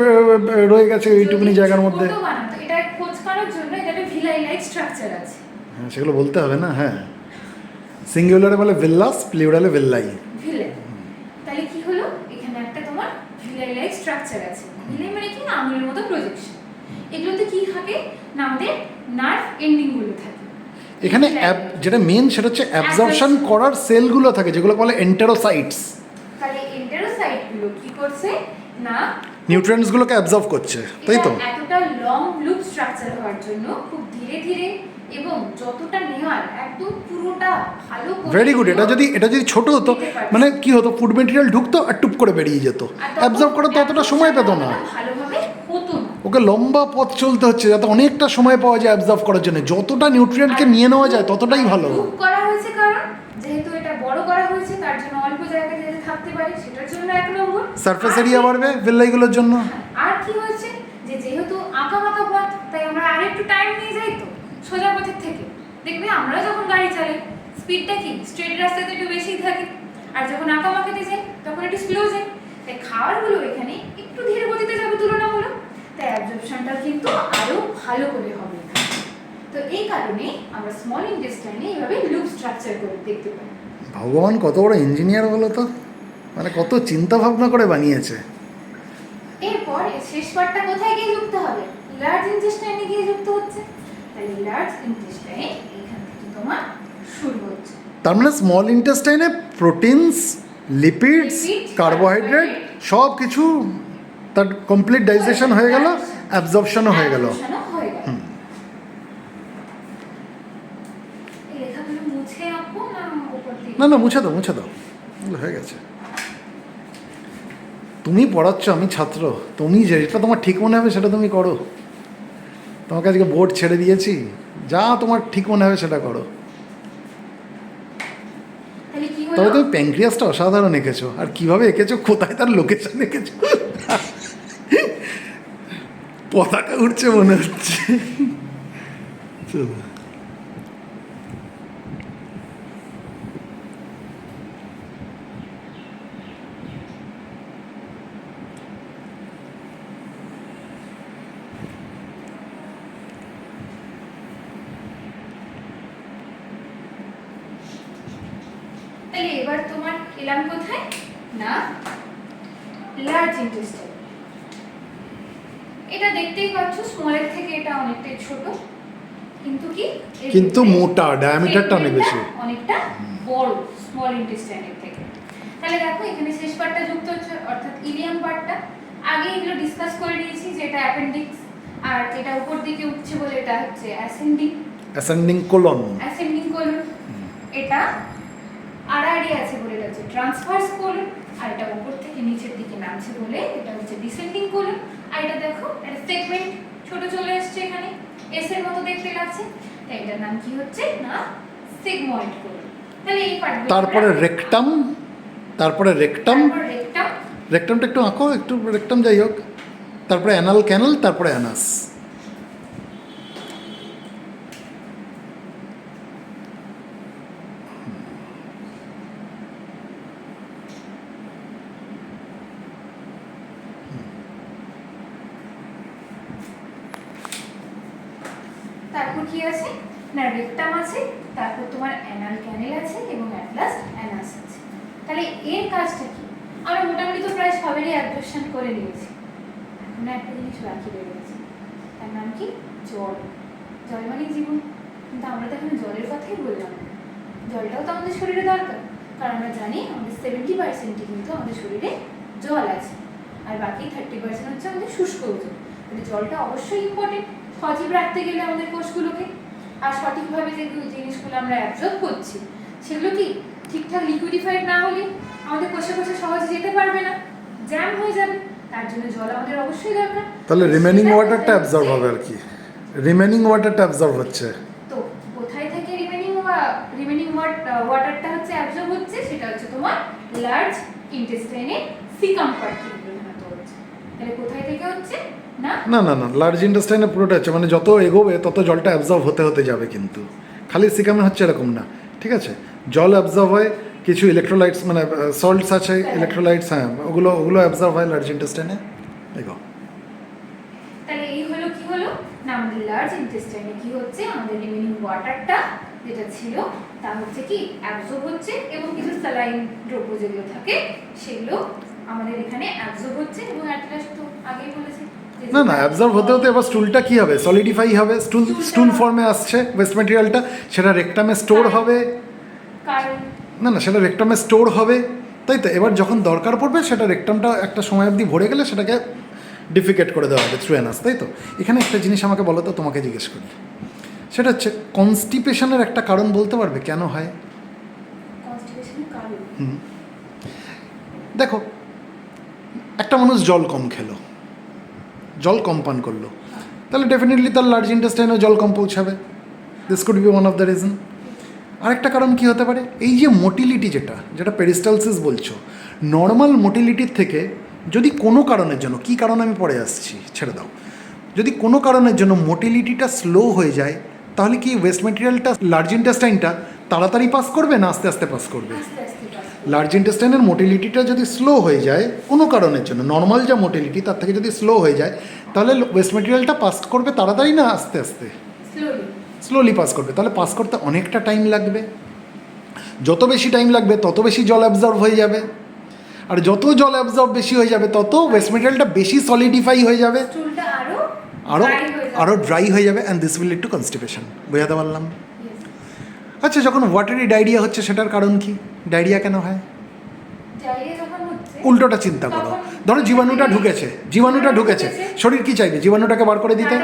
B: রয়ে গেছে এইটুকুনি জায়গার মধ্যে।
A: ছোট বানাতো, এটা কোচকানোর জন্য এটা একটা ভিলাই লাইক স্ট্রাকচার আছে।
B: হ্যাঁ, সেগুলো বলতে হবে না। হ্যাঁ, সিঙ্গুলারে বলে ভিল্লাস, প্লিউরালে ভিল্লাই।
A: ভিলাই, তাহলে কি হলো, এখানে একটা তোমার ভিলাই লাইক স্ট্রাকচার আছে। ভিলাই মানে কি, আঙুলের মতো প্রজেকশন। এগুলোতে কি থাকে না, আমাদের নার্ভ এন্ডিং গুলো থাকে।
B: এখানে যেটা মেন সেটা হচ্ছে অ্যাবজর্পশন করার সেলগুলো থাকে, যেগুলো বলে এন্টেরোসাইটস।
A: তাহলে এন্টেরোসাইট গুলো কি করছে না,
B: নিউট্রিয়েন্টসগুলোকে অ্যাবজর্ব করছে, তাই তো?
A: এতটা লং লুপ স্ট্রাকচার হওয়ার জন্য খুব ধীরে ধীরে এবং যতটা নেওয়ার একদম পুরোটা ভালো করে
B: ভেরি গুড। এটা যদি ছোট হতো, মানে কি হতো, ফুড মেটেরিয়াল ঢুকতো আর টুপ করে বেরিয়ে যেত, অ্যাবজর্ব করার তো অতটা সময় পেত না।
A: ভালোভাবে হতো না,
B: ওকে লম্বা পথ চলতে হচ্ছে যাতে অনেকটা সময় পাওয়া যায় অ্যাবজর্ব করার জন্য। যতটা নিউট্রিয়েন্টকে নিয়ে নেওয়া যায় ততটাই ভালো।
A: লুপ করা হয়েছে কারণ যেহেতু এটা বড় করা হয়েছে, তার জন্য অল্প জায়গায় যাতে থাকতে পারে সেটার জন্য এক নম্বর।
B: সারফেস এরিয়া বাড়বে ভিল্লাইগুলোর জন্য।
A: আর কি হয়েছে যে যেহেতু আঁকা বাঁকা পথ, তাই আমরা আরেকটু টাইম নিয়ে যাই তো সোজা পথের থেকে। দেখবে আমরা যখন গাড়ি চালাই স্পিডটা কি স্ট্রেট রাস্তাতে একটু বেশি থাকে, আর যখন আঁকা বাঁকাতে যাই তখন একটু স্লো যাই। তাই খাবারগুলো এখানে একটু ধীরে গতিতে যাবে তুলনামূলক, তাই অ্যাবজর্পশনটা কিন্তু আরো ভালো করে হবে। তো এই কারণে আমরা স্মল ইন্টেস্টাইনে এইভাবে লুপ স্ট্রাকচার করে দেখতে পাই।
B: ভগবান কত বড় ইঞ্জিনিয়ার বলো তো, মানে কত চিন্তা ভাবনা করে বানিয়েছে।
A: এরপর এর শেষ পার্টটা কোথায় গিয়ে যুক্ত হবে, লার্জ ইন্টেস্টাইনে গিয়ে যুক্ত হচ্ছে। তাহলে লার্জ ইন্টেস্টাইন এখান থেকে তোমার শুরু হচ্ছে।
B: তার মানে স্মল ইন্টেস্টাইনে প্রোটিনস, লিপিডস, কার্বোহাইড্রেট সব কিছু তার কমপ্লিট ডাইজেশন হয়ে গেল, অ্যাবজর্পশনও হয়ে গেল।
A: এই লেখাগুলো মুছে আঁকবো না উপর থেকে?
B: না না, মুছে দাও, মুছে দাও, হয়ে গেছে। তুমি পড়াচ্ছ, আমি ছাত্র, তুমি যেটা তোমার ঠিক মনে হবে সেটা তুমি করো। তোমাকে আজকে বোর্ড ছেড়ে দিয়েছি, যা তোমার ঠিক মনে হবে সেটা করো।
A: তাহলে কি হলো,
B: তবে তুমি প্যানক্রিয়াসটা অসাধারণ এঁকেছো, আর কিভাবে এঁকেছো, কোথায় তার লোকেশন এঁকেছো, পতাকা উঠছে মনে হচ্ছে। চলো,
A: তাহলে এবার তোমার এলাম কোথায় না, লার্জ ইন্টেস্টাইন। এটা দেখতেই পাচ্ছ স্মলের থেকে এটা অনেকটাই ছোট, কিন্তু কি
B: কিন্তু মোটা, ডায়ামিটারটা অনেক বেশি,
A: অনেকটা বড় স্মল ইন্টেস্টাইনের থেকে। তাহলে দেখো এখানে শেষ পার্টটা যুক্ত হচ্ছে, অর্থাৎ ইলিয়াম পার্টটা। আগে এগুলো ডিসকাস করে নিয়েছি যে এটা অ্যাপেন্ডিক্স, আর এটা উপর দিকে উঠছে বলে এটা হচ্ছে
B: অ্যাসেন্ডিং কোলন।
A: এটা আড়াআড়ি আছে বলে এটা হচ্ছে ট্রান্সভার্স কোলন, আর এটা উপর থেকে নিচের দিকে নামছে বলে এটা হচ্ছে ডিসেন্ডিং কোলন। আর এটা দেখো একটা সেগমেন্ট ছোট চলে আসছে এখানে, এস এর মতো দেখতে লাগছে, তাই এটার নাম কি হচ্ছে না সিগময়েড কোলন। তাহলে এই পার্টগুলো
B: তারপরে রেকটাম, রেকটামটা একটু আঁকো, একটু রেকটাম যাই হোক, তারপরে অ্যানাল ক্যানাল, তারপরে অ্যানাস।
A: তারপর কি আছে না রেকটাম আছে, তারপর তোমার অ্যানাল ক্যানেল আছে এবং অ্যাট লাস্ট অ্যানাস আছে। তাহলে এর কাজটা কি? আমরা মোটামুটি তো প্রায় সবেরই অ্যাবজর্পশন করে নিয়েছি। এখন একটা জিনিস বাকি রয়ে গেছে, তার নাম কি জল। জল মানে জীবন, কিন্তু আমরা তো এখন জলের কথাই বললাম না। জলটাও তো আমাদের শরীরে দরকার, কারণ আমরা জানি আমাদের 70% কিন্তু আমাদের শরীরে জল আছে, আর বাকি 30% হচ্ছে আমাদের শুষ্ক ওজন। তাহলে জলটা অবশ্যই ইম্পর্টেন্ট সজীব রাখতে গেলে আমাদের কোষগুলোকে। আর সঠিকভাবে যে জিনিসগুলো আমরা অ্যাবজর্ব করছি সেগুলো কি ঠিকঠাক লিকুইডিফাইড না হলে আমাদের কোষে কোষে সহজে যেতে পারবে না, জ্যাম হয়ে যাবে। তার জন্য জল আমাদের অবশ্যই দরকার।
B: তাহলে রিমেনিং ওয়াটারটা অ্যাবজর্ব হবে আর কি, রিমেনিং ওয়াটারটা অ্যাবজর্ব হচ্ছে।
A: তো কোথায় থেকে রিমেনিং ওয়াটারটা হচ্ছে অ্যাবজর্ব হচ্ছে? সেটা হচ্ছে তোমার লার্জ ইন্টেস্টাইনের সিকাম পার্টগুলো মতো হচ্ছে। তাহলে কোথায় থেকে হচ্ছে না
B: না না না, লার্জ ইন্টেস্টাইনে পুরোটা হচ্ছে, মানে যত এগোবে তত জলটা অ্যাবজর্ব হতে হতে যাবে, কিন্তু খালি সিকামে হচ্ছে এরকম না, ঠিক আছে? জল অ্যাবজর্ব হয়, কিছু ইলেকট্রোলাইটস মানে সল্টস আছে, ইলেকট্রোলাইটস, হ্যাঁ ওগুলো অ্যাবজর্ব হয় লার্জ ইন্টেস্টাইনে। দেখো
A: তাহলে এই হলো কি হলো না আমাদের লার্জ ইন্টেস্টাইনে কি হচ্ছে, আমাদের রিমেনিং ওয়াটারটা যেটা ছিল তা হচ্ছে কি অ্যাবজর্ব হচ্ছে, এবং কিছু স্যালাইন দ্রব্য যেগুলো থাকে সেগুলো আমাদের এখানে অ্যাবজর্ব হচ্ছে। এবং একটা তো আগেই বলেছি
B: না না, অ্যাবজর্ব হতে হতে এবার স্টুলটা কি হবে, সলিডিফাই হবে, স্টুল ফর্মে আসছে ওয়েস্ট ম্যাটেরিয়ালটা, সেটা রেকটামে স্টোর হবে।
A: কারণ
B: না না, সেটা রেকটামে স্টোর হবে, তাই তো? এবার যখন দরকার পড়বে সেটা রেকটামটা একটা সময় অবধি ভরে গেলে সেটাকে ডিফিকেট করে দেওয়া হবে থ্রু অ্যানাস, তাই তো? এখানে একটা জিনিস আমাকে বলো তো, তোমাকে জিজ্ঞেস করি, সেটা হচ্ছে কনস্টিপেশনের একটা কারণ বলতে পারবে কেন হয়?
A: কনস্টিপেশনের কারণ
B: দেখো, একটা মানুষ জল কম খেলো, জল কম পান করলো, তাহলে ডেফিনেটলি তার লার্জ ইন্টেস্টাইনেও জল কম পৌঁছাবে। This could be one of the reason. আরেকটা কারণ কি হতে পারে, এই যে মোটিলিটি যেটা পেরিস্টালসিস বলছো, নর্মাল মোটিলিটির থেকে যদি কোনো কারণের জন্য, কী কারণ আমি পরে আসছি, ছেড়ে দাও, যদি কোনো কারণের জন্য মোটিলিটিটা স্লো হয়ে যায়, তাহলে কি ওয়েস্ট ম্যাটেরিয়ালটা লার্জ ইন্টেস্টাইনটা তাড়াতাড়ি পাস করবে না আস্তে আস্তে পাস করবে?
A: আস্তে আস্তে
B: লার্জ ইন্টেস্টাইনের মোটিলিটিটা যদি স্লো হয়ে যায় কোনো কারণের জন্য, নর্মাল যা মোটিলিটি তার থেকে যদি স্লো হয়ে যায়, তাহলে ওয়েস্ট ম্যাটেরিয়ালটা পাস করবে তাড়াতাড়ি না আস্তে আস্তে? স্লোলি পাস করবে। তাহলে পাস করতে অনেকটা টাইম লাগবে, যত বেশি টাইম লাগবে তত বেশি জল অ্যাবজর্ব হয়ে যাবে, আর যত জল অ্যাবজর্ব বেশি হয়ে যাবে তত ওয়েস্ট ম্যাটেরিয়ালটা বেশি সলিডিফাই হয়ে যাবে,
A: চুলটা
B: আরও ড্রাই হয়ে যাবে, and this will lead to constipation. বোঝাতে পারলাম? আচ্ছা, যখন ওয়াটারি ডায়রিয়া হচ্ছে সেটার কারণ কি? ডায়রিয়া কেন হয়? উল্টোটা চিন্তা করো, ধরো জীবাণুটা ঢুকেছে, শরীর কি চাইবে? জীবাণুটাকে বার করে দিতে।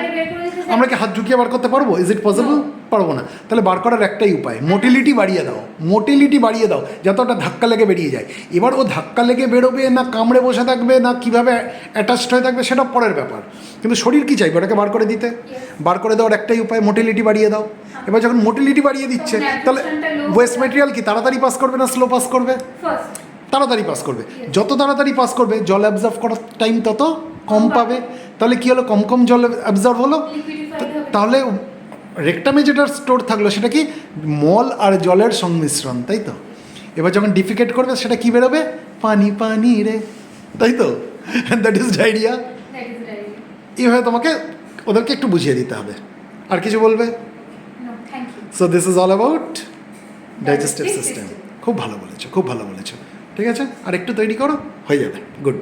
B: আমরা কি হাত ঢুকিয়ে বার করতে পারবো? Is it possible? পারবো না। তাহলে বার করার একটাই উপায়, মোটিলিটি বাড়িয়ে দাও, যাতে ওটা ধাক্কা লেগে বেরিয়ে যায়। এবার ও ধাক্কা লেগে বেরোবে না কামড়ে বসে থাকবে না কীভাবে অ্যাটাচড হয়ে থাকবে সেটা পরের ব্যাপার, কিন্তু শরীর কি চাইবে? ওটাকে বার করে দিতে। বার করে দেওয়ার একটাই উপায়, মোটিলিটি বাড়িয়ে দাও। এবার যখন মোটিলিটি বাড়িয়ে দিচ্ছে, তাহলে ওয়েস্ট ম্যাটেরিয়াল কি তাড়াতাড়ি পাস করবে না স্লো পাস করবে? তাড়াতাড়ি পাস করবে। যত তাড়াতাড়ি পাস করবে জল অ্যাবজর্ব করার টাইম তত কম পাবে। তাহলে কি হলো? কম জল অ্যাবজর্ব হলো। তাহলে রেকটামে যেটা স্টোর থাকলো সেটা কি মল আর জলের সংমিশ্রণ, তাই তো? এবার যখন ডিফিকেট করবে সেটা কি বেরোবে? পানি রে, তাই তো? That is diarrhoea. এইভাবে তোমাকে ওদেরকে একটু বুঝিয়ে দিতে হবে। আর কিছু বলবে? So this is all about digestive system. খুব ভালো বলেছো। ঠিক আছে, আর একটু তৈরি করো, হয়ে যাবে। গুড।